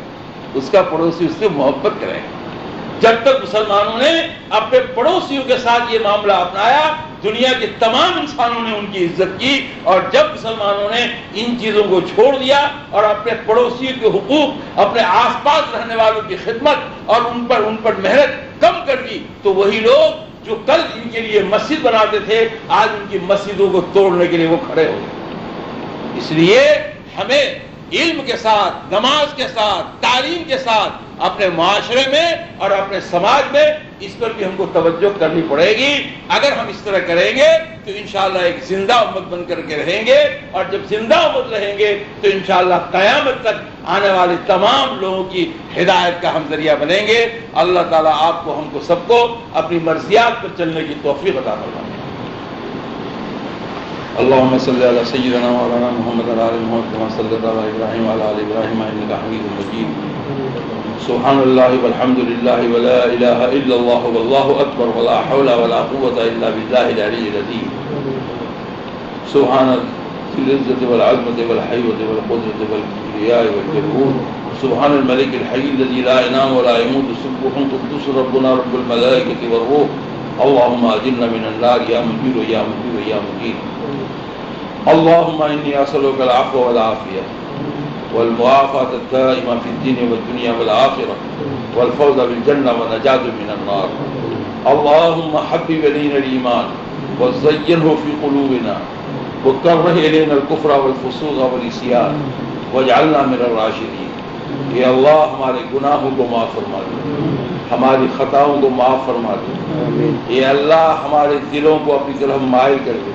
اس کا پڑوسی اس سے محبت کرے گا۔ جب تک مسلمانوں نے اپنے پڑوسیوں کے ساتھ یہ معاملہ اپنایا، دنیا کے تمام انسانوں نے ان کی عزت کی، اور جب مسلمانوں نے ان چیزوں کو چھوڑ دیا اور اپنے پڑوسیوں کے حقوق، اپنے آس پاس رہنے والوں کی خدمت اور ان پر محنت کم کر دی، تو وہی لوگ جو کل ان کے لیے مسجد بناتے تھے آج ان کی مسجدوں کو توڑنے کے لیے وہ کھڑے ہو گئے۔ اس لیے ہمیں علم کے ساتھ، نماز کے ساتھ، تعلیم کے ساتھ اپنے معاشرے میں اور اپنے سماج میں اس پر بھی ہم کو توجہ کرنی پڑے گی۔ اگر ہم اس طرح کریں گے تو انشاءاللہ ایک زندہ امت بن کر کے رہیں گے، اور جب زندہ امت رہیں گے تو انشاءاللہ قیامت تک آنے والے تمام لوگوں کی ہدایت کا ہم ذریعہ بنیں گے۔ اللہ تعالیٰ آپ کو، ہم کو، سب کو اپنی مرضیات پر چلنے کی توفیق عطا فرمائے۔ اللهم صل على سيدنا مولانا محمد وعلى آل محمد كما صليت على إبراهيم وعلى آل إبراهيم إنك حميد مجيد۔ سبحان الله والحمد لله ولا إله إلا الله والله أكبر ولا حول ولا قوة إلا بالله العلي العظيم۔ سبحان العزة والعظمة والحيوة والقدرة والكبرياء والجبروت، سبحان الملك الحي الذي لا ينام ولا يموت، سبح قدوس ربنا رب الملائكة والروح، اللهم أجرنا من النار يا مجير يا مجير يا مجير۔ اللهم إني أسألك العفو والعافية والمعافاة الدائمة في الدين والدنيا والآخرة والفوز بالجنة والنجاة من النار۔ اللهم حبب إلينا الإيمان وزينه في قلوبنا وكره إلينا الكفر والفسوق والعصيان واجعلنا من الراشدين۔ اے اللہ ہمارے گناہوں کو معاف فرما دے، ہماری خطاؤں کو معاف فرما دے۔ اے اللہ ہمارے دلوں کو اپنی طرف مائل کر دے۔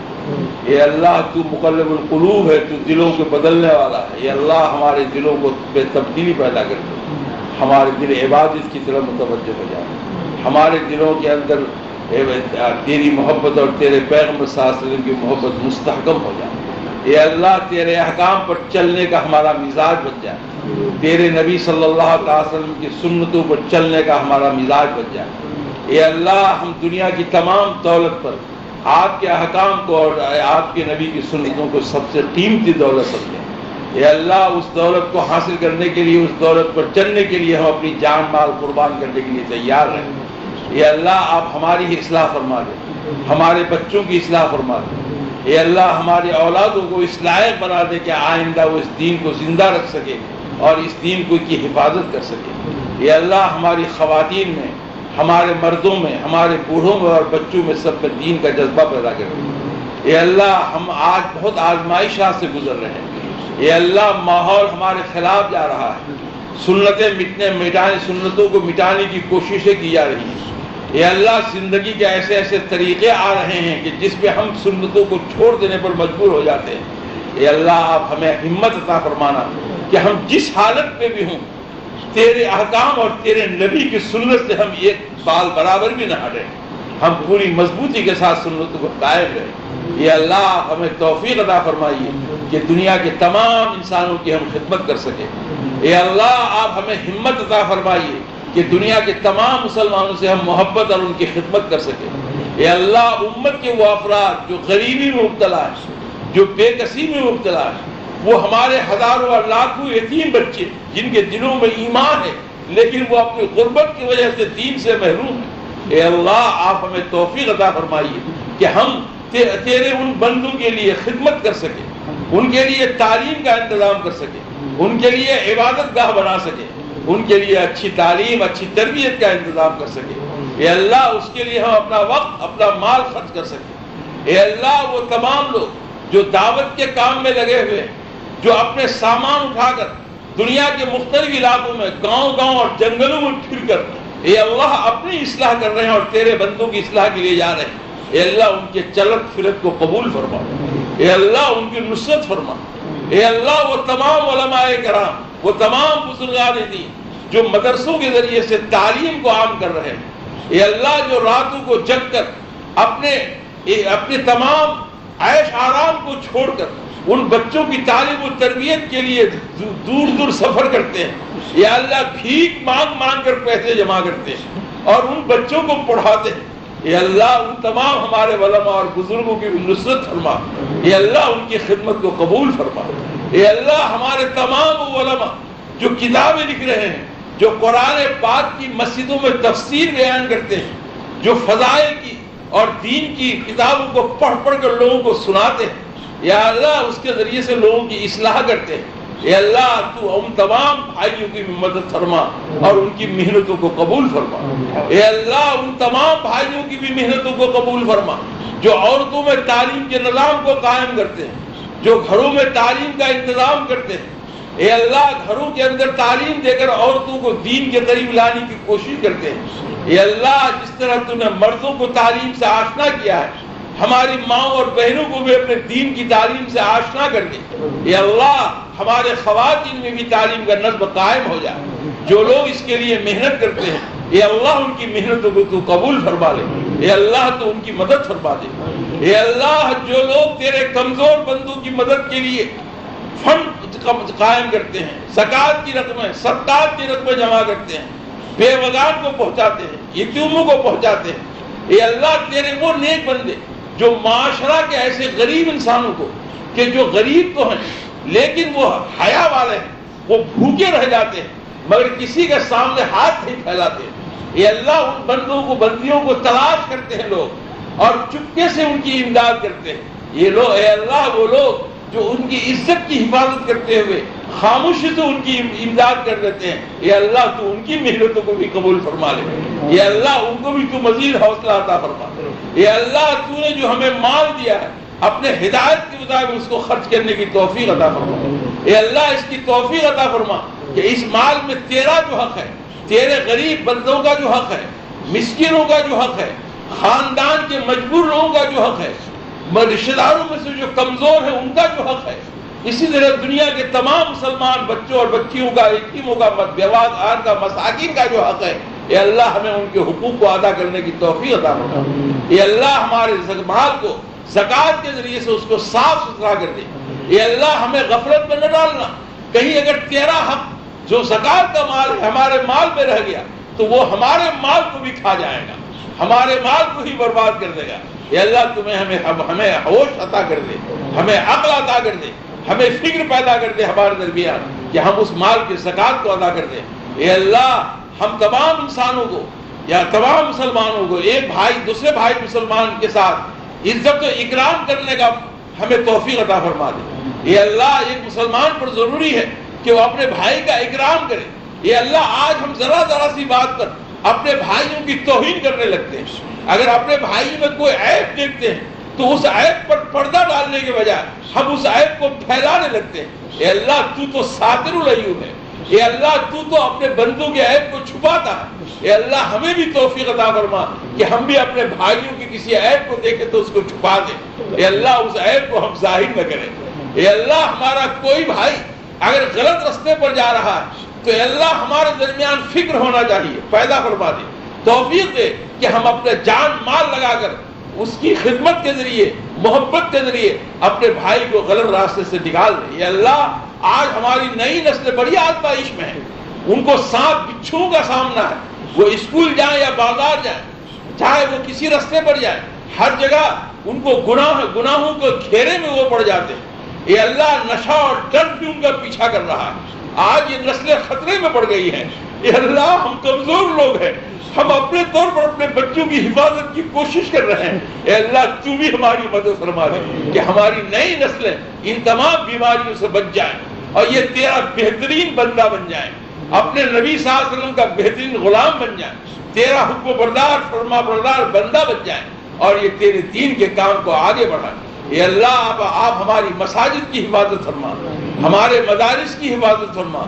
اے اللہ تو مقلب القلوب ہے، تو دلوں کے بدلنے والا ہے۔ اے اللہ ہمارے دلوں کو بے تبدیلی پیدا کر دے، ہمارے دل عبادت کی طرف متوجہ ہو جائے، ہمارے دلوں کے اندر تیری محبت اور تیرے پیغمبر صلی اللہ علیہ وسلم کی محبت مستحکم ہو جائے۔ اے اللہ تیرے احکام پر چلنے کا ہمارا مزاج بن جائے، تیرے نبی صلی اللہ علیہ وسلم کی سنتوں پر چلنے کا ہمارا مزاج بن جائے۔ اے اللہ ہم دنیا کی تمام دولت پر آپ کے احکام کو اور آپ کے نبی کی سنتوں کو سب سے قیمتی دولت سمجھیں۔ اے اللہ اس دولت کو حاصل کرنے کے لیے، اس دولت پر چلنے کے لیے ہم اپنی جان مال قربان کرنے کے لیے تیار رہیں۔ اے اللہ آپ ہماری ہی اصلاح فرما دیں، ہمارے بچوں کی اصلاح فرما دیں۔ اے اللہ ہماری اولادوں کو اس لائق بنا دے کہ آئندہ وہ اس دین کو زندہ رکھ سکے اور اس دین کو کی حفاظت کر سکے۔ اے اللہ ہماری خواتین میں، ہمارے مردوں میں، ہمارے بوڑھوں میں اور بچوں میں سب میں دین کا جذبہ پیدا کر دے۔ اے اللہ ہم آج بہت آزمائشات سے گزر رہے ہیں۔ اے اللہ ماحول ہمارے خلاف جا رہا ہے، سنتوں کو مٹانے کی کوششیں کی جا رہی ہیں۔ اے اللہ زندگی کے ایسے ایسے طریقے آ رہے ہیں کہ جس پہ ہم سنتوں کو چھوڑ دینے پر مجبور ہو جاتے ہیں۔ اے اللہ آپ ہمیں ہمت عطا فرمانا کہ ہم جس حالت میں بھی ہوں تیرے احکام اور تیرے نبی کی سنت سے ہم ایک بال برابر بھی نہ ہٹیں، ہم پوری مضبوطی کے ساتھ سنتوں کو قائم رہیں۔ یہ اللہ ہمیں توفیق عطا فرمائیے کہ دنیا کے تمام انسانوں کی ہم خدمت کر سکیں۔ اے اللہ آپ ہمیں ہمت عطا فرمائیے کہ دنیا کے تمام مسلمانوں سے ہم محبت اور ان کی خدمت کر سکیں۔ اے اللہ امت کے وہ افراد جو غریبی میں مبتلا ہیں، جو بے کسی میں مبتلا ہیں، وہ ہمارے ہزاروں اور لاکھوں یتیم بچے جن کے دلوں میں ایمان ہے لیکن وہ اپنی غربت کی وجہ سے دین سے محروم ہیں۔ اے اللہ آپ ہمیں توفیق عطا فرمائیے کہ ہم تیرے ان بندوں کے لیے خدمت کر سکیں، ان کے لیے تعلیم کا انتظام کر سکیں، ان کے لیے عبادت گاہ بنا سکیں، ان کے لیے اچھی تعلیم، اچھی تربیت کا انتظام کر سکیں۔ اے اللہ اس کے لیے ہم اپنا وقت، اپنا مال خرچ کر سکیں۔ اے اللہ وہ تمام لوگ جو دعوت کے کام میں لگے ہوئے ہیں، جو اپنے سامان اٹھا کر دنیا کے مختلف علاقوں میں گاؤں گاؤں اور جنگلوں میں پھر کر اے اللہ اپنی اصلاح کر رہے ہیں اور تیرے بندوں کی اصلاح کے لیے جا رہے ہیں، اے اللہ ان کے چلت پھرت کو قبول فرما، اے اللہ ان کی نصرت فرما۔ اے اللہ وہ تمام علماء کرام، وہ تمام بزرگان دین جو مدرسوں کے ذریعے سے تعلیم کو عام کر رہے ہیں، اے اللہ جو راتوں کو جگ کر اپنے اپنے تمام عیش آرام کو چھوڑ کر ان بچوں کی تعلیم و تربیت کے لیے دور دور سفر کرتے ہیں، یا اللہ بھیک مانگ مانگ کر پیسے جمع کرتے ہیں اور ان بچوں کو پڑھاتے ہیں، یا اللہ ان تمام ہمارے علماء اور بزرگوں کی نصرت فرما، یا اللہ ان کی خدمت کو قبول فرما، یا اللہ ہمارے تمام علماء جو کتابیں لکھ رہے ہیں، جو قرآن پاک کی مسجدوں میں تفسیر بیان کرتے ہیں، جو فضائل کی اور دین کی کتابوں کو پڑھ پڑھ کر لوگوں کو سناتے ہیں، یا اللہ اس کے ذریعے سے لوگوں کی اصلاح کرتے ہیں، یا اللہ تو ان تمام بھائیوں کی مدد فرما اور ان کی محنتوں کو قبول فرما، اے اللہ ان تمام بھائیوں کی بھی محنتوں کو قبول فرما جو عورتوں میں تعلیم کے نظام کو قائم کرتے ہیں، جو گھروں میں تعلیم کا انتظام کرتے ہیں، اے اللہ گھروں کے اندر تعلیم دے کر عورتوں کو دین کے قریب لانے کی کوشش کرتے ہیں، اے اللہ جس طرح تو نے مردوں کو تعلیم سے آشنا کیا ہے، ہماری ماں اور بہنوں کو بھی اپنے دین کی تعلیم سے آشنا کر دے، اے اللہ ہمارے خواتین میں بھی تعلیم کا نظم قائم ہو جائے، جو لوگ اس کے لیے محنت کرتے ہیں اے اللہ ان کی محنتوں کو تو قبول فرما لے، اے اللہ تو ان کی مدد فرما دے، اے اللہ جو لوگ تیرے کمزور بندوں کی مدد کے لیے فنڈ قائم کرتے ہیں، زکوٰۃ کی رقمیں صدقات کی رقمیں جمع کرتے ہیں، بے وگان کو پہنچاتے ہیں، یتیموں کو پہنچاتے ہیں، اے اللہ تیرے وہ نیک بندے جو معاشرہ کے ایسے غریب انسانوں کو کہ جو غریب تو ہیں لیکن وہ حیا والے ہیں، وہ بھوکے رہ جاتے ہیں مگر کسی کے سامنے ہاتھ نہیں پھیلاتے، اے اللہ ان بندوں کو بندیوں کو تلاش کرتے ہیں لوگ اور چپکے سے ان کی امداد کرتے ہیں، یہ لوگ اے اللہ وہ لوگ جو ان کی عزت کی حفاظت کرتے ہوئے خاموشی سے ان کی امداد کر دیتے ہیں، اے اللہ تو ان کی محنتوں کو بھی قبول فرما لے، اے اللہ ان کو بھی تو مزید حوصلہ عطا فرما، اے اللہ تو نے جو ہمیں مال دیا ہے اپنے ہدایت کے مطابق اس کو خرچ کرنے کی توفیق عطا فرما، اے اللہ اس کی توفیق عطا فرما کہ اس مال میں تیرا جو حق ہے، تیرے غریب بندوں کا جو حق ہے، مسکینوں کا جو حق ہے، خاندان کے مجبور لوگوں کا جو حق ہے، رشتہ داروں میں سے جو کمزور ہیں ان کا جو حق ہے، اسی طرح دنیا کے تمام مسلمان بچوں اور بچیوں کا، یتیموں کا، بیوہ کا، مساکین کا جو حق ہے، اے اللہ ہمیں ان کے حقوق کو ادا کرنے کی توفیق عطا فرما، اے اللہ ہمارے مال کو زکوٰۃ کے ذریعے سے اس کو صاف ستھرا کر دے، اے اللہ ہمیں غفلت میں نہ ڈالنا، کہیں اگر تیرا حق جو زکوٰۃ کا مال ہے ہمارے مال میں رہ گیا تو وہ ہمارے مال کو بھی کھا جائے گا، ہمارے مال کو ہی برباد کر دے گا، اے اللہ تمہیں ہمیں ہوش عطا کر دے، ہمیں عقل عطا کر دے، ہمیں فکر پیدا کر دے ہمارے درمیان کہ ہم اس مال کی زکوٰۃ کو ادا کر دیں، اے اللہ ہم تمام انسانوں کو یا تمام مسلمانوں کو ایک بھائی دوسرے بھائی مسلمان کے ساتھ عزت و اکرام کرنے کا ہمیں توفیق عطا فرما دے، اے اللہ ایک مسلمان پر ضروری ہے کہ وہ اپنے بھائی کا اکرام کرے، اے اللہ آج ہم ذرا سی بات پر اپنے بھائیوں کی توہین کرنے لگتے ہیں، اگر اپنے بھائی میں کوئی عیب دیکھتے ہیں تو اس عیب پر پردہ ڈالنے کے بجائے ہم اس عیب کو پھیلانے لگتے ہیں، اے اللہ تو ساتر العیوب ہے، اے اللہ تو اپنے بندوں کے عیب کو چھپاتا ہے، اے اللہ ہمیں بھی توفیق عطا فرما کہ ہم بھی اپنے بھائیوں کی کسی عیب کو دیکھیں تو اس کو چھپا دیں، اے اللہ اس عیب کو ہم ظاہر نہ کریں، اے اللہ ہمارا کوئی بھائی اگر غلط رستے پر جا رہا ہے تو اے اللہ ہمارے درمیان فکر ہونا چاہیے، پیدا فرما دے، توفیق دے کہ ہم اپنے جان مال لگا کر اس کی خدمت کے ذریعے، محبت کے ذریعے اپنے بھائی کو غلط راستے سے نکال دے، یا اللہ آج ہماری نئی نسل بڑی آزمائش میں ہے، ان کو سانپ بچھوؤں کا سامنا ہے، وہ اسکول جائیں یا بازار جائیں، چاہے وہ کسی راستے پر جائیں، ہر جگہ ان کو گناہوں کے گھیرے میں وہ پڑ جاتے ہیں، اے اللہ نشہ اور ڈر بھی ان کا پیچھا کر رہا ہے، آج یہ نسلیں خطرے میں پڑ گئی ہیں، اے اللہ ہم کمزور لوگ ہیں، ہم اپنے طور پر اپنے بچوں کی حفاظت کی کوشش کر رہے ہیں، اے اللہ تو بھی ہماری مدد فرما دے کہ ہماری نئی نسلیں ان تمام بیماریوں سے بچ جائیں اور یہ تیرا بہترین بندہ بن جائیں، اپنے نبی صلی اللہ علیہ وسلم کا بہترین غلام بن جائیں، تیرا حکم بردار فرما بردار بندہ بن جائیں اور یہ تیرے دین کے کام کو آگے بڑھائیں، اے اللہ آپ ہماری مساجد کی حفاظت فرما، ہمارے مدارس کی حفاظت فرما،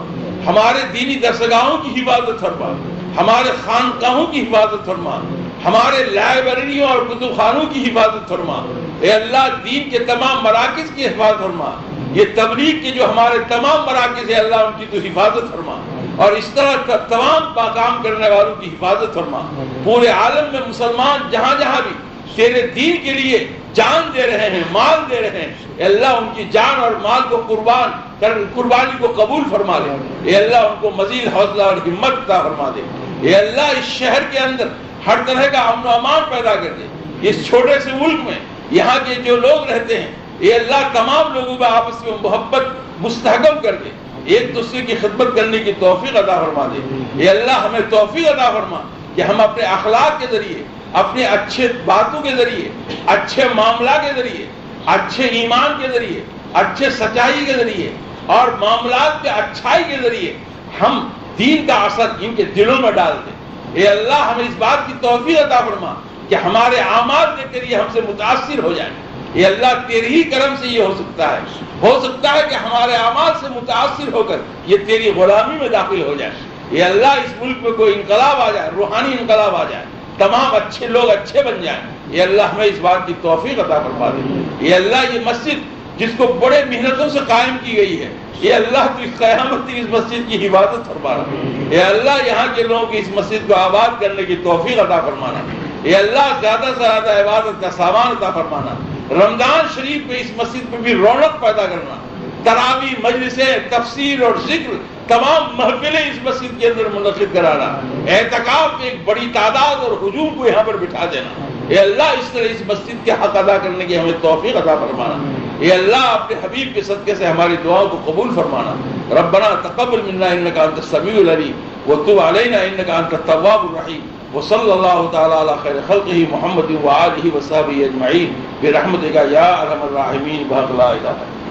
ہمارے دینی درسگاہوں کی حفاظت فرما، ہمارے خانقاہوں کی حفاظت فرما، ہمارے لائبریریوں اور کتب خانوں کی حفاظت فرما، اے اللہ دین کے تمام مراکز کی حفاظت فرما، یہ تبلیغ کے جو ہمارے تمام مراکز ہیں اللہ ان کی تو حفاظت فرما، اور اس طرح تمام کام کرنے والوں کی حفاظت فرما، پورے عالم میں مسلمان جہاں جہاں بھی تیرے دین کے لیے جان دے رہے ہیں، مال دے رہے ہیں، اے اللہ ان کی جان اور مال کو قربانی کو قبول فرما دے، اے اللہ ان کو مزید حوصلہ اور ہمت عطا فرما دے، اے اللہ اس شہر کے اندر ہر طرح کا امن و امان پیدا کر دے، اس چھوٹے سے ملک میں یہاں کے جو لوگ رہتے ہیں اے اللہ تمام لوگوں میں آپس میں محبت مستحکم کر دے، ایک دوسرے کی خدمت کرنے کی توفیق عطا فرما دے، اے اللہ ہمیں توفیق عطا فرما کہ ہم اپنے اخلاق کے ذریعے، اپنے اچھے باتوں کے ذریعے، اچھے معاملات کے ذریعے، اچھے ایمان کے ذریعے، اچھے سچائی کے ذریعے اور معاملات کے اچھائی کے ذریعے ہم دین کا اثر ان کے دلوں میں ڈال دیں۔ اے اللہ ہمیں اس بات کی توفیق عطا فرما کہ ہمارے اعمال دیکھ کر یہ ہم سے متاثر ہو جائیں۔ اے اللہ تیرے ہی کرم سے یہ ہو سکتا ہے کہ ہمارے اعمال سے متاثر ہو کر یہ تیری غلامی میں داخل ہو جائے۔ اے اللہ اس ملک میں کوئی انقلاب آ جائے، روحانی انقلاب آ جائے، تمام اچھے لوگ اچھے بن جائیں۔ اے اللہ ہمیں اس بات کی توفیق عطا فرما دے۔ اے اللہ یہ مسجد جس کو بڑے محنتوں سے قائم کی گئی ہے، اے اللہ تو اس قیامت تک اس مسجد کی حفاظت فرمانا، اے اللہ یہاں کے لوگوں کی اس مسجد کو آباد کرنے کی توفیق عطا فرمانا، اے اللہ زیادہ سے زیادہ عبادت کا سامان عطا فرمانا، رمضان شریف میں اس مسجد میں بھی رونق پیدا کرنا، تراویح مجلسیں، تفسیر اور ذکر تمام محفلیں اس مسجد کے اندر منعقد کرانا، اعتکاف میں ایک بڑی تعداد اور ہجوم کو یہاں پر بٹھا دینا۔ اے اللہ اس طرح اس مسجد کے حق ادا کرنے کی ہمیں توفیق عطا فرمانا۔ اے اللہ اپنے حبیب کے صدقے سے ہماری دعاؤں کو قبول فرمانا۔ ربنا تقبل منا انک انت السمیع العلیم وتب علینا انک انت التواب الرحیم وصلی اللہ تعالی علی خیر خلقہ محمد وآلہ وصحبہ اجمعین برحمتک یا ارحم الراحمین بحق لا الہ الا انت۔